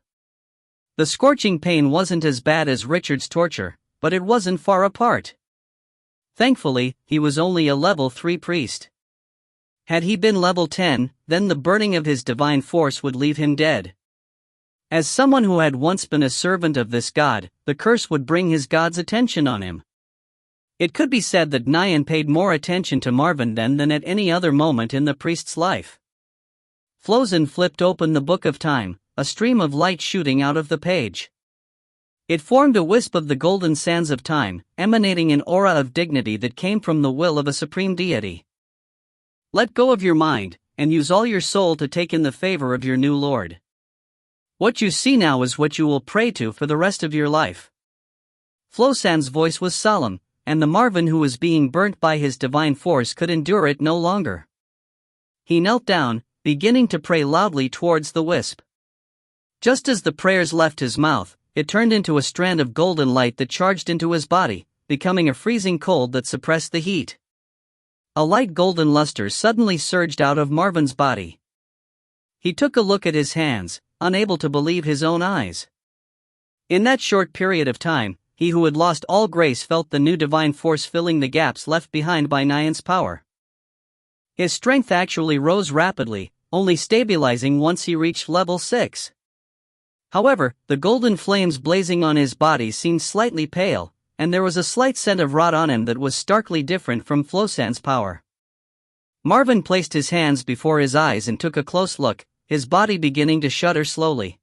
The scorching pain wasn't as bad as Richard's torture, but it wasn't far apart. Thankfully, he was only a level 3 priest. Had he been level 10, then the burning of his divine force would leave him dead. As someone who had once been a servant of this god, the curse would bring his god's attention on him. It could be said that Nyan paid more attention to Marvin then than at any other moment in the priest's life. Flozin flipped open the Book of Time, a stream of light shooting out of the page. It formed a wisp of the golden sands of time, emanating an aura of dignity that came from the will of a supreme deity. Let go of your mind, and use all your soul to take in the favor of your new lord. What you see now is what you will pray to for the rest of your life. Flosan's voice was solemn, and the Marvin who was being burnt by his divine force could endure it no longer. He knelt down, beginning to pray loudly towards the wisp. Just as the prayers left his mouth, it turned into a strand of golden light that charged into his body, becoming a freezing cold that suppressed the heat. A light golden luster suddenly surged out of Marvin's body. He took a look at his hands, unable to believe his own eyes. In that short period of time, he who had lost all grace felt the new divine force filling the gaps left behind by Nyan's power. His strength actually rose rapidly, only stabilizing once he reached level 6. However, the golden flames blazing on his body seemed slightly pale, and there was a slight scent of rot on him that was starkly different from Flosan's power. Marvin placed his hands before his eyes and took a close look, his body beginning to shudder slowly.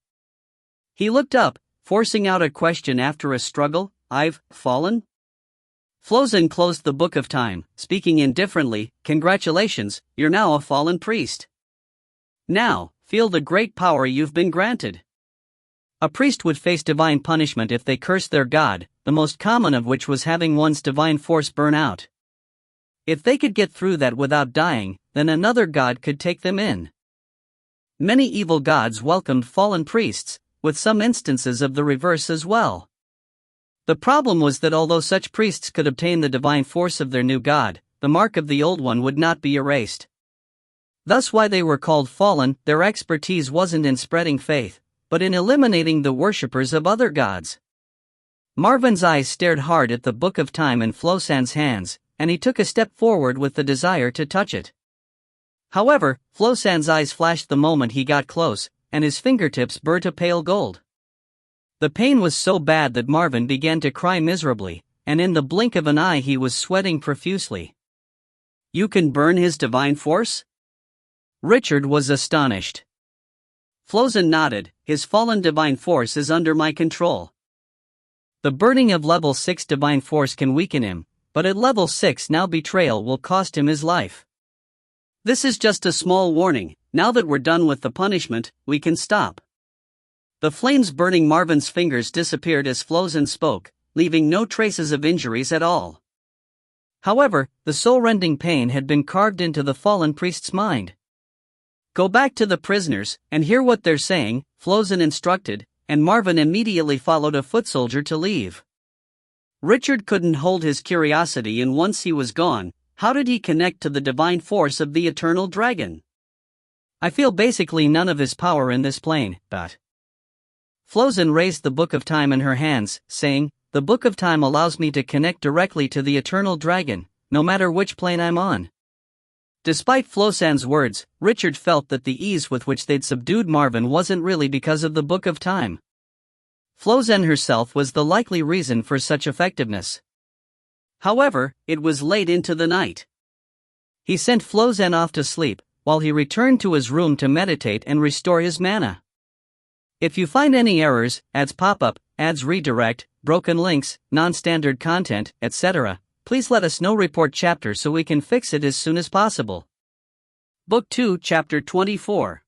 He looked up, forcing out a question after a struggle. "I've fallen?" Flozin closed the Book of Time, speaking indifferently. "Congratulations, you're now a fallen priest. Now, feel the great power you've been granted." A priest would face divine punishment if they cursed their god, the most common of which was having one's divine force burn out. If they could get through that without dying, then another god could take them in. Many evil gods welcomed fallen priests, with some instances of the reverse as well. The problem was that although such priests could obtain the divine force of their new god, the mark of the old one would not be erased. Thus why they were called fallen, their expertise wasn't in spreading faith, but in eliminating the worshippers of other gods. Marvin's eyes stared hard at the Book of Time in Flosan's hands, and he took a step forward with the desire to touch it. However, Flosan's eyes flashed the moment he got close, and his fingertips burnt a pale gold. The pain was so bad that Marvin began to cry miserably, and in the blink of an eye he was sweating profusely. "You can burn his divine force?" Richard was astonished. Flosan nodded. "His fallen divine force is under my control. The burning of level 6 divine force can weaken him, but at level 6 now betrayal will cost him his life. This is just a small warning. Now that we're done with the punishment, we can stop." The flames burning Marvin's fingers disappeared as Flosan spoke, leaving no traces of injuries at all. However, the soul-rending pain had been carved into the fallen priest's mind. "Go back to the prisoners, and hear what they're saying," Flosan instructed, and Marvin immediately followed a foot soldier to leave. Richard couldn't hold his curiosity, and once he was gone, how did he connect to the divine force of the eternal dragon? "I feel basically none of his power in this plane, but..." Flosan raised the Book of Time in her hands, saying, "The Book of Time allows me to connect directly to the eternal dragon, no matter which plane I'm on." Despite Flosan's words, Richard felt that the ease with which they'd subdued Marvin wasn't really because of the Book of Time. Flosan herself was the likely reason for such effectiveness. However, it was late into the night. He sent Flosan off to sleep, while he returned to his room to meditate and restore his mana. If you find any errors, ads pop up, ads redirect, broken links, non-standard content, etc., please let us know. Report chapter so we can fix it as soon as possible. Book 2, Chapter 24.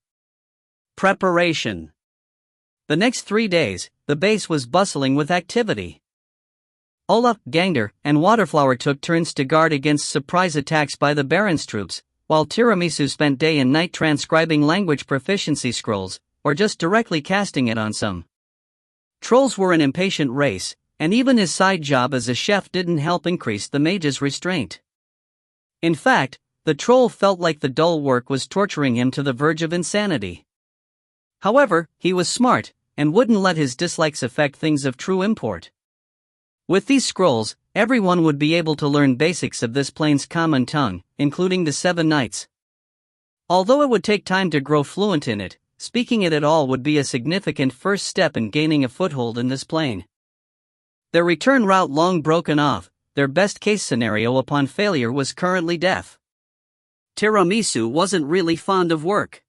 Preparation. The next 3 days, the base was bustling with activity. Olaf, Gangder, and Waterflower took turns to guard against surprise attacks by the Baron's troops, while Tiramisu spent day and night transcribing language proficiency scrolls, or just directly casting it on some. Trolls were an impatient race, and even his side job as a chef didn't help increase the mage's restraint. In fact, the troll felt like the dull work was torturing him to the verge of insanity. However, he was smart, and wouldn't let his dislikes affect things of true import. With these scrolls, everyone would be able to learn basics of this plane's common tongue, including the 7 knights. Although it would take time to grow fluent in it, speaking it at all would be a significant first step in gaining a foothold in this plane. Their return route long broken off, their best-case scenario upon failure was currently death. Tiramisu wasn't really fond of work.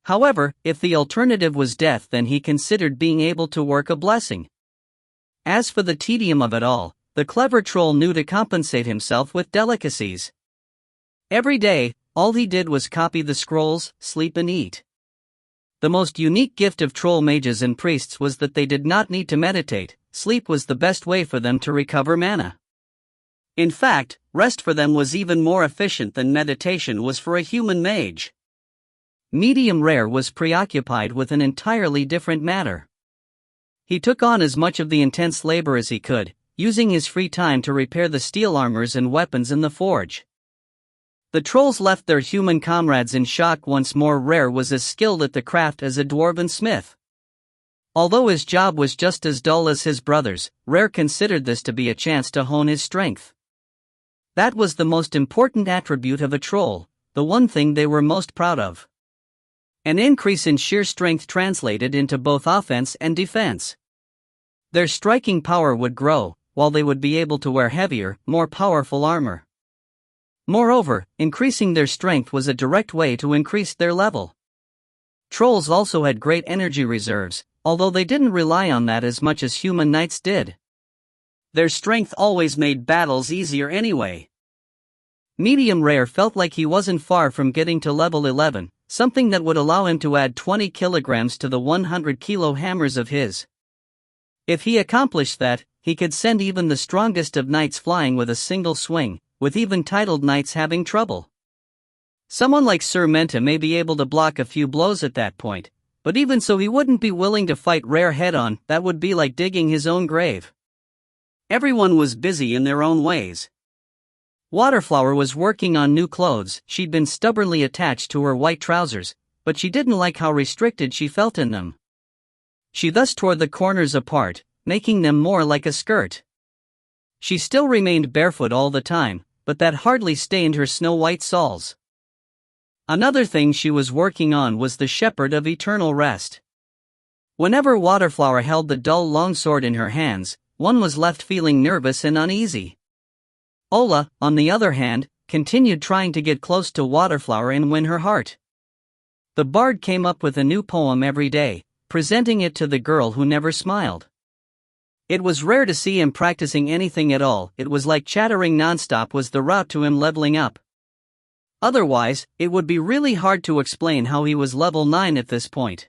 However, if the alternative was death, then he considered being able to work a blessing. As for the tedium of it all, the clever troll knew to compensate himself with delicacies. Every day, all he did was copy the scrolls, sleep and eat. The most unique gift of troll mages and priests was that they did not need to meditate. Sleep was the best way for them to recover mana. In fact, rest for them was even more efficient than meditation was for a human mage. Medium Rare was preoccupied with an entirely different matter. He took on as much of the intense labor as he could, using his free time to repair the steel armors and weapons in the forge. The trolls left their human comrades in shock once more. Rare was as skilled at the craft as a dwarven smith. Although his job was just as dull as his brother's, Rare considered this to be a chance to hone his strength. That was the most important attribute of a troll, the one thing they were most proud of. An increase in sheer strength translated into both offense and defense. Their striking power would grow, while they would be able to wear heavier, more powerful armor. Moreover, increasing their strength was a direct way to increase their level. Trolls also had great energy reserves, although they didn't rely on that as much as human knights did. Their strength always made battles easier anyway. Medium Rare felt like he wasn't far from getting to level 11, something that would allow him to add 20 kilograms to the 100-kilo hammers of his. If he accomplished that, he could send even the strongest of knights flying with a single swing, with even titled knights having trouble. Someone like Sir Menta may be able to block a few blows at that point, but even so he wouldn't be willing to fight Rare head-on. That would be like digging his own grave. Everyone was busy in their own ways. Waterflower was working on new clothes. She'd been stubbornly attached to her white trousers, but she didn't like how restricted she felt in them. She thus tore the corners apart, making them more like a skirt. She still remained barefoot all the time, but that hardly stained her snow-white soles. Another thing she was working on was the Shepherd of Eternal Rest. Whenever Waterflower held the dull longsword in her hands, one was left feeling nervous and uneasy. Ola, on the other hand, continued trying to get close to Waterflower and win her heart. The bard came up with a new poem every day, presenting it to the girl who never smiled. It was rare to see him practicing anything at all. It was like chattering nonstop was the route to him leveling up. Otherwise, it would be really hard to explain how he was level 9 at this point.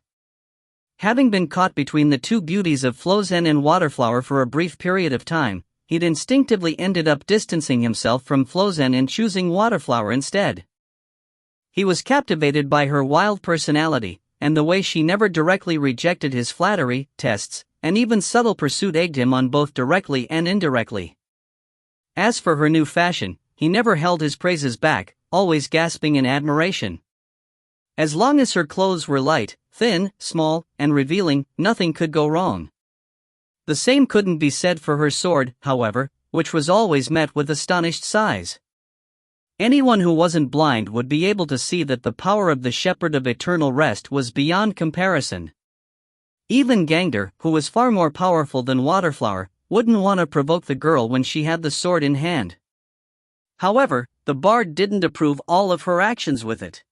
Having been caught between the two beauties of Flozen and Waterflower for a brief period of time, he'd instinctively ended up distancing himself from Flozen and choosing Waterflower instead. He was captivated by her wild personality, and the way she never directly rejected his flattery, tests, and even subtle pursuit egged him on both directly and indirectly. As for her new fashion, he never held his praises back, always gasping in admiration. As long as her clothes were light, thin, small, and revealing, nothing could go wrong. The same couldn't be said for her sword, however, which was always met with astonished sighs. Anyone who wasn't blind would be able to see that the power of the Shepherd of Eternal Rest was beyond comparison. Even Gangder, who was far more powerful than Waterflower, wouldn't want to provoke the girl when she had the sword in hand. However, the bard didn't approve all of her actions with it.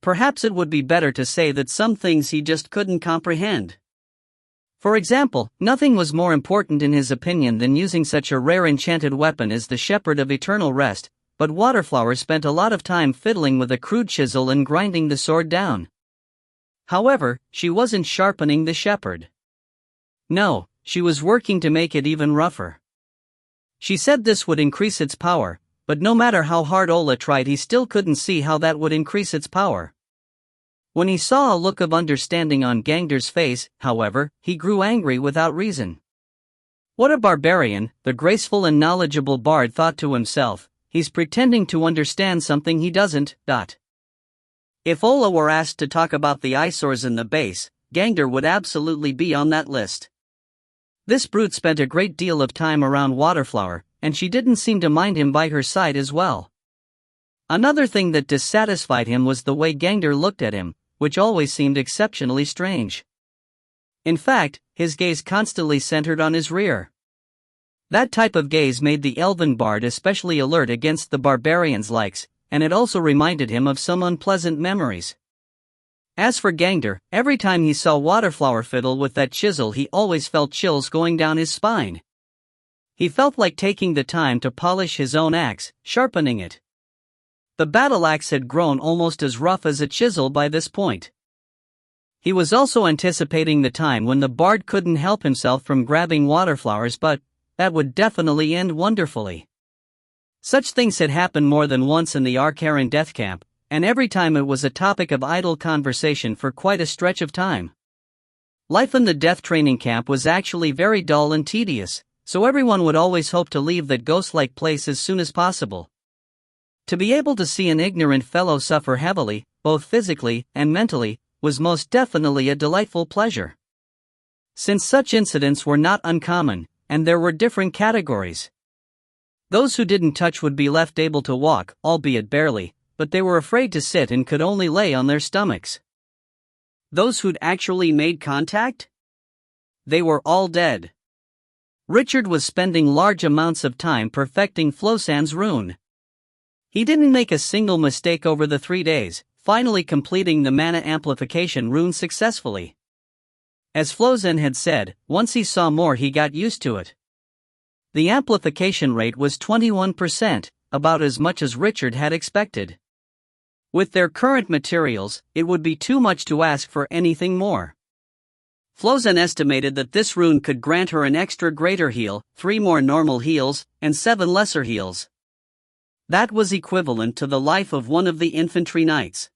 Perhaps it would be better to say that some things he just couldn't comprehend. For example, nothing was more important in his opinion than using such a rare enchanted weapon as the Shepherd of Eternal Rest, but Waterflower spent a lot of time fiddling with a crude chisel and grinding the sword down. However, she wasn't sharpening the shepherd. No, she was working to make it even rougher. She said this would increase its power, but no matter how hard Ola tried, he still couldn't see how that would increase its power. When he saw a look of understanding on Gangder's face, however, he grew angry without reason. What a barbarian, the graceful and knowledgeable bard thought to himself, he's pretending to understand something he doesn't. If Ola were asked to talk about the eyesores in the base, Gangder would absolutely be on that list. This brute spent a great deal of time around Waterflower, and she didn't seem to mind him by her side as well. Another thing that dissatisfied him was the way Gangder looked at him, which always seemed exceptionally strange. In fact, his gaze constantly centered on his rear. That type of gaze made the elven bard especially alert against the barbarian's likes, and it also reminded him of some unpleasant memories. As for Gangder, every time he saw Waterflower fiddle with that chisel, he always felt chills going down his spine. He felt like taking the time to polish his own axe, sharpening it. The battle axe had grown almost as rough as a chisel by this point. He was also anticipating the time when the bard couldn't help himself from grabbing Waterflower's butt. That would definitely end wonderfully. Such things had happened more than once in the Arcaran death camp, and every time it was a topic of idle conversation for quite a stretch of time. Life in the death training camp was actually very dull and tedious, so everyone would always hope to leave that ghost-like place as soon as possible. To be able to see an ignorant fellow suffer heavily, both physically and mentally, was most definitely a delightful pleasure. Since such incidents were not uncommon, and there were different categories. Those who didn't touch would be left able to walk, albeit barely, but they were afraid to sit and could only lay on their stomachs. Those who'd actually made contact? They were all dead. Richard was spending large amounts of time perfecting Flosan's rune. He didn't make a single mistake over the 3 days, finally completing the mana amplification rune successfully. As Flosan had said, once he saw more he got used to it. The amplification rate was 21%, about as much as Richard had expected. With their current materials, it would be too much to ask for anything more. Flosan estimated that this rune could grant her an extra greater heal, 3 more normal heals, and 7 lesser heals. That was equivalent to the life of one of the infantry knights.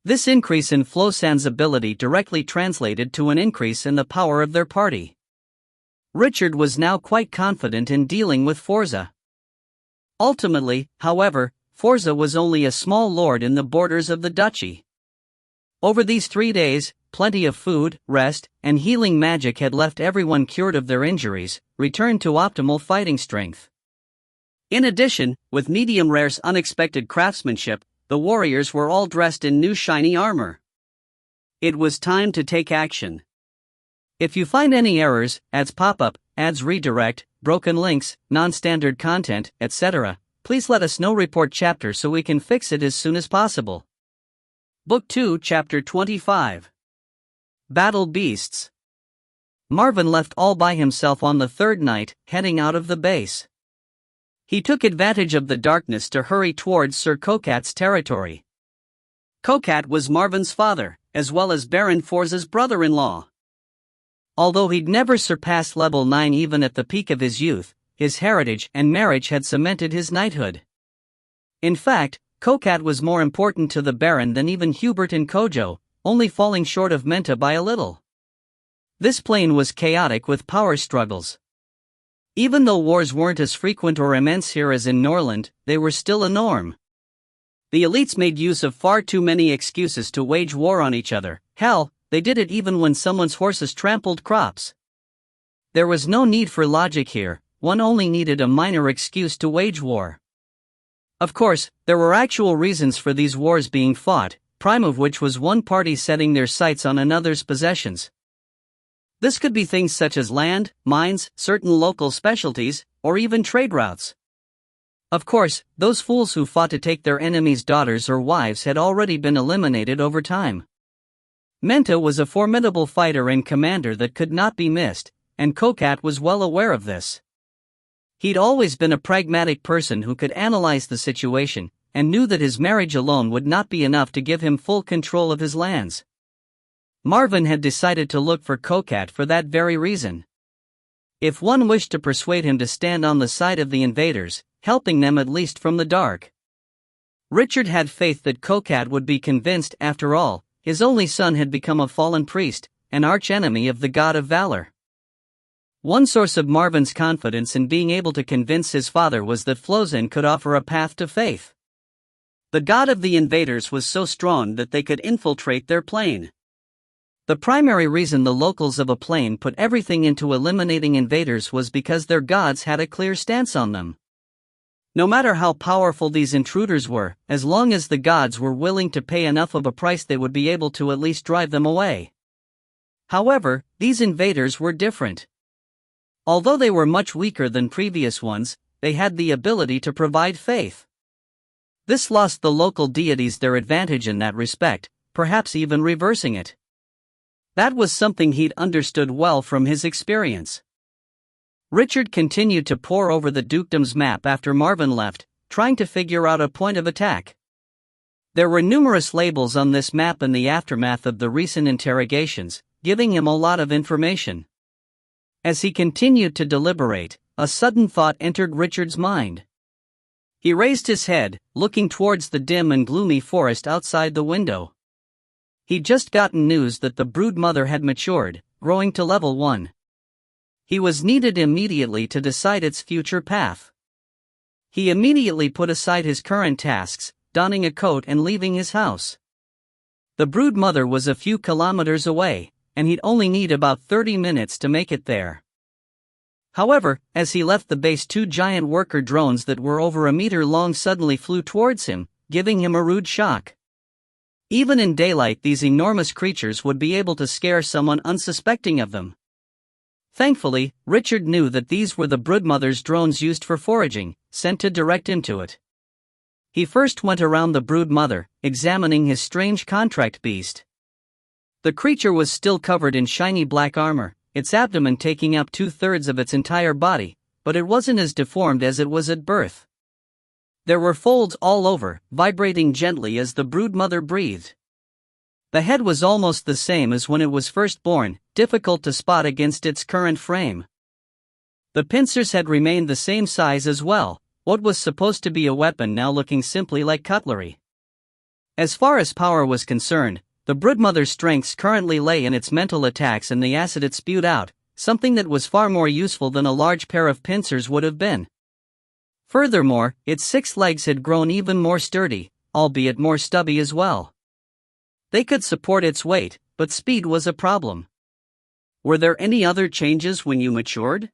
This increase in Flosan's ability directly translated to an increase in the power of their party. Richard was now quite confident in dealing with Forza. Ultimately, however, Forza was only a small lord in the borders of the duchy. Over these 3 days, plenty of food, rest, and healing magic had left everyone cured of their injuries, returned to optimal fighting strength. In addition, with Medium Rare's unexpected craftsmanship, the warriors were all dressed in new shiny armor. It was time to take action. If you find any errors, ads pop up, ads redirect, broken links, non-standard content, etc., please let us know. Report chapter so we can fix it as soon as possible. Book 2, Chapter 25. Battle Beasts. Marvin left all by himself on the third night, heading out of the base. He took advantage of the darkness to hurry towards Sir Kokat's territory. Kokat was Marvin's father, as well as Baron Forza's brother-in-law. Although he'd never surpassed level 9 even at the peak of his youth, his heritage and marriage had cemented his knighthood. In fact, Kokat was more important to the Baron than even Hubert and Kojo, only falling short of Menta by a little. This plane was chaotic with power struggles. Even though wars weren't as frequent or immense here as in Norland, they were still a norm. The elites made use of far too many excuses to wage war on each other. Hell, they did it even when someone's horses trampled crops. There was no need for logic here, one only needed a minor excuse to wage war. Of course, there were actual reasons for these wars being fought, prime of which was one party setting their sights on another's possessions. This could be things such as land, mines, certain local specialties, or even trade routes. Of course, those fools who fought to take their enemies' daughters or wives had already been eliminated over time. Menta was a formidable fighter and commander that could not be missed, and Kokat was well aware of this. He'd always been a pragmatic person who could analyze the situation, and knew that his marriage alone would not be enough to give him full control of his lands. Marvin had decided to look for Kokat for that very reason. If one wished to persuade him to stand on the side of the invaders, helping them at least from the dark. Richard had faith that Kokat would be convinced. After all, his only son had become a fallen priest, an arch-enemy of the god of valor. One source of Marvin's confidence in being able to convince his father was that Flozin could offer a path to faith. The god of the invaders was so strong that they could infiltrate their plane. The primary reason the locals of a plane put everything into eliminating invaders was because their gods had a clear stance on them. No matter how powerful these intruders were, as long as the gods were willing to pay enough of a price, they would be able to at least drive them away. However, these invaders were different. Although they were much weaker than previous ones, they had the ability to provide faith. This lost the local deities their advantage in that respect, perhaps even reversing it. That was something he'd understood well from his experience. Richard continued to pore over the dukedom's map after Marvin left, trying to figure out a point of attack. There were numerous labels on this map in the aftermath of the recent interrogations, giving him a lot of information. As he continued to deliberate, a sudden thought entered Richard's mind. He raised his head, looking towards the dim and gloomy forest outside the window. He'd just gotten news that the brood mother had matured, growing to level 1. He was needed immediately to decide its future path. He immediately put aside his current tasks, donning a coat and leaving his house. The brood mother was a few kilometers away, and he'd only need about 30 minutes to make it there. However, as he left the base, 2 giant worker drones that were over a meter long suddenly flew towards him, giving him a rude shock. Even in daylight, these enormous creatures would be able to scare someone unsuspecting of them. Thankfully, Richard knew that these were the broodmother's drones used for foraging, sent to direct him to it. He first went around the broodmother, examining his strange contract beast. The creature was still covered in shiny black armor, its abdomen taking up 2/3 of its entire body, but it wasn't as deformed as it was at birth. There were folds all over, vibrating gently as the broodmother breathed. The head was almost the same as when it was first born, difficult to spot against its current frame. The pincers had remained the same size as well, what was supposed to be a weapon now looking simply like cutlery. As far as power was concerned, the broodmother's strengths currently lay in its mental attacks and the acid it spewed out, something that was far more useful than a large pair of pincers would have been. Furthermore, its 6 legs had grown even more sturdy, albeit more stubby as well. They could support its weight, but speed was a problem. Were there any other changes when you matured?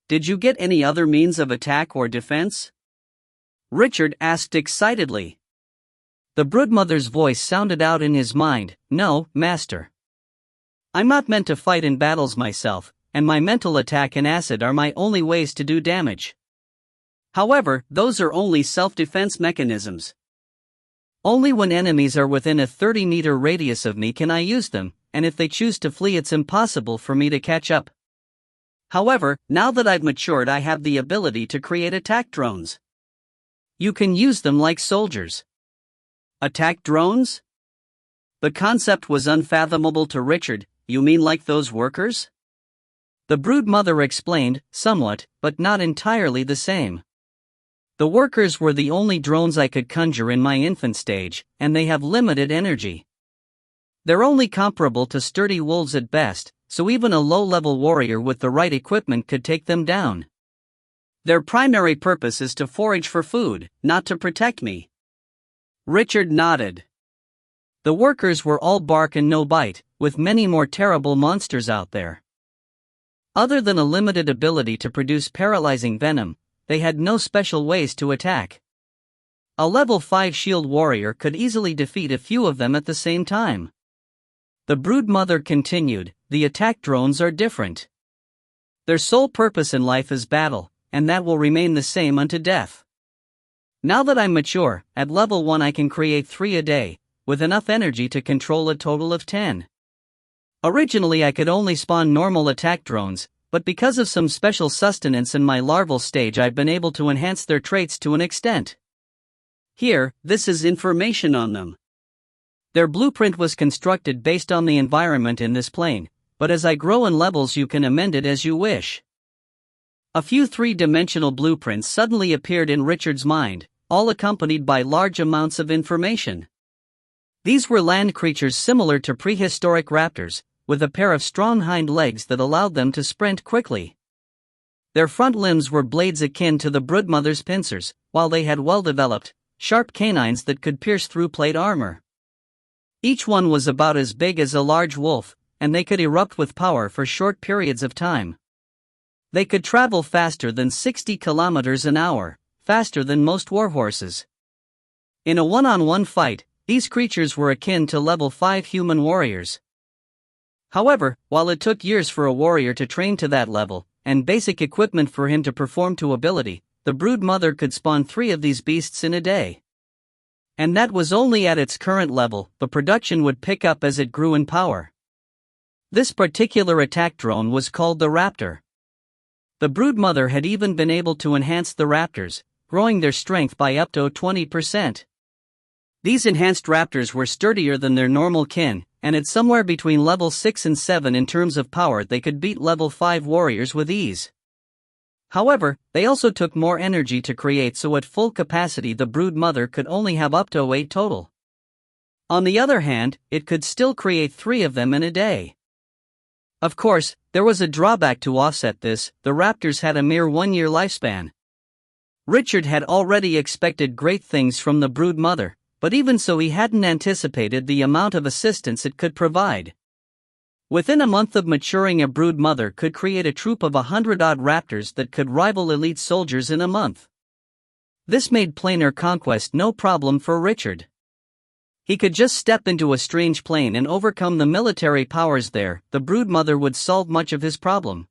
Did you get any other means of attack or defense? Richard asked excitedly. The broodmother's voice sounded out in his mind, "No, master. I'm not meant to fight in battles myself, and my mental attack and acid are my only ways to do damage. However, those are only self-defense mechanisms. Only when enemies are within a 30-meter radius of me can I use them, and if they choose to flee it's impossible for me to catch up. However, now that I've matured I have the ability to create attack drones. You can use them like soldiers." Attack drones? The concept was unfathomable to Richard. "You mean like those workers?" The broodmother explained, "Somewhat, but not entirely the same. The workers were the only drones I could conjure in my infant stage, and they have limited energy. They're only comparable to sturdy wolves at best, so even a low-level warrior with the right equipment could take them down. Their primary purpose is to forage for food, not to protect me." Richard nodded. The workers were all bark and no bite, with many more terrible monsters out there. Other than a limited ability to produce paralyzing venom, they had no special ways to attack. A level 5 shield warrior could easily defeat a few of them at the same time. The broodmother continued, "The attack drones are different. Their sole purpose in life is battle, and that will remain the same unto death. Now that I'm mature, at level 1 I can create 3 a day, with enough energy to control a total of 10. Originally I could only spawn normal attack drones, but because of some special sustenance in my larval stage I've been able to enhance their traits to an extent. Here, this is information on them. Their blueprint was constructed based on the environment in this plane, but as I grow in levels you can amend it as you wish." A few three-dimensional blueprints suddenly appeared in Richard's mind, all accompanied by large amounts of information. These were land creatures similar to prehistoric raptors, with a pair of strong hind legs that allowed them to sprint quickly. Their front limbs were blades akin to the broodmother's pincers, while they had well-developed, sharp canines that could pierce through plate armor. Each one was about as big as a large wolf, and they could erupt with power for short periods of time. They could travel faster than 60 kilometers an hour, faster than most warhorses. In a one-on-one fight, these creatures were akin to level 5 human warriors. However, while it took years for a warrior to train to that level, and basic equipment for him to perform to ability, the broodmother could spawn 3 of these beasts in a day. And that was only at its current level. The production would pick up as it grew in power. This particular attack drone was called the Raptor. The broodmother had even been able to enhance the raptors, growing their strength by up to 20%. These enhanced raptors were sturdier than their normal kin, and at somewhere between level 6 and 7 in terms of power they could beat level 5 warriors with ease. However, they also took more energy to create, so at full capacity the broodmother could only have up to 8 total. On the other hand, it could still create 3 of them in a day. Of course, there was a drawback to offset this: the raptors had a mere 1-year lifespan. Richard had already expected great things from the broodmother, but even so he hadn't anticipated the amount of assistance it could provide. Within a month of maturing, a broodmother could create a troop of 100-odd raptors that could rival elite soldiers in a month. This made planar conquest no problem for Richard. He could just step into a strange plane and overcome the military powers there. The broodmother would solve much of his problem.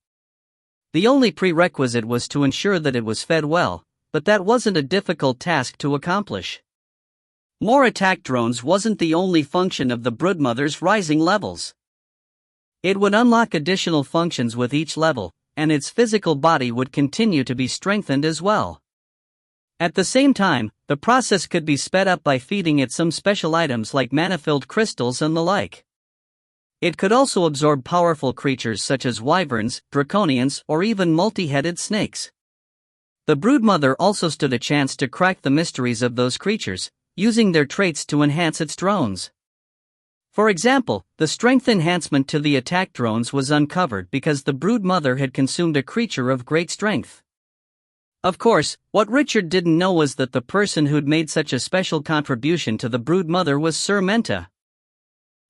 The only prerequisite was to ensure that it was fed well, but that wasn't a difficult task to accomplish. More attack drones wasn't the only function of the broodmother's rising levels. It would unlock additional functions with each level, and its physical body would continue to be strengthened as well. At the same time, the process could be sped up by feeding it some special items like mana-filled crystals and the like. It could also absorb powerful creatures such as wyverns, draconians, or even multi-headed snakes. The broodmother also stood a chance to crack the mysteries of those creatures, using their traits to enhance its drones. For example, the strength enhancement to the attack drones was uncovered because the broodmother had consumed a creature of great strength. Of course, what Richard didn't know was that the person who'd made such a special contribution to the broodmother was Sir Menta.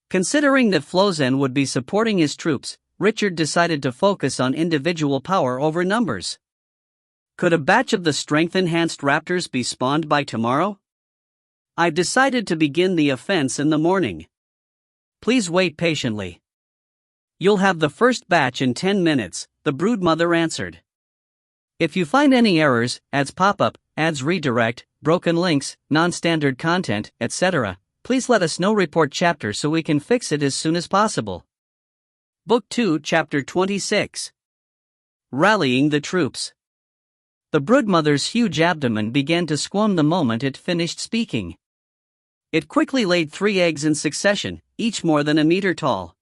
Considering that Flozen would be supporting his troops, Richard decided to focus on individual power over numbers. Could a batch of the strength-enhanced raptors be spawned by tomorrow? I've decided to begin the offense in the morning. Please wait patiently. You'll have the first batch in 10 minutes, the broodmother answered. If you find any errors, ads pop up, ads redirect, broken links, non-standard content, etc., please let us know. Report chapter so we can fix it as soon as possible. Book 2, Chapter 26. Rallying the troops. The broodmother's huge abdomen began to squirm the moment it finished speaking. It quickly laid 3 eggs in succession, each more than a meter tall.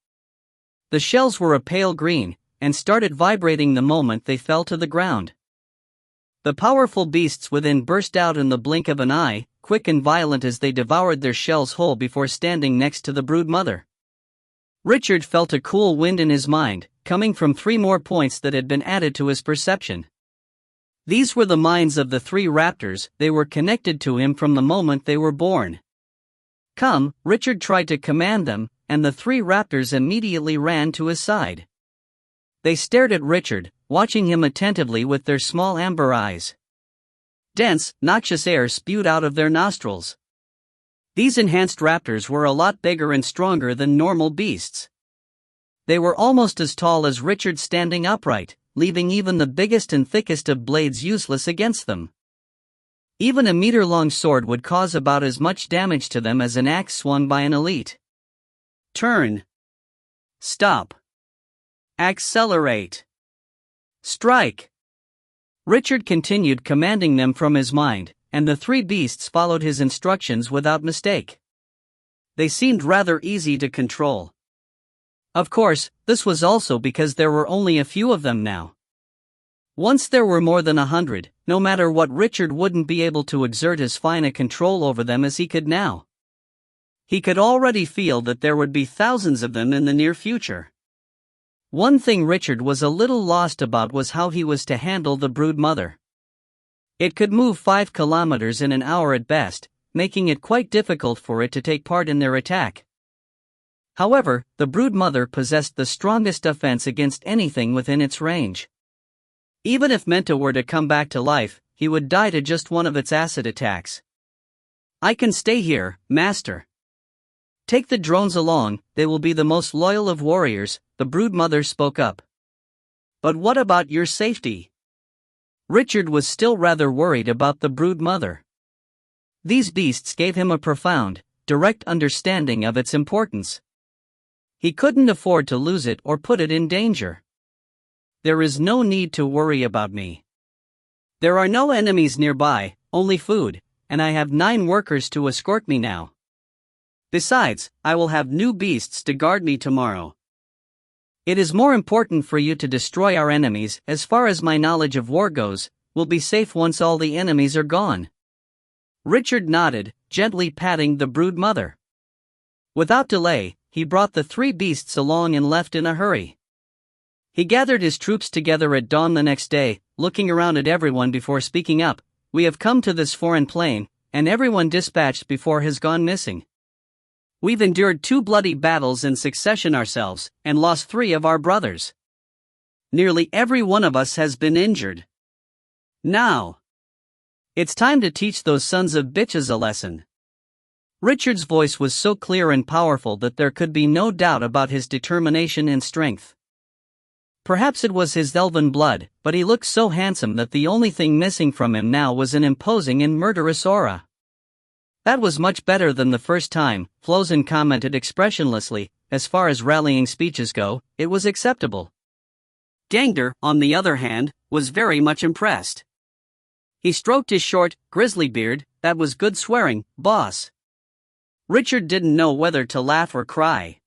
The shells were a pale green, and started vibrating the moment they fell to the ground. The powerful beasts within burst out in the blink of an eye, quick and violent as they devoured their shells whole before standing next to the broodmother. Richard felt a cool wind in his mind, coming from 3 more points that had been added to his perception. These were the minds of the 3 raptors. They were connected to him from the moment they were born. Come, Richard tried to command them, and the 3 raptors immediately ran to his side. They stared at Richard, watching him attentively with their small amber eyes. Dense, noxious air spewed out of their nostrils. These enhanced raptors were a lot bigger and stronger than normal beasts. They were almost as tall as Richard standing upright, leaving even the biggest and thickest of blades useless against them. Even a meter-long sword would cause about as much damage to them as an axe swung by an elite. Turn. Stop. Accelerate. Strike. Richard continued commanding them from his mind, and the 3 beasts followed his instructions without mistake. They seemed rather easy to control. Of course, this was also because there were only a few of them now. Once there were more than 100, no matter what, Richard wouldn't be able to exert as fine a control over them as he could now. He could already feel that there would be thousands of them in the near future. One thing Richard was a little lost about was how he was to handle the broodmother. It could move 5 kilometers in an hour at best, making it quite difficult for it to take part in their attack. However, the broodmother possessed the strongest defense against anything within its range. Even if MANHWA were to come back to life, he would die to just one of its acid attacks. I can stay here, Master. Take the drones along, they will be the most loyal of warriors, the broodmother spoke up. But what about your safety? Richard was still rather worried about the broodmother. These beasts gave him a profound, direct understanding of its importance. He couldn't afford to lose it or put it in danger. There is no need to worry about me. There are no enemies nearby, only food, and I have 9 workers to escort me now. Besides, I will have new beasts to guard me tomorrow. It is more important for you to destroy our enemies. As far as my knowledge of war goes, we'll be safe once all the enemies are gone. Richard nodded, gently patting the broodmother. Without delay, he brought the 3 beasts along and left in a hurry. He gathered his troops together at dawn the next day, looking around at everyone before speaking up. We have come to this foreign plain, and everyone dispatched before has gone missing. We've endured 2 bloody battles in succession ourselves, and lost 3 of our brothers. Nearly every one of us has been injured. Now, it's time to teach those sons of bitches a lesson. Richard's voice was so clear and powerful that there could be no doubt about his determination and strength. Perhaps it was his elven blood, but he looked so handsome that the only thing missing from him now was an imposing and murderous aura. That was much better than the first time, Flozen commented expressionlessly. As far as rallying speeches go, it was acceptable. Gangder, on the other hand, was very much impressed. He stroked his short, grizzly beard. That was good swearing, boss. Richard didn't know whether to laugh or cry.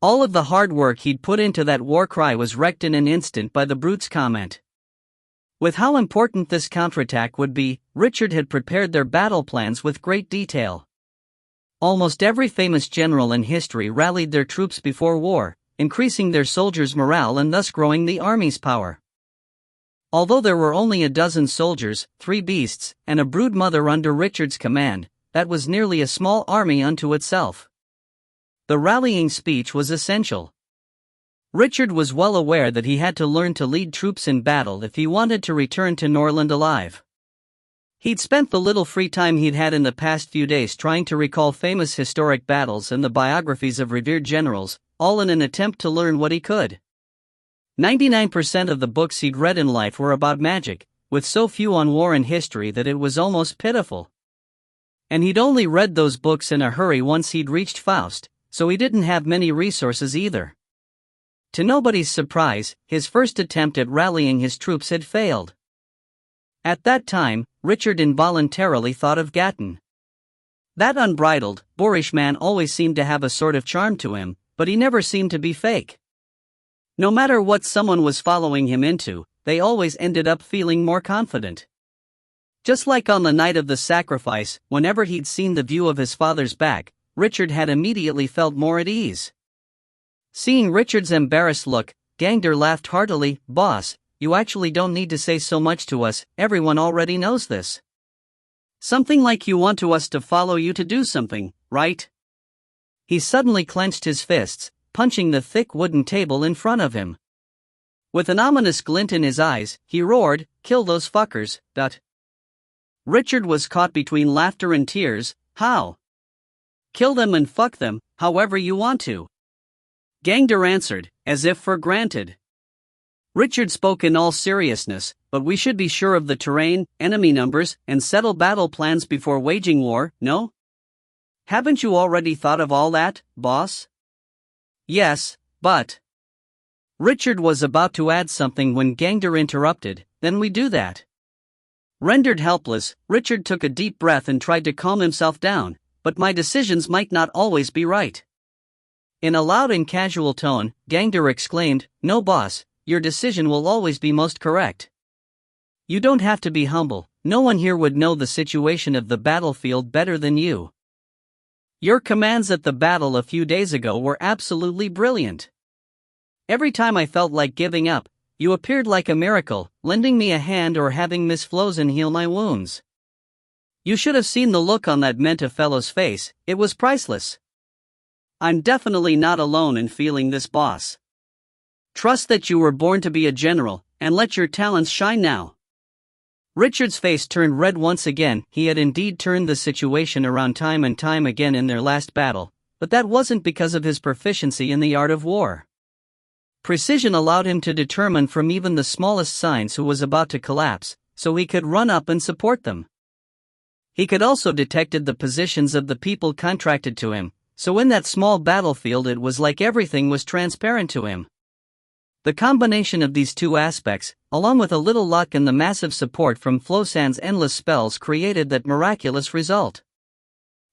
All of the hard work he'd put into that war cry was wrecked in an instant by the brute's comment. With how important this counterattack would be, Richard had prepared their battle plans with great detail. Almost every famous general in history rallied their troops before war, increasing their soldiers' morale and thus growing the army's power. Although there were only a dozen soldiers, 3 beasts, and a broodmother under Richard's command, that was nearly a small army unto itself. The rallying speech was essential. Richard was well aware that he had to learn to lead troops in battle if he wanted to return to Norland alive. He'd spent the little free time he'd had in the past few days trying to recall famous historic battles and the biographies of revered generals, all in an attempt to learn what he could. 99% of the books he'd read in life were about magic, with so few on war and history that it was almost pitiful. And he'd only read those books in a hurry once he'd reached Faust, so he didn't have many resources either. To nobody's surprise, his first attempt at rallying his troops had failed. At that time, Richard involuntarily thought of Gatton. That unbridled, boorish man always seemed to have a sort of charm to him, but he never seemed to be fake. No matter what someone was following him into, they always ended up feeling more confident. Just like on the night of the sacrifice, whenever he'd seen the view of his father's back, Richard had immediately felt more at ease. Seeing Richard's embarrassed look, Gangder laughed heartily. "Boss, you actually don't need to say so much to us, everyone already knows this. Something like you want us to follow you to do something, right?" He suddenly clenched his fists, punching the thick wooden table in front of him. With an ominous glint in his eyes, he roared, "Kill those fuckers, dot." Richard was caught between laughter and tears. "How?" "Kill them and fuck them, however you want to," Gangder answered, as if for granted. Richard spoke in all seriousness, "But we should be sure of the terrain, enemy numbers, and settle battle plans before waging war, no? Haven't you already thought of all that, boss?" "Yes, but..." Richard was about to add something when Gangder interrupted, "Then we do that." Rendered helpless, Richard took a deep breath and tried to calm himself down, "But my decisions might not always be right." In a loud and casual tone, Gangder exclaimed, "No boss, your decision will always be most correct. You don't have to be humble, no one here would know the situation of the battlefield better than you. Your commands at the battle a few days ago were absolutely brilliant. Every time I felt like giving up, you appeared like a miracle, lending me a hand or having Miss Flosen heal my wounds. You should have seen the look on that Menta fellow's face, it was priceless. I'm definitely not alone in feeling this, boss. Trust that you were born to be a general, and let your talents shine now." Richard's face turned red once again. He had indeed turned the situation around time and time again in their last battle, but that wasn't because of his proficiency in the art of war. Precision allowed him to determine from even the smallest signs who was about to collapse, so he could run up and support them. He could also detected the positions of the people contracted to him, so in that small battlefield it was like everything was transparent to him. The combination of these two aspects, along with a little luck and the massive support from Flosan's endless spells, created that miraculous result.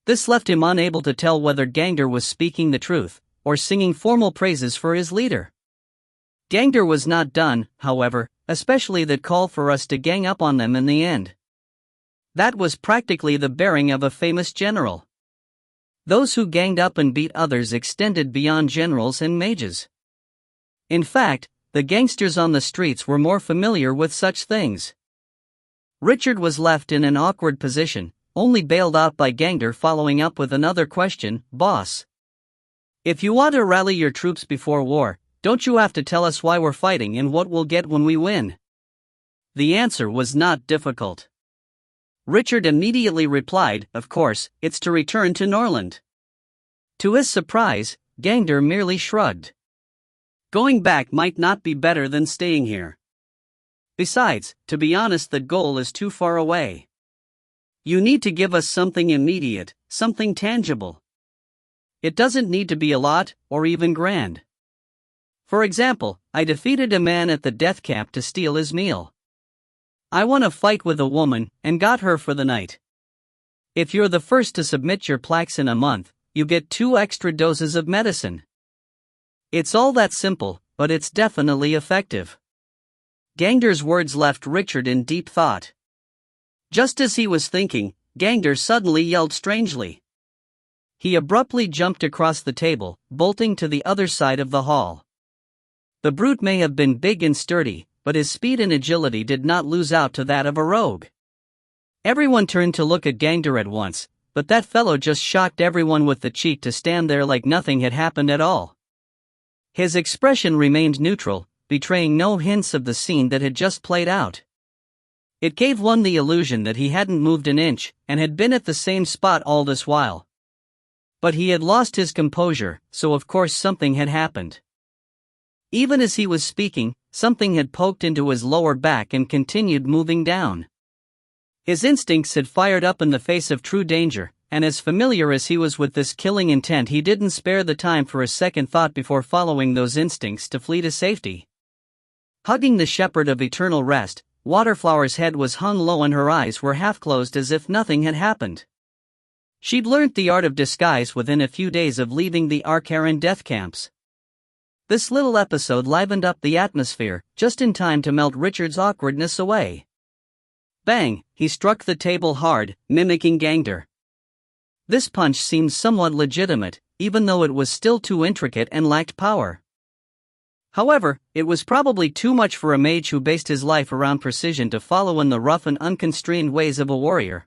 This left him unable to tell whether Gangder was speaking the truth, or singing formal praises for his leader. Gangder was not done, however, especially that call for us to gang up on them in the end. That was practically the bearing of a famous general. Those who ganged up and beat others extended beyond generals and mages. In fact, the gangsters on the streets were more familiar with such things. Richard was left in an awkward position, only bailed out by Gangder following up with another question, "Boss, if you want to rally your troops before war, don't you have to tell us why we're fighting and what we'll get when we win?" The answer was not difficult. Richard immediately replied, "Of course, it's to return to Norland." To his surprise, Gangder merely shrugged. "Going back might not be better than staying here. Besides, to be honest, the goal is too far away. You need to give us something immediate, something tangible. It doesn't need to be a lot, or even grand. For example, I defeated a man at the death camp to steal his meal. I won a fight with a woman, and got her for the night. If you're the first to submit your plaques in a month, you get 2 extra doses of medicine. It's all that simple, but it's definitely effective." Gangder's words left Richard in deep thought. Just as he was thinking, Gangder suddenly yelled strangely. He abruptly jumped across the table, bolting to the other side of the hall. The brute may have been big and sturdy, but his speed and agility did not lose out to that of a rogue. Everyone turned to look at Gangder at once, but that fellow just shocked everyone with the cheek to stand there like nothing had happened at all. His expression remained neutral, betraying no hints of the scene that had just played out. It gave one the illusion that he hadn't moved an inch and had been at the same spot all this while. But he had lost his composure, so of course something had happened. Even as he was speaking, something had poked into his lower back and continued moving down. His instincts had fired up in the face of true danger, and as familiar as he was with this killing intent, he didn't spare the time for a second thought before following those instincts to flee to safety. Hugging the shepherd of eternal rest, Waterflower's head was hung low and her eyes were half closed as if nothing had happened. She'd learnt the art of disguise within a few days of leaving the Archaran death camps. This little episode livened up the atmosphere, just in time to melt Richard's awkwardness away. Bang, he struck the table hard, mimicking Gangster. This punch seemed somewhat legitimate, even though it was still too intricate and lacked power. However, it was probably too much for a mage who based his life around precision to follow in the rough and unconstrained ways of a warrior.